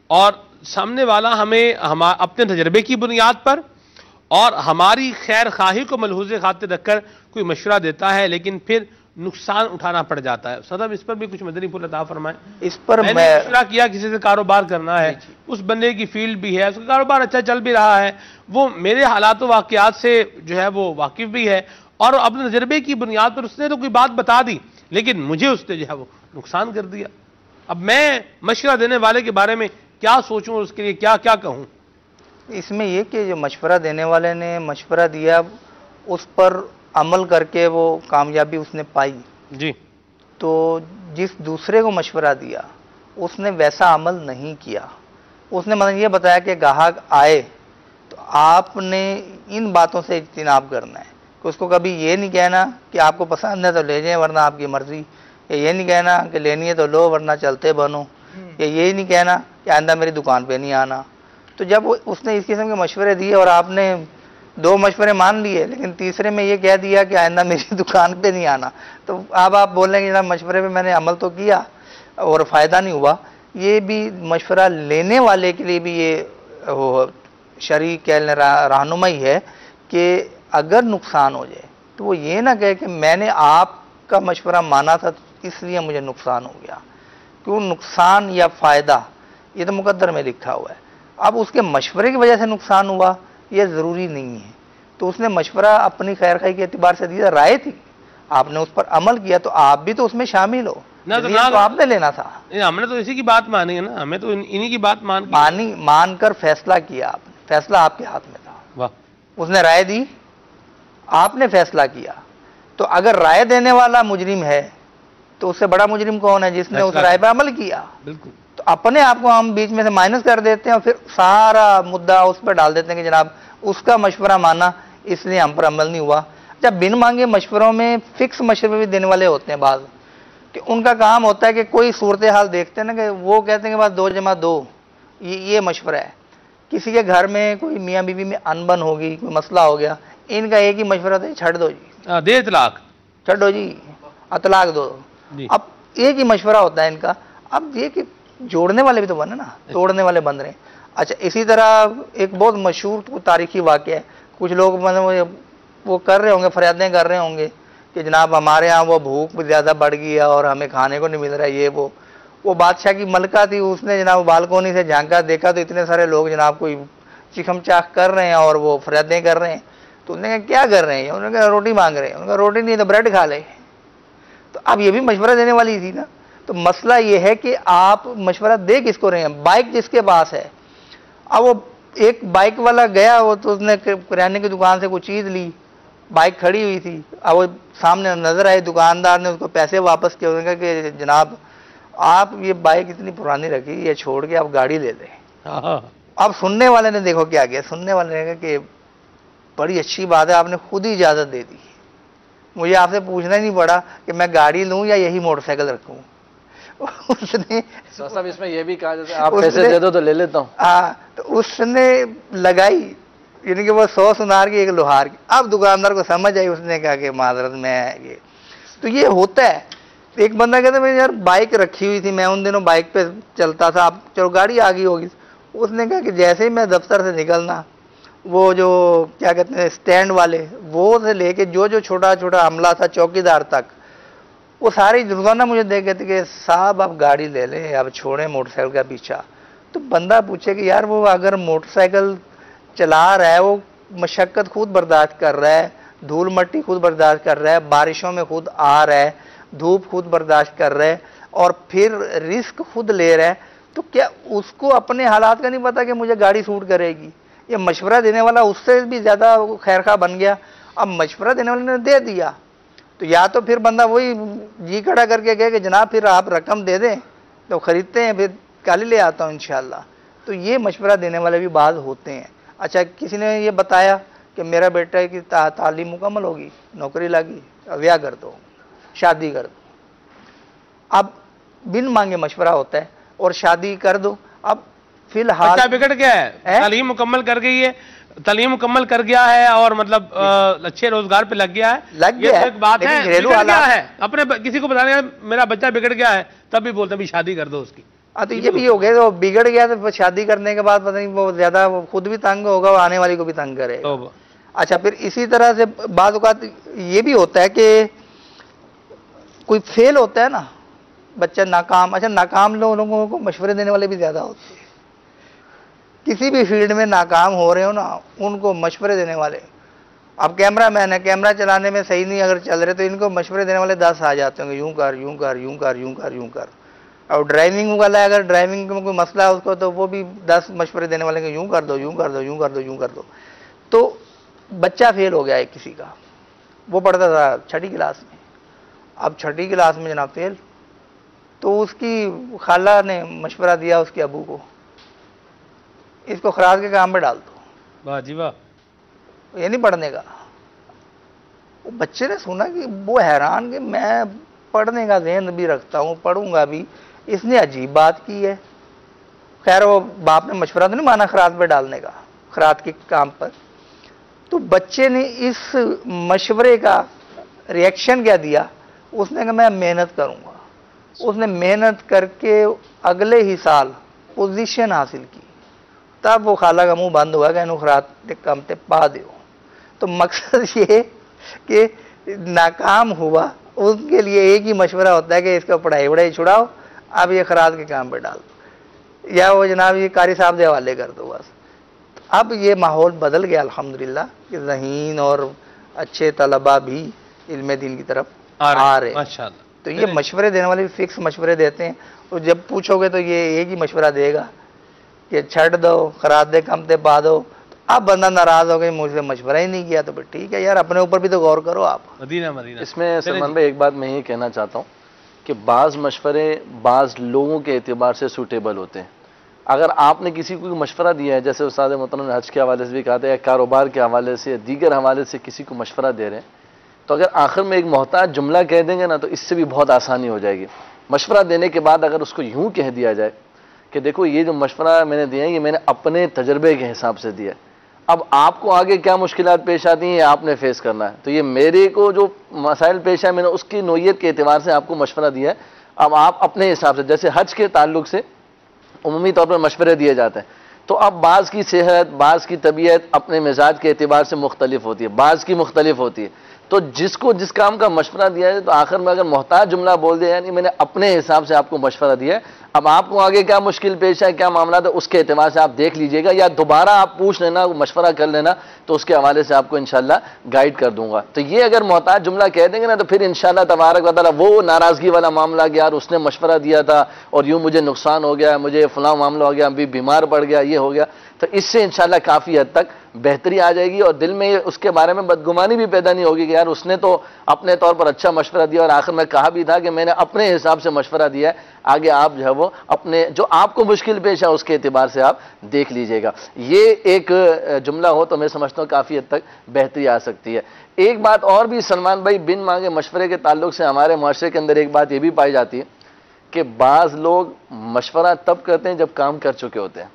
[SPEAKER 2] اور سامنے والا ہمیں اپنے تجربے کی بنیاد پر اور ہماری خیر خواہی کو ملحوظ خاطر رکھ کر کوئی مشورہ دیتا ہے، لیکن پھر نقصان اٹھانا پڑ جاتا ہے. صاحب اس پر بھی کچھ مدنی پھول عطا فرمائیں.
[SPEAKER 1] اس پر
[SPEAKER 2] میں نے مشورہ کیا کسی سے کاروبار کرنا ہے، اس بندے کی فیلڈ بھی ہے، اس کا کاروبار اچھا چل بھی رہا ہے، وہ میرے حالات و واقعات سے جو ہے وہ واقف بھی ہے، اور اپنے تجربے کی بنیاد پر اس نے تو کوئی بات بتا دی، لیکن مجھے اس نے جو ہے وہ نقصان کر دیا. اب میں مشورہ دینے والے کے بارے میں کیا سوچوں، اس کے لیے کیا کیا کہوں؟
[SPEAKER 1] اس میں یہ کہ جو مشورہ دینے والے نے مشورہ دیا اس پر عمل کر کے وہ کامیابی اس نے پائی
[SPEAKER 2] جی،
[SPEAKER 1] تو جس دوسرے کو مشورہ دیا اس نے ویسا عمل نہیں کیا. اس نے مطلب یہ بتایا کہ گاہک آئے تو آپ نے ان باتوں سے اجتناب کرنا ہے کہ اس کو کبھی یہ نہیں کہنا کہ آپ کو پسند ہے تو لے جائیں ورنہ آپ کی مرضی، یا یہ نہیں کہنا کہ لینی ہے تو لو ورنہ چلتے بنو، یا یہ نہیں کہنا کہ آئندہ میری دکان پہ نہیں آنا. تو جب اس نے اس قسم کے مشورے دیے اور آپ نے 2 مشورے مان لیے لیکن تیسرے میں یہ کہہ دیا کہ آئندہ میری دکان پہ نہیں آنا، تو اب آپ بول رہے ہیں کہ جناب مشورے پہ میں نے عمل تو کیا اور فائدہ نہیں ہوا. یہ بھی مشورہ لینے والے کے لیے بھی یہ شرعی رہنمائی ہے کہ اگر نقصان ہو جائے تو وہ یہ نہ کہے کہ میں نے آپ کا مشورہ مانا تھا اس لیے مجھے نقصان ہو گیا. کیوں نقصان یا فائدہ یہ تو مقدر میں لکھا ہوا ہے. اب اس کے مشورے کی وجہ سے نقصان ہوا یہ ضروری نہیں ہے. تو اس نے مشورہ اپنی خیر خواہی کے اعتبار سے دیا، رائے تھی، آپ نے اس پر عمل کیا تو آپ بھی تو اس میں شامل ہو، تو آپ نے لینا تھا.
[SPEAKER 2] ہم نے تو اسی کی بات مانی ہے نا، ہمیں تو انہی کی بات
[SPEAKER 1] مان کر فیصلہ کیا. آپ نے فیصلہ آپ کے ہاتھ میں تھا.
[SPEAKER 2] واہ.
[SPEAKER 1] اس نے رائے دی، آپ نے فیصلہ کیا. تو اگر رائے دینے والا مجرم ہے تو اس سے بڑا مجرم کون ہے؟ جس نے اس رائے پہ عمل کیا.
[SPEAKER 2] بالکل.
[SPEAKER 1] تو اپنے آپ کو ہم بیچ میں سے مائنس کر دیتے ہیں اور پھر سارا مدعا اس پہ ڈال دیتے ہیں کہ جناب اس کا مشورہ مانا اس لیے ہم پر عمل نہیں ہوا. جب بن مانگے مشوروں میں فکس مشورے بھی دینے والے ہوتے ہیں بعض، کہ ان کا کام ہوتا ہے کہ کوئی صورتحال دیکھتے ہیں نا کہ وہ کہتے ہیں کہ بس 2 + 2 یہ مشورہ ہے. کسی کے گھر میں کوئی میاں بیوی میں انبن ہوگی، کوئی مسئلہ ہو گیا، ان کا ایک ہی مشورہ تھا چھڑ دو جی،
[SPEAKER 2] دے اطلاق،
[SPEAKER 1] چھڑ دو جی، اطلاق دو. اب ایک ہی مشورہ ہوتا ہے ان کا. اب یہ کہ جوڑنے والے بھی تو بنے نا، توڑنے والے بن رہے ہیں. اچھا اسی طرح ایک بہت مشہور تاریخی واقعہ ہے. کچھ لوگ وہ کر رہے ہوں گے، فریادیں کر رہے ہوں گے کہ جناب ہمارے ہاں وہ بھوک زیادہ بڑھ گئی ہے اور ہمیں کھانے کو نہیں مل رہا ہے. یہ وہ بادشاہ کی ملکہ تھی، اس نے جناب بالکونی سے جھانکا، دیکھا تو اتنے سارے لوگ جناب کوئی چکھم چاک کر رہے ہیں اور وہ فریادیں کر رہے ہیں. تو انہوں نے کہا کیا کر رہے ہیں؟ انہوں نے کہا روٹی مانگ رہے ہیں. انہوں نے کہا روٹی نہیں تو بریڈ کھا لے. تو اب یہ بھی مشورہ دینے والی تھی نا. تو مسئلہ یہ ہے کہ آپ مشورہ دے کس کو رہے ہیں؟ بائک جس کے پاس ہے، اب وہ ایک بائک والا گیا، وہ تو اس نے کرانے کی دکان سے کوئی چیز لی، بائک کھڑی ہوئی تھی، اب وہ سامنے نظر آئی، دکاندار نے اس کو پیسے واپس کیے. انہوں نے کہا کہ جناب آپ یہ بائک اتنی پرانی رکھی، یہ چھوڑ کے آپ گاڑی لے لیں. اب سننے والے نے دیکھو کیا کیا، سننے والے نے کہا کہ بڑی اچھی بات ہے، آپ نے خود ہی اجازت دے دی، مجھے آپ سے پوچھنا ہی نہیں پڑا کہ میں گاڑی لوں یا یہی موٹر سائیکل رکھوں. اس نے
[SPEAKER 4] صاحب اس میں یہ بھی کہا جاتا ہے آپ پیسے دے دو تو لے لیتا ہوں.
[SPEAKER 1] ہاں تو اس نے لگائی، یعنی کہ وہ 100 سنار کی 1 لوہار کی. اب دکاندار کو سمجھ آئی، اس نے کہا کہ معذرت میں یہ تو یہ ہوتا ہے. ایک بندہ کہتا ہے یار بائک رکھی ہوئی تھی، میں ان دنوں بائک پہ چلتا تھا، اب چلو گاڑی آ گئی ہوگی. اس نے کہا کہ جیسے ہی میں دفتر سے نکلنا، وہ جو کیا کہتے ہیں اسٹینڈ والے، وہ سے لے کے جو چھوٹا چھوٹا عملہ تھا چوکیدار تک، وہ ساری روزانہ مجھے دیکھ کہتے کہ صاحب آپ گاڑی لے لیں، آپ چھوڑیں موٹر سائیکل کا پیچھا. تو بندہ پوچھے کہ یار وہ اگر موٹر سائیکل چلا رہا ہے، وہ مشقت خود برداشت کر رہا ہے، دھول مٹی خود برداشت کر رہا ہے، بارشوں میں خود آ رہا ہے، دھوپ خود برداشت کر رہا ہے اور پھر رسک خود لے رہا ہے، تو کیا اس کو اپنے حالات کا نہیں پتا کہ مجھے گاڑی سوٹ کرے گی؟ یہ مشورہ دینے والا اس سے بھی زیادہ خیرخواہ بن گیا. اب مشورہ دینے والے نے دے دیا تو یا تو پھر بندہ وہی جی کھڑا کر کے کہے کہ جناب پھر آپ رقم دے دیں تو خریدتے ہیں، پھر کل ہی لے آتا ہوں انشاءاللہ. تو یہ مشورہ دینے والے بھی بعض ہوتے ہیں. اچھا کسی نے یہ بتایا کہ میرا بیٹا کی تعلیم مکمل ہوگی، نوکری لگی، بیاہ کر دو، شادی کر دو. اب بن مانگے مشورہ ہوتا ہے اور شادی کر دو. اب فی الحال
[SPEAKER 2] بچہ بگڑ گیا ہے، تعلیم مکمل کر گئی ہے، تعلیم مکمل کر گیا ہے اور مطلب اچھے روزگار پہ لگ گیا ہے، یہ ایک بات ہے. بگڑ گیا ہے، اپنے کسی کو بتانے میرا بچہ بگڑ گیا ہے تب بھی بولتے ہیں بھی شادی کر دو اس کی.
[SPEAKER 1] تو یہ بھی ہو گیا تو بگڑ گیا تو شادی کرنے کے بعد پتہ نہیں وہ زیادہ خود بھی تنگ ہوگا اور آنے والی کو بھی تنگ کرے گا. اچھا پھر اسی طرح سے بعض اوقات یہ بھی ہوتا ہے کہ کوئی فیل ہوتا ہے نا بچہ ناکام. اچھا ناکام لوگوں کو مشورے دینے والے بھی زیادہ ہوتے ہیں. کسی بھی فیلڈ میں ناکام ہو رہے ہو نا ان کو مشورے دینے والے. اب کیمرہ مین ہے, کیمرہ چلانے میں صحیح نہیں اگر چل رہے تو ان کو مشورے دینے والے 10 آ جاتے ہوں گے, یوں کر یوں کر یوں کر یوں کر یوں کر. اور ڈرائیونگ والا ہے اگر ڈرائیونگ میں کوئی مسئلہ ہے اس کو تو وہ بھی 10 مشورے دینے والے کہ یوں کر دو یوں کر دو یوں کر دو یوں کر دو. تو بچہ فیل ہو گیا ہے کسی کا, وہ پڑھتا تھا 6ٹھی کلاس میں, اب 6ٹھی کلاس میں جناب فیل. تو اس کی خالہ نے مشورہ دیا اس کے ابو کو, اس کو خراج کے کام پہ ڈال دو.
[SPEAKER 2] واہ جی واہ.
[SPEAKER 1] یہ نہیں پڑھنے کا. بچے نے سنا کہ وہ حیران کہ میں پڑھنے کا ذہن بھی رکھتا ہوں, پڑھوں گا بھی, اس نے عجیب بات کی ہے. خیر وہ باپ نے مشورہ تو نہیں مانا خراج پہ ڈالنے کا, خراج کے کام پر. تو بچے نے اس مشورے کا ریئیکشن کیا دیا, اس نے کہا میں محنت کروں گا. اس نے محنت کر کے اگلے ہی سال پوزیشن حاصل کی. تب وہ خالہ کا منہ بند ہوا کہ انہوں خراج کام تے پا دیو. تو مقصد یہ کہ ناکام ہوا اس کے لیے ایک ہی مشورہ ہوتا ہے کہ اس کا پڑھائی چھڑاؤ, اب یہ خراج کے کام پہ ڈال دو, یا وہ جناب یہ قاری صاحب کے حوالے کر دو بس. اب یہ ماحول بدل گیا الحمدللہ کہ ذہین اور اچھے طلباء بھی علم دین کی طرف آ رہے ہیں. تو یہ مشورے دینے والے فکس مشورے دیتے ہیں. تو جب پوچھو گے تو یہ ایک ہی مشورہ دے گا کہ چھڑ دو خراج دے کم تے پا دو. اب بندہ ناراض ہو گئی مجھ سے مشورہ ہی نہیں کیا, تو پھر ٹھیک ہے یار اپنے اوپر بھی تو غور کرو آپ.
[SPEAKER 4] اس میں سلمان بھائی ایک بات میں یہ کہنا چاہتا ہوں کہ بعض مشورے بعض لوگوں کے اعتبار سے سوٹیبل ہوتے ہیں. اگر آپ نے کسی کو مشورہ دیا ہے, جیسے استاد محترم نے حج کے حوالے سے بھی کہا تھا, یا کاروبار کے حوالے سے یا دیگر حوالے سے کسی کو مشورہ دے رہے ہیں, تو اگر آخر میں ایک محتاج جملہ کہہ دیں گے نا تو اس سے بھی بہت آسانی ہو جائے گی. مشورہ دینے کے بعد اگر اس کو یوں کہہ دیا جائے کہ دیکھو یہ جو مشورہ میں نے دیا ہے یہ میں نے اپنے تجربے کے حساب سے دیا ہے, اب آپ کو آگے کیا مشکلات پیش آتی ہیں یہ آپ نے فیس کرنا ہے. تو یہ میرے کو جو مسائل پیش آئے میں نے اس کی نوعیت کے اعتبار سے آپ کو مشورہ دیا ہے. اب آپ اپنے حساب سے, جیسے حج کے تعلق سے عمومی طور پر مشورے دیے جاتے ہیں, تو اب بعض کی صحت بعض کی طبیعت اپنے مزاج کے اعتبار سے مختلف ہوتی ہے, بعض کی مختلف ہوتی ہے. تو جس کو جس کام کا مشورہ دیا ہے تو آخر میں اگر محتاج جملہ بول دیا یعنی میں نے اپنے حساب سے آپ کو مشورہ دیا ہے, اب آپ کو آگے کیا مشکل پیش ہے کیا معاملات ہے اس کے اعتبار سے آپ دیکھ لیجئے گا, یا دوبارہ آپ پوچھ لینا مشورہ کر لینا تو اس کے حوالے سے آپ کو انشاءاللہ گائیڈ کر دوں گا. تو یہ اگر محتاج جملہ کہہ دیں گے نا تو پھر انشاءاللہ تبارک و تعالیٰ وہ ناراضگی والا معاملہ کہ یار اس نے مشورہ دیا تھا اور یوں مجھے نقصان ہو گیا, مجھے فلاں معاملہ ہو گیا, ابھی بیمار پڑ گیا, یہ ہو گیا, تو اس سے انشاءاللہ کافی حد تک بہتری آ جائے گی اور دل میں اس کے بارے میں بدگمانی بھی پیدا نہیں ہوگی کہ یار اس نے تو اپنے طور پر اچھا مشورہ دیا اور آخر میں کہا بھی تھا کہ میں نے اپنے حساب سے مشورہ دیا ہے. آگے آپ جو ہے وہ اپنے جو آپ کو مشکل پیش ہے اس کے اعتبار سے آپ دیکھ لیجئے گا. یہ ایک جملہ ہو تو میں سمجھتا ہوں کافی حد تک بہتری آ سکتی ہے. ایک بات اور بھی سلمان بھائی بن مانگے مشورے کے تعلق سے ہمارے معاشرے کے اندر ایک بات یہ بھی پائی جاتی ہے کہ بعض لوگ مشورہ تب کرتے ہیں جب کام کر چکے ہوتے ہیں,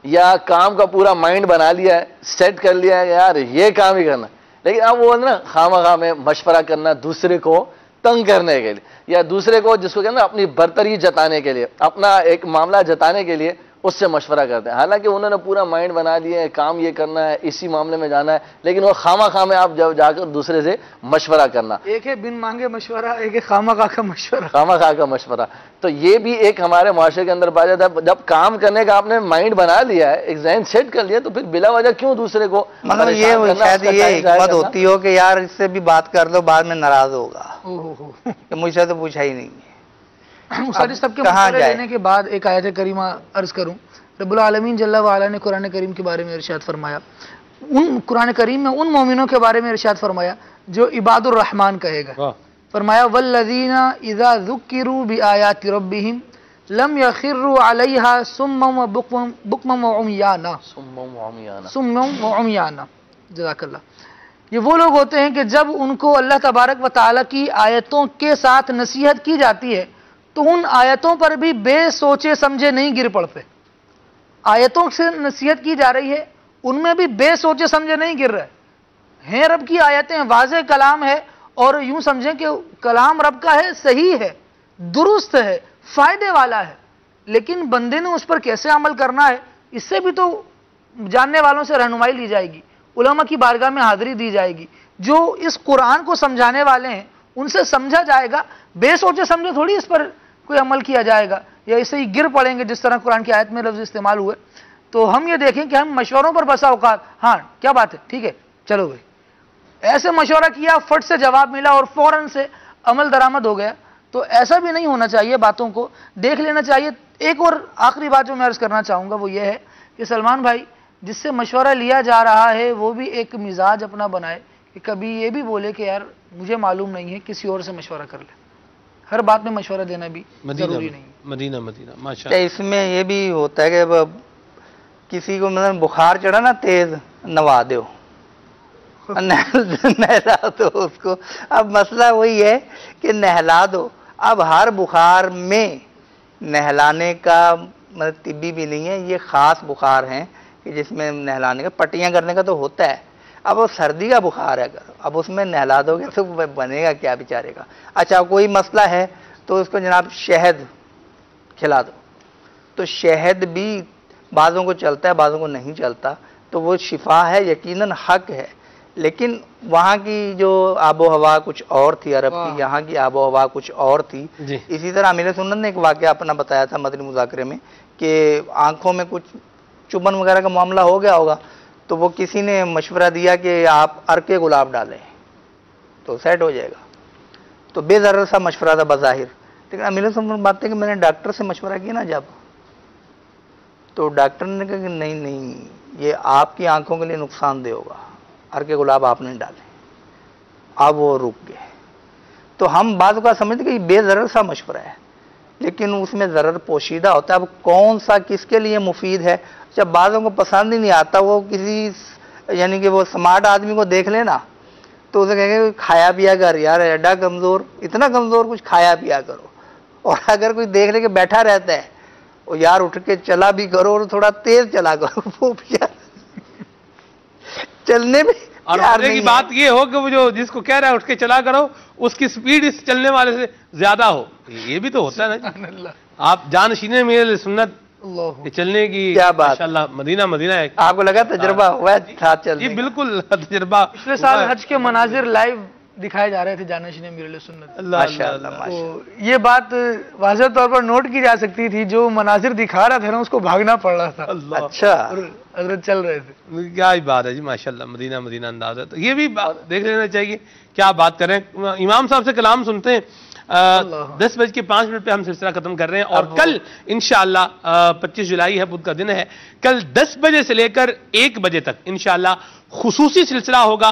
[SPEAKER 4] یا کام کا پورا مائنڈ بنا لیا ہے, سیٹ کر لیا ہے یار یہ کام ہی کرنا, لیکن اب وہ نا خواہ میں مشورہ کرنا دوسرے کو تنگ کرنے کے لیے یا دوسرے کو جس کو کہنا اپنی برتری جتانے کے لیے, اپنا ایک معاملہ جتانے کے لیے اس سے مشورہ کرتے ہیں. حالانکہ انہوں نے پورا مائنڈ بنا لیا ہے کام یہ کرنا ہے اسی معاملے میں جانا ہے, لیکن وہ خواہ میں آپ جا کر دوسرے سے مشورہ کرنا.
[SPEAKER 3] ایک ہے بن مانگے مشورہ, ایک ہے خواہ کا مشورہ.
[SPEAKER 4] خواہ کا مشورہ. تو یہ بھی ایک ہمارے معاشرے کے اندر پایا جاتا ہے. جب کام کرنے کا آپ نے مائنڈ بنا لیا ہے, ایک ذہن سیٹ کر لیا, تو پھر بلا وجہ کیوں دوسرے کو
[SPEAKER 1] مطلب یہ شاید یہ حکمت ہوتی ہو کہ یار اس سے بھی بات کر دو بعد میں ناراض ہوگا کہ مجھ سے تو پوچھا ہی نہیں ہے.
[SPEAKER 3] مساجد صاحب کے مشورے لینے کے بعد ایک آیت کریمہ عرض کروں. رب العالمین جل وعلا نے قرآن کریم کے بارے میں ارشاد فرمایا, قرآن کریم میں ان مومنوں کے بارے میں ارشاد فرمایا جو عباد الرحمن کہے گا. فرمایا والذین اذا ذکروا بآیات ربہم لم یخروا علیہا صما وبکما وعمیانا. صما وعمیانا. جزاک اللہ. یہ وہ لوگ ہوتے ہیں کہ جب ان کو اللہ تبارک و تعالیٰ کی آیتوں کے ساتھ نصیحت کی جاتی ہے تو ان آیتوں پر بھی بے سوچے سمجھے نہیں گر پڑتے. آیتوں سے نصیحت کی جا رہی ہے, ان میں بھی بے سوچے سمجھے نہیں گر رہے ہیں. رب کی آیتیں واضح کلام ہے اور یوں سمجھیں کہ کلام رب کا ہے, صحیح ہے, درست ہے, فائدے والا ہے, لیکن بندے نے اس پر کیسے عمل کرنا ہے اس سے بھی تو جاننے والوں سے رہنمائی لی جائے گی، علماء کی بارگاہ میں حاضری دی جائے گی، جو اس قرآن کو سمجھانے والے ہیں ان سے سمجھا جائے گا، بے سوچے سمجھے تھوڑی اس پر کوئی عمل کیا جائے گا، یا اسے ہی گر پڑیں گے جس طرح قرآن کی آیت میں لفظ استعمال ہوئے۔ تو ہم یہ دیکھیں کہ ہم مشوروں پر بسا اوقات ہاں کیا بات ہے ٹھیک ہے چلو بھائی، ایسے مشورہ کیا، فٹ سے جواب ملا اور فوراً سے عمل درآمد ہو گیا، تو ایسا بھی نہیں ہونا چاہیے، باتوں کو دیکھ لینا چاہیے۔ ایک اور آخری بات جو میں عرض کرنا چاہوں گا وہ یہ ہے کہ سلمان بھائی جس سے مشورہ لیا جا رہا ہے وہ بھی ایک مزاج اپنا بنائے کہ کبھی یہ بھی بولے کہ یار مجھے معلوم نہیں ہے، کسی اور سے مشورہ کر لے، ہر بات میں مشورہ دینا بھی ضروری نہیں۔
[SPEAKER 2] مدینہ ماشاءاللہ۔
[SPEAKER 1] اس میں یہ بھی ہوتا ہے کہ کسی کو مثلا بخار چڑھا نا تیز، نوا دو، نہلا دو اس کو۔ اب مسئلہ وہی ہے کہ نہلا دو۔ اب ہر بخار میں نہلانے کا مطلب طبی بھی نہیں ہے، یہ خاص بخار ہیں کہ جس میں نہلانے کا پٹیاں کرنے کا تو ہوتا ہے۔ اب وہ سردی کا بخار ہے، اگر اب اس میں نہلا دو گے تو بنے گا کیا بیچارے کا۔ اچھا کوئی مسئلہ ہے تو اس کو جناب شہد کھلا دو، تو شہد بھی بعضوں کو چلتا ہے بعضوں کو نہیں چلتا، تو وہ شفا ہے، یقیناً حق ہے، لیکن وہاں کی جو آب و ہوا کچھ اور تھی عرب کی، یہاں کی آب و ہوا کچھ اور تھی۔ اسی طرح امیر سنت نے ایک واقعہ اپنا بتایا تھا مدنی مذاکرے میں کہ آنکھوں میں کچھ چبھن وغیرہ کا معاملہ ہو گیا ہوگا، تو وہ کسی نے مشورہ دیا کہ آپ عرق گلاب ڈالیں تو سیٹ ہو جائے گا، تو بے ضرر سا مشورہ تھا بظاہر، لیکن امیر سنت بات ہے کہ میں نے ڈاکٹر سے مشورہ کیا نا جب، تو ڈاکٹر نے کہا کہ نہیں یہ آپ کی آنکھوں کے لیے نقصان دہ ہوگا، عرق گلاب آپ نے ڈالے۔ اب وہ رک گئے۔ تو ہم بعض کا سمجھتے کہ یہ بے ضرر سا مشورہ ہے، لیکن اس میں ضرر پوشیدہ ہوتا ہے۔ اب کون سا کس کے لیے مفید ہے، جب بعضوں کو پسند ہی نہیں آتا، وہ کسی یعنی کہ وہ سمارٹ آدمی کو دیکھ لینا تو اسے کہیں گے کھایا پیا کر یار، ایڈا کمزور، اتنا کمزور، کچھ کھایا پیا کرو۔ اور اگر کوئی دیکھ لے کہ بیٹھا رہتا ہے وہ یار اٹھ کے چلا بھی کرو اور تھوڑا تیز چلا کرو، وہ چلنے میں
[SPEAKER 2] اور مزے کی بات یہ ہو کہ وہ جو جس کو کہہ رہا ہے اٹھ کے چلا کرو اس کی سپیڈ اس چلنے والے سے زیادہ ہو، یہ بھی تو ہوتا ہے نا۔ آپ جانشین میرے سنت چلنے کی
[SPEAKER 1] کیا بات،
[SPEAKER 2] ماشاءاللہ مدینہ ہے۔
[SPEAKER 1] آپ کو لگا تجربہ ہوا ہے ساتھ چلنے؟
[SPEAKER 2] جی بالکل تجربہ۔
[SPEAKER 3] پچھلے سال حج کے مناظر لائیو دکھائے جا رہے تھے جانشین امیر علیہ سنت۔ تو یہ بات واضح طور پر نوٹ کی جا سکتی تھی، جو مناظر دکھا رہا تھا نا اس کو بھاگنا پڑ رہا تھا،
[SPEAKER 1] اچھا
[SPEAKER 3] حضرت چل رہے تھے۔
[SPEAKER 2] کیا ہی بات ہے جی ماشاءاللہ، مدینہ انداز ہے۔ تو یہ بھی دیکھ لینا چاہیے کیا بات کریں۔ امام صاحب سے کلام سنتے ہیں، 10:05 پہ ہم سلسلہ ختم کر رہے ہیں، اور کل انشاءاللہ 25 جولائی ہے، بدھ کا دن ہے، کل 10 بجے سے لے کر 1 بجے تک انشاءاللہ خصوصی سلسلہ ہوگا،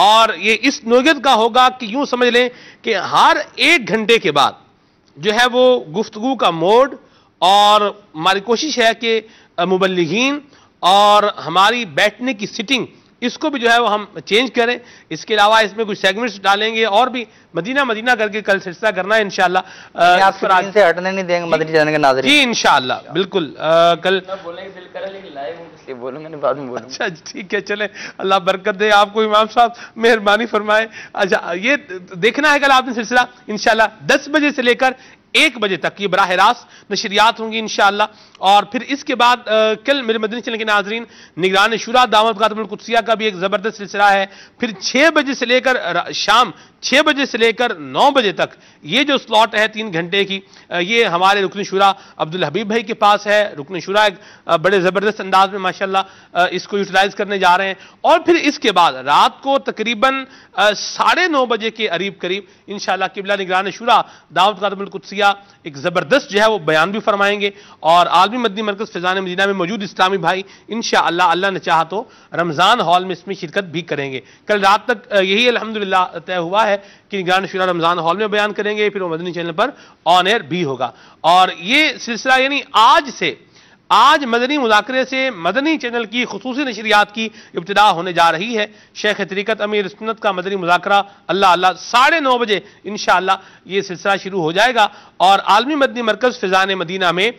[SPEAKER 2] اور یہ اس نوعیت کا ہوگا کہ یوں سمجھ لیں کہ ہر 1 گھنٹے کے بعد جو ہے وہ گفتگو کا موڈ، اور ہماری کوشش ہے کہ مبلغین اور ہماری بیٹھنے کی سٹنگ اس کو بھی جو ہے وہ ہم چینج کریں۔ اس کے علاوہ اس میں کچھ سیگمنٹس ڈالیں گے، اور بھی مدینہ کر کے کل سلسلہ کرنا ہے انشاءاللہ۔
[SPEAKER 1] آپ سے ہٹنے نہیں دیں گے مدنی چینل کے ناظرین؟
[SPEAKER 2] جی انشاءاللہ بالکل۔ کل
[SPEAKER 11] بولنے کی دل کرا لیکن لائیو ہوں اس لیے بولوں گا نہیں، بعد میں بولوں گا۔
[SPEAKER 2] اچھا ٹھیک ہے، چلیں اللہ برکت دے آپ کو، امام صاحب مہربانی فرمائے۔ اچھا یہ دیکھنا ہے کل آپ نے سلسلہ انشاءاللہ 10 بجے سے لے کر 1 بجے تک یہ براہ راست نشریات ہوں گی انشاءاللہ۔ اور پھر اس کے بعد کل میرے مدنی چینل کے ناظرین نگران شورا دعوت خاتم القدسیہ کا بھی ایک زبردست سلسلہ ہے۔ پھر 6 بجے سے لے کر شام 6 بجے سے لے کر 9 بجے تک یہ جو سلاٹ ہے 3 گھنٹے کی، یہ ہمارے رکن شورا عبدالحبیب بھائی کے پاس ہے۔ رکن شورا ایک بڑے زبردست انداز میں ماشاءاللہ اس کو یوٹیلائز کرنے جا رہے ہیں۔ اور پھر اس کے بعد رات کو تقریباً 9:30 بجے کے قریب انشاءاللہ قبلہ نگران شورا دعوت خاتم القدسیہ ایک زبردست جو ہے وہ بیان بھی فرمائیں گے، اور عالمی مدنی مرکز فیضان مدینہ میں موجود اسلامی بھائی انشاءاللہ اللہ نے چاہا تو رمضان ہال میں اس میں شرکت بھی کریں گے۔ کل رات تک یہی الحمدللہ طے ہوا ہے کہ نگران شورا رمضان ہال میں بیان کریں گے، پھر وہ مدنی چینل پر آن ایئر بھی ہوگا۔ اور یہ سلسلہ یعنی آج مدنی مذاکرے سے مدنی چینل کی خصوصی نشریات کی ابتدا ہونے جا رہی ہے۔ شیخ طریقت امیر سنت کا مدنی مذاکرہ اللہ 9:30 بجے انشاءاللہ یہ سلسلہ شروع ہو جائے گا، اور عالمی مدنی مرکز فیضان مدینہ میں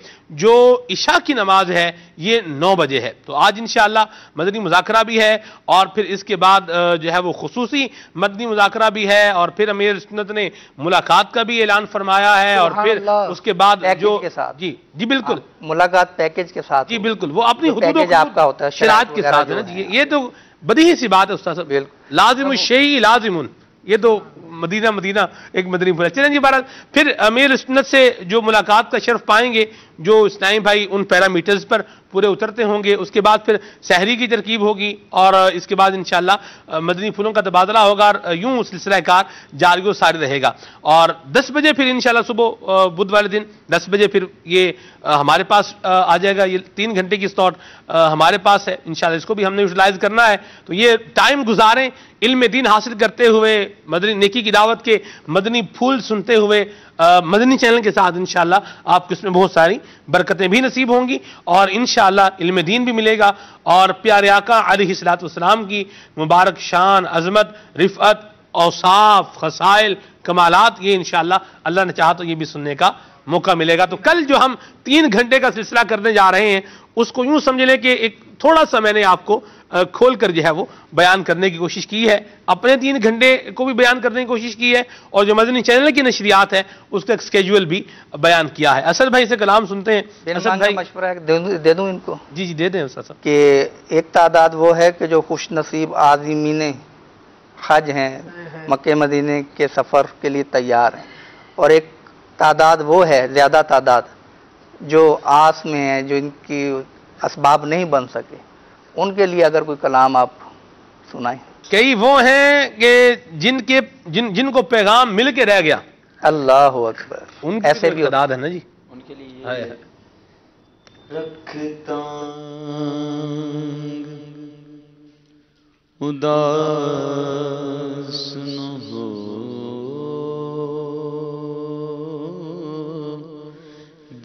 [SPEAKER 2] جو عشاء کی نماز ہے یہ 9 بجے ہے. تو آج انشاءاللہ مدنی مذاکرہ بھی ہے اور پھر اس کے بعد جو ہے وہ خصوصی مدنی مذاکرہ بھی ہے اور پھر امیر سنت نے ملاقات کا بھی اعلان فرمایا ہے اور پھر اس کے بعد جو جی بالکل
[SPEAKER 1] ملاقات پیکج کے ساتھ
[SPEAKER 2] جی بالکل وہ اپنی حدود
[SPEAKER 1] آپ کا ہوتا ہے
[SPEAKER 2] شرائط کے ساتھ ہے نا جی. یہ تو بدیہی سی بات ہے استاد صاحب, لازم الشیء لازم, یہ تو مدینہ ایک مدنی پھول ہے. چلیں جی بہرحال پھر امیر سنت سے جو ملاقات کا شرف پائیں گے جو اسلامی بھائی ان پیرامیٹرز پر پورے اترتے ہوں گے, اس کے بعد پھر سحری کی ترکیب ہوگی اور اس کے بعد انشاءاللہ مدنی پھولوں کا تبادلہ ہوگا اور یوں سلسلہ کار جاری و ساری رہے گا. اور 10 بجے پھر انشاءاللہ صبح بدھ والے دن 10 بجے پھر یہ ہمارے پاس آ جائے گا. یہ 3 گھنٹے کی سلاٹ ہمارے پاس ہے انشاءاللہ, اس کو بھی ہم نے یوٹیلائز کرنا ہے. تو یہ ٹائم گزاریں علم دین حاصل کرتے ہوئے, مدنی نیکی کی دعوت کے مدنی پھول سنتے ہوئے مدنی چینل کے ساتھ انشاءاللہ آپ کو اس میں بہت ساری برکتیں بھی نصیب ہوں گی اور انشاءاللہ علم دین بھی ملے گا اور پیارے آقا علیہ الصلوۃ والسلام کی مبارک شان, عظمت, رفعت, اوصاف, خصائل, کمالات, یہ انشاءاللہ اللہ نے چاہا تو یہ بھی سننے کا موقع ملے گا. تو کل جو ہم 3 گھنٹے کا سلسلہ کرنے جا رہے ہیں اس کو یوں سمجھ لیں کہ ایک تھوڑا سا میں نے آپ کو کھول کر جو ہے وہ بیان کرنے کی کوشش کی ہے, اپنے 3 گھنٹے کو بھی بیان کرنے کی کوشش کی ہے اور جو مدنی چینل کی نشریات ہے اس کا ایک اسکیجول بھی بیان کیا ہے. اسد بھائی سے کلام سنتے ہیں. اسد بھائی
[SPEAKER 1] مشورہ دے دوں ان کو.
[SPEAKER 2] جی دے دیں استاد صاحب.
[SPEAKER 1] کہ ایک تعداد وہ ہے کہ جو خوش نصیب عازمین حج ہیں, مکہ مدینے کے سفر کے لیے تیار ہیں, اور ایک تعداد وہ ہے, زیادہ تعداد, جو آس میں ہے, جو ان کی اسباب نہیں بن سکے. ان کے لیے اگر کوئی کلام آپ سنائیں.
[SPEAKER 2] کئی وہ ہیں کہ جن کو پیغام مل کے رہ گیا.
[SPEAKER 1] اللہ اکبر,
[SPEAKER 2] ان کی ایسے بھی تعداد ہے نا جی.
[SPEAKER 4] ان کے لیے
[SPEAKER 12] رکھتا اداس نہ ہو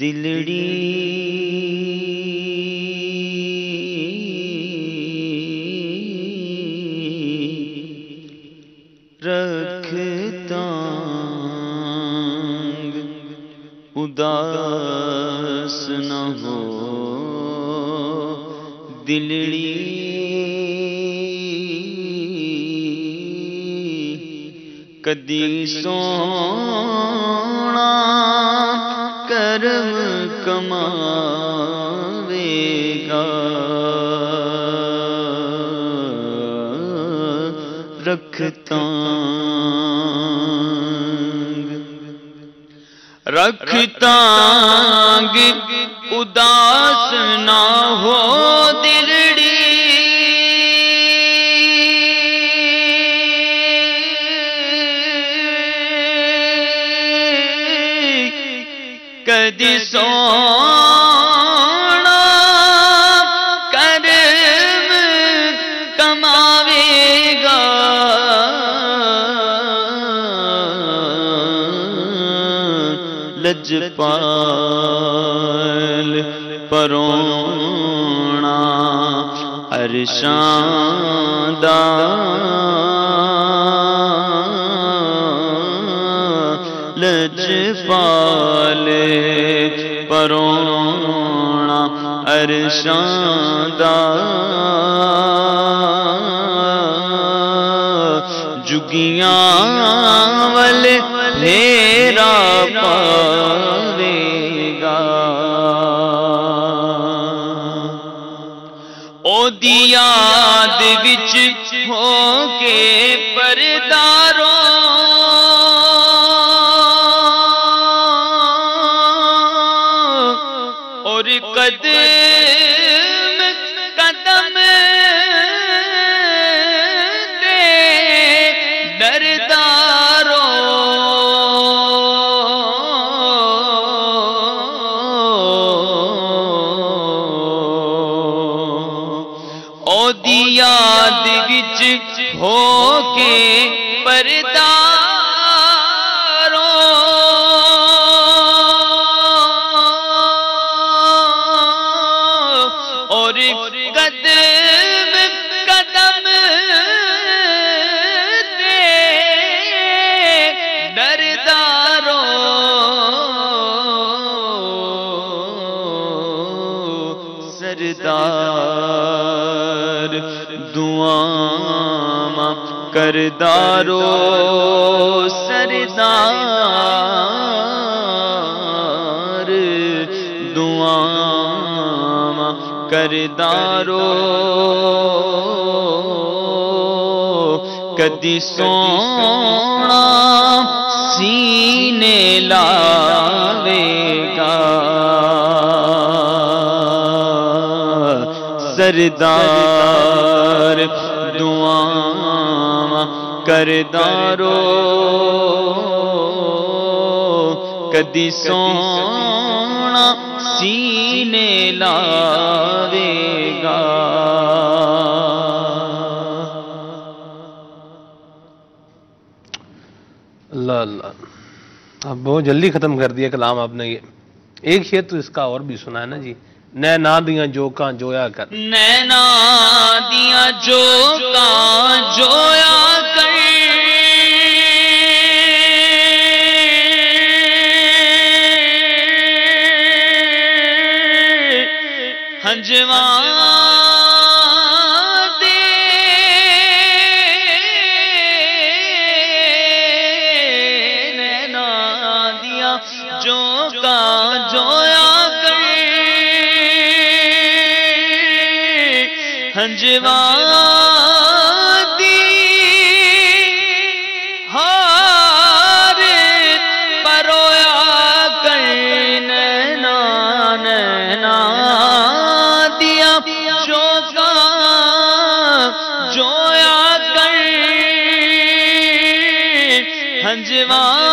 [SPEAKER 12] دلڑی رکھتا اداس نہ ہو دلڑی کدی سونا کرم کماوے گا رکھتا اداس نہ ہو دلڑی کدی سونا کرم کماوے گا لجپال پرونا عرشاں دا لجپال پرونا عرشاں دا جگیاں والے میرا پاوے گا او دی یاد وچ ہو کے پرداروں اور قدم قدم دے درداروں او دی یاد وچ ہو کے پرداروں اور قدم قدم دے درداروں سر سردار دعاں کردارو سردار دعاں کردارو کدی سونا سینے لاوے گا سردار دعاں کردارو کدی سونا سینے لاوے گا
[SPEAKER 2] اللہ اللہ اب بہت جلدی ختم کر دیا کلام آپ نے یہ ایک شعر تو اس کا اور بھی سنا ہے نا جی نینا دیاں جوکاں جویا کر
[SPEAKER 12] نینا دیاں جوکاں جویا کر ہنجواں ہنجواتی ہار پرویا کر نینا نینا دیا جوکا جویا کر ہنجواتی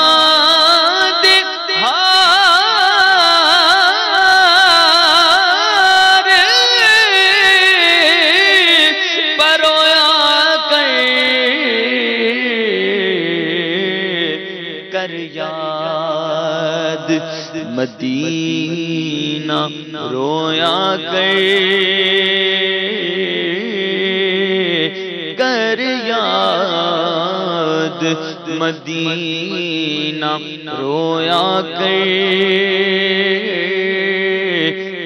[SPEAKER 12] مدینہ رویا کر یاد مدینہ رویا کر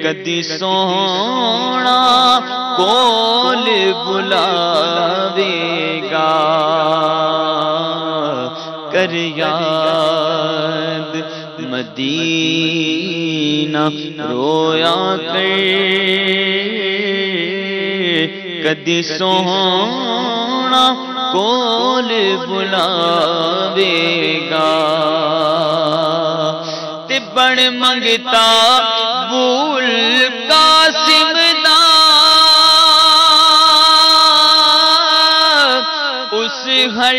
[SPEAKER 12] کدی سونا کول بلاوے گا کر یاد مدینہ رویا کر کدی سونا کول بلاوے گا تے بن منگتا بول قاسم دا اس ہر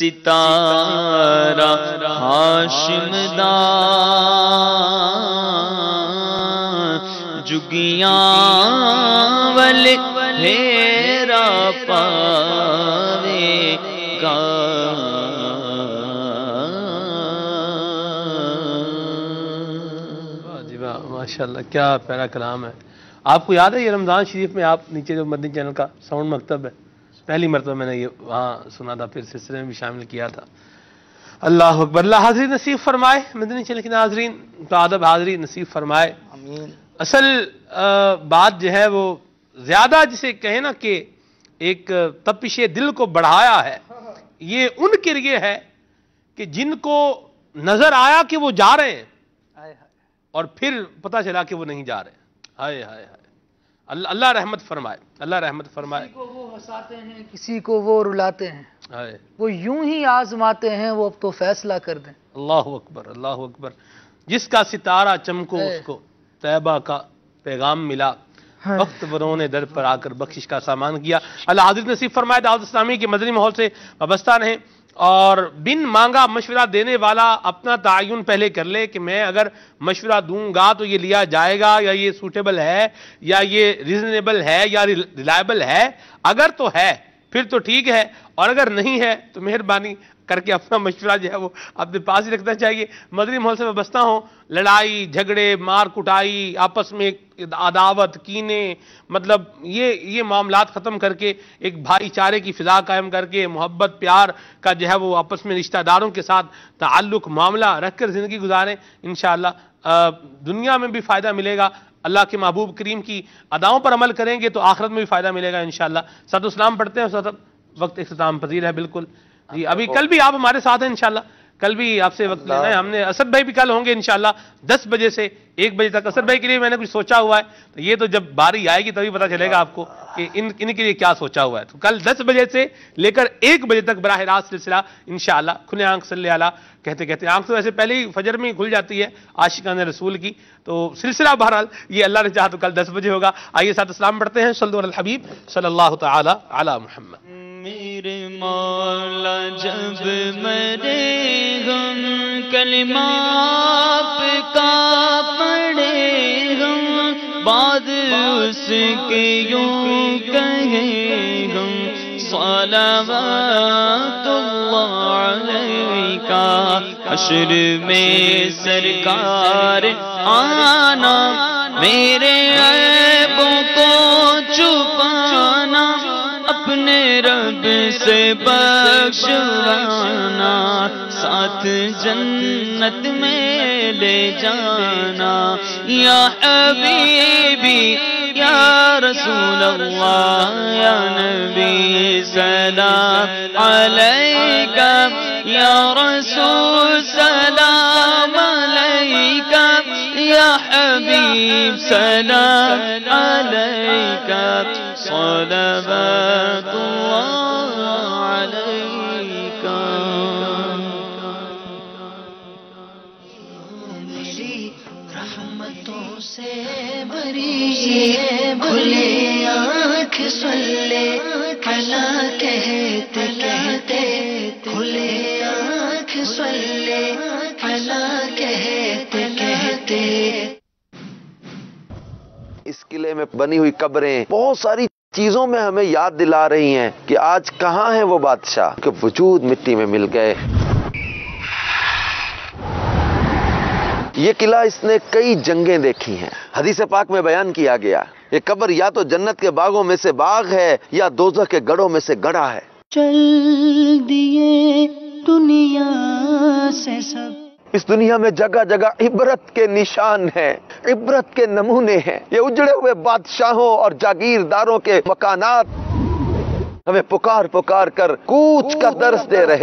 [SPEAKER 12] ستارہ ہاشم دا جگیاں والے ہیرا پاوے گا
[SPEAKER 2] جی واہ ماشاءاللہ کیا پیارا کلام ہے آپ کو یاد ہے یہ رمضان شریف میں آپ نیچے جو مدنی چینل کا ساؤنڈ مکتب ہے پہلی مرتبہ میں نے یہ وہاں سنا تھا پھر سلسلے میں بھی شامل کیا تھا اللہ اکبر اللہ حاضری نصیب فرمائے مدنی چینل کے ناظرین تو آدب حاضری نصیب فرمائے
[SPEAKER 1] آمین
[SPEAKER 2] اصل بات جو ہے وہ زیادہ جسے کہیں نا کہ ایک تپش دل کو بڑھایا ہے یہ ان کے لیے ہے کہ جن کو نظر آیا کہ وہ جا رہے ہیں اور پھر پتہ چلا کہ وہ نہیں جا رہے ہائے ہائے ہائے اللہ رحمت فرمائے اللہ رحمت فرمائے
[SPEAKER 3] کسی کو وہ ہنساتے ہیں کسی کو وہ رلاتے ہیں وہ یوں ہی آزماتے ہیں وہ اب تو فیصلہ کر دیں
[SPEAKER 2] اللہ اکبر اللہ اکبر جس کا ستارہ چمکو اس کو طیبہ کا پیغام ملا وقت وروں نے در پر آ کر بخشش کا سامان کیا اللہ حاضر نصیب فرمائے دعوت اسلامی کے مدنی ماحول سے وابستہ رہیں اور بن مانگا مشورہ دینے والا اپنا تعین پہلے کر لے کہ میں اگر مشورہ دوں گا تو یہ لیا جائے گا یا یہ سوٹیبل ہے یا یہ ریزنیبل ہے یا ریلائبل ہے اگر تو ہے پھر تو ٹھیک ہے اور اگر نہیں ہے تو مہربانی کر کے اپنا مشورہ جو ہے وہ اپنے پاس ہی رکھنا چاہیے. مدنی ماحول سے میں بستا ہوں، لڑائی جھگڑے مار کٹائی آپس میں عداوت کینے، مطلب یہ معاملات ختم کر کے ایک بھائی چارے کی فضا قائم کر کے محبت پیار کا جو ہے وہ آپس میں رشتہ داروں کے ساتھ تعلق معاملہ رکھ کر زندگی گزاریں. انشاءاللہ دنیا میں بھی فائدہ ملے گا. اللہ کے محبوب کریم کی اداؤں پر عمل کریں گے تو آخرت میں بھی فائدہ ملے گا انشاءاللہ. صلاۃ السلام پڑھتے ہیں. وقت اختتام پذیر ہے بالکل جی. ابھی کل بھی آپ ہمارے ساتھ ہیں انشاءاللہ، کل بھی آپ سے وقت لینا ہے ہم نے. اسد بھائی بھی کل ہوں گے انشاءاللہ 10 بجے سے 1 بجے تک. اسد بھائی کے لیے میں نے کچھ سوچا ہوا ہے، تو یہ تو جب باری آئے گی تبھی پتہ چلے گا آپ کو کہ ان کے لیے کیا سوچا ہوا ہے. تو کل 10 بجے سے لے کر 1 بجے تک براہ راست سلسلہ انشاءاللہ کھلے آنکھ صلی اللہ کہتے کہتے. آنکھ تو ویسے پہلے ہی فجر میں کھل جاتی ہے عاشقان رسول کی، تو سلسلہ بہرحال یہ اللہ نے چاہا تو کل 10 بجے ہوگا. آئیے ساتھ اسلام پڑھتے ہیں. صلو علی الحبیب صلی اللہ تعالی علی محمد.
[SPEAKER 12] میرے مولا جب مرے ہم کلمہ آپ کا پڑھے ہم، بعد اس کے یوں کہیں ہم صلوات اللہ علیکہ. حشر میں سرکار آنا، میرے عیبوں کو چھپانا، اپنے رب سے بخشوانا، ساتھ جنت میں لے جانا. یا حبیبی یا رسول اللہ یا نبی سلام علیکہ، یا رسول سلام علیکہ، یا حبیب سلام علیکہ، صلوات اللہ علیکہ.
[SPEAKER 13] میری رحمتوں سے بری کھلے آنکھ سلے کلا کہتے کہتے، کھلے آنکھ سلے کلا کہتے کہتے.
[SPEAKER 15] اس قلعے میں بنی ہوئی قبریں بہت ساری چیزوں میں ہمیں یاد دلا رہی ہیں کہ آج کہاں ہے وہ بادشاہ کہ وجود مٹی میں مل گئے. یہ قلعہ اس نے کئی جنگیں دیکھی ہیں. حدیث پاک میں بیان کیا گیا یہ قبر یا تو جنت کے باغوں میں سے باغ ہے یا دوزخ کے گڑھوں میں سے گڑھا ہے.
[SPEAKER 13] چل دیے دنیا سے سب.
[SPEAKER 15] اس دنیا میں جگہ جگہ عبرت کے نشان ہیں، عبرت کے نمونے ہیں. یہ اجڑے ہوئے بادشاہوں اور جاگیرداروں کے مکانات ہمیں پکار پکار کر کوچ کا درس دے رہے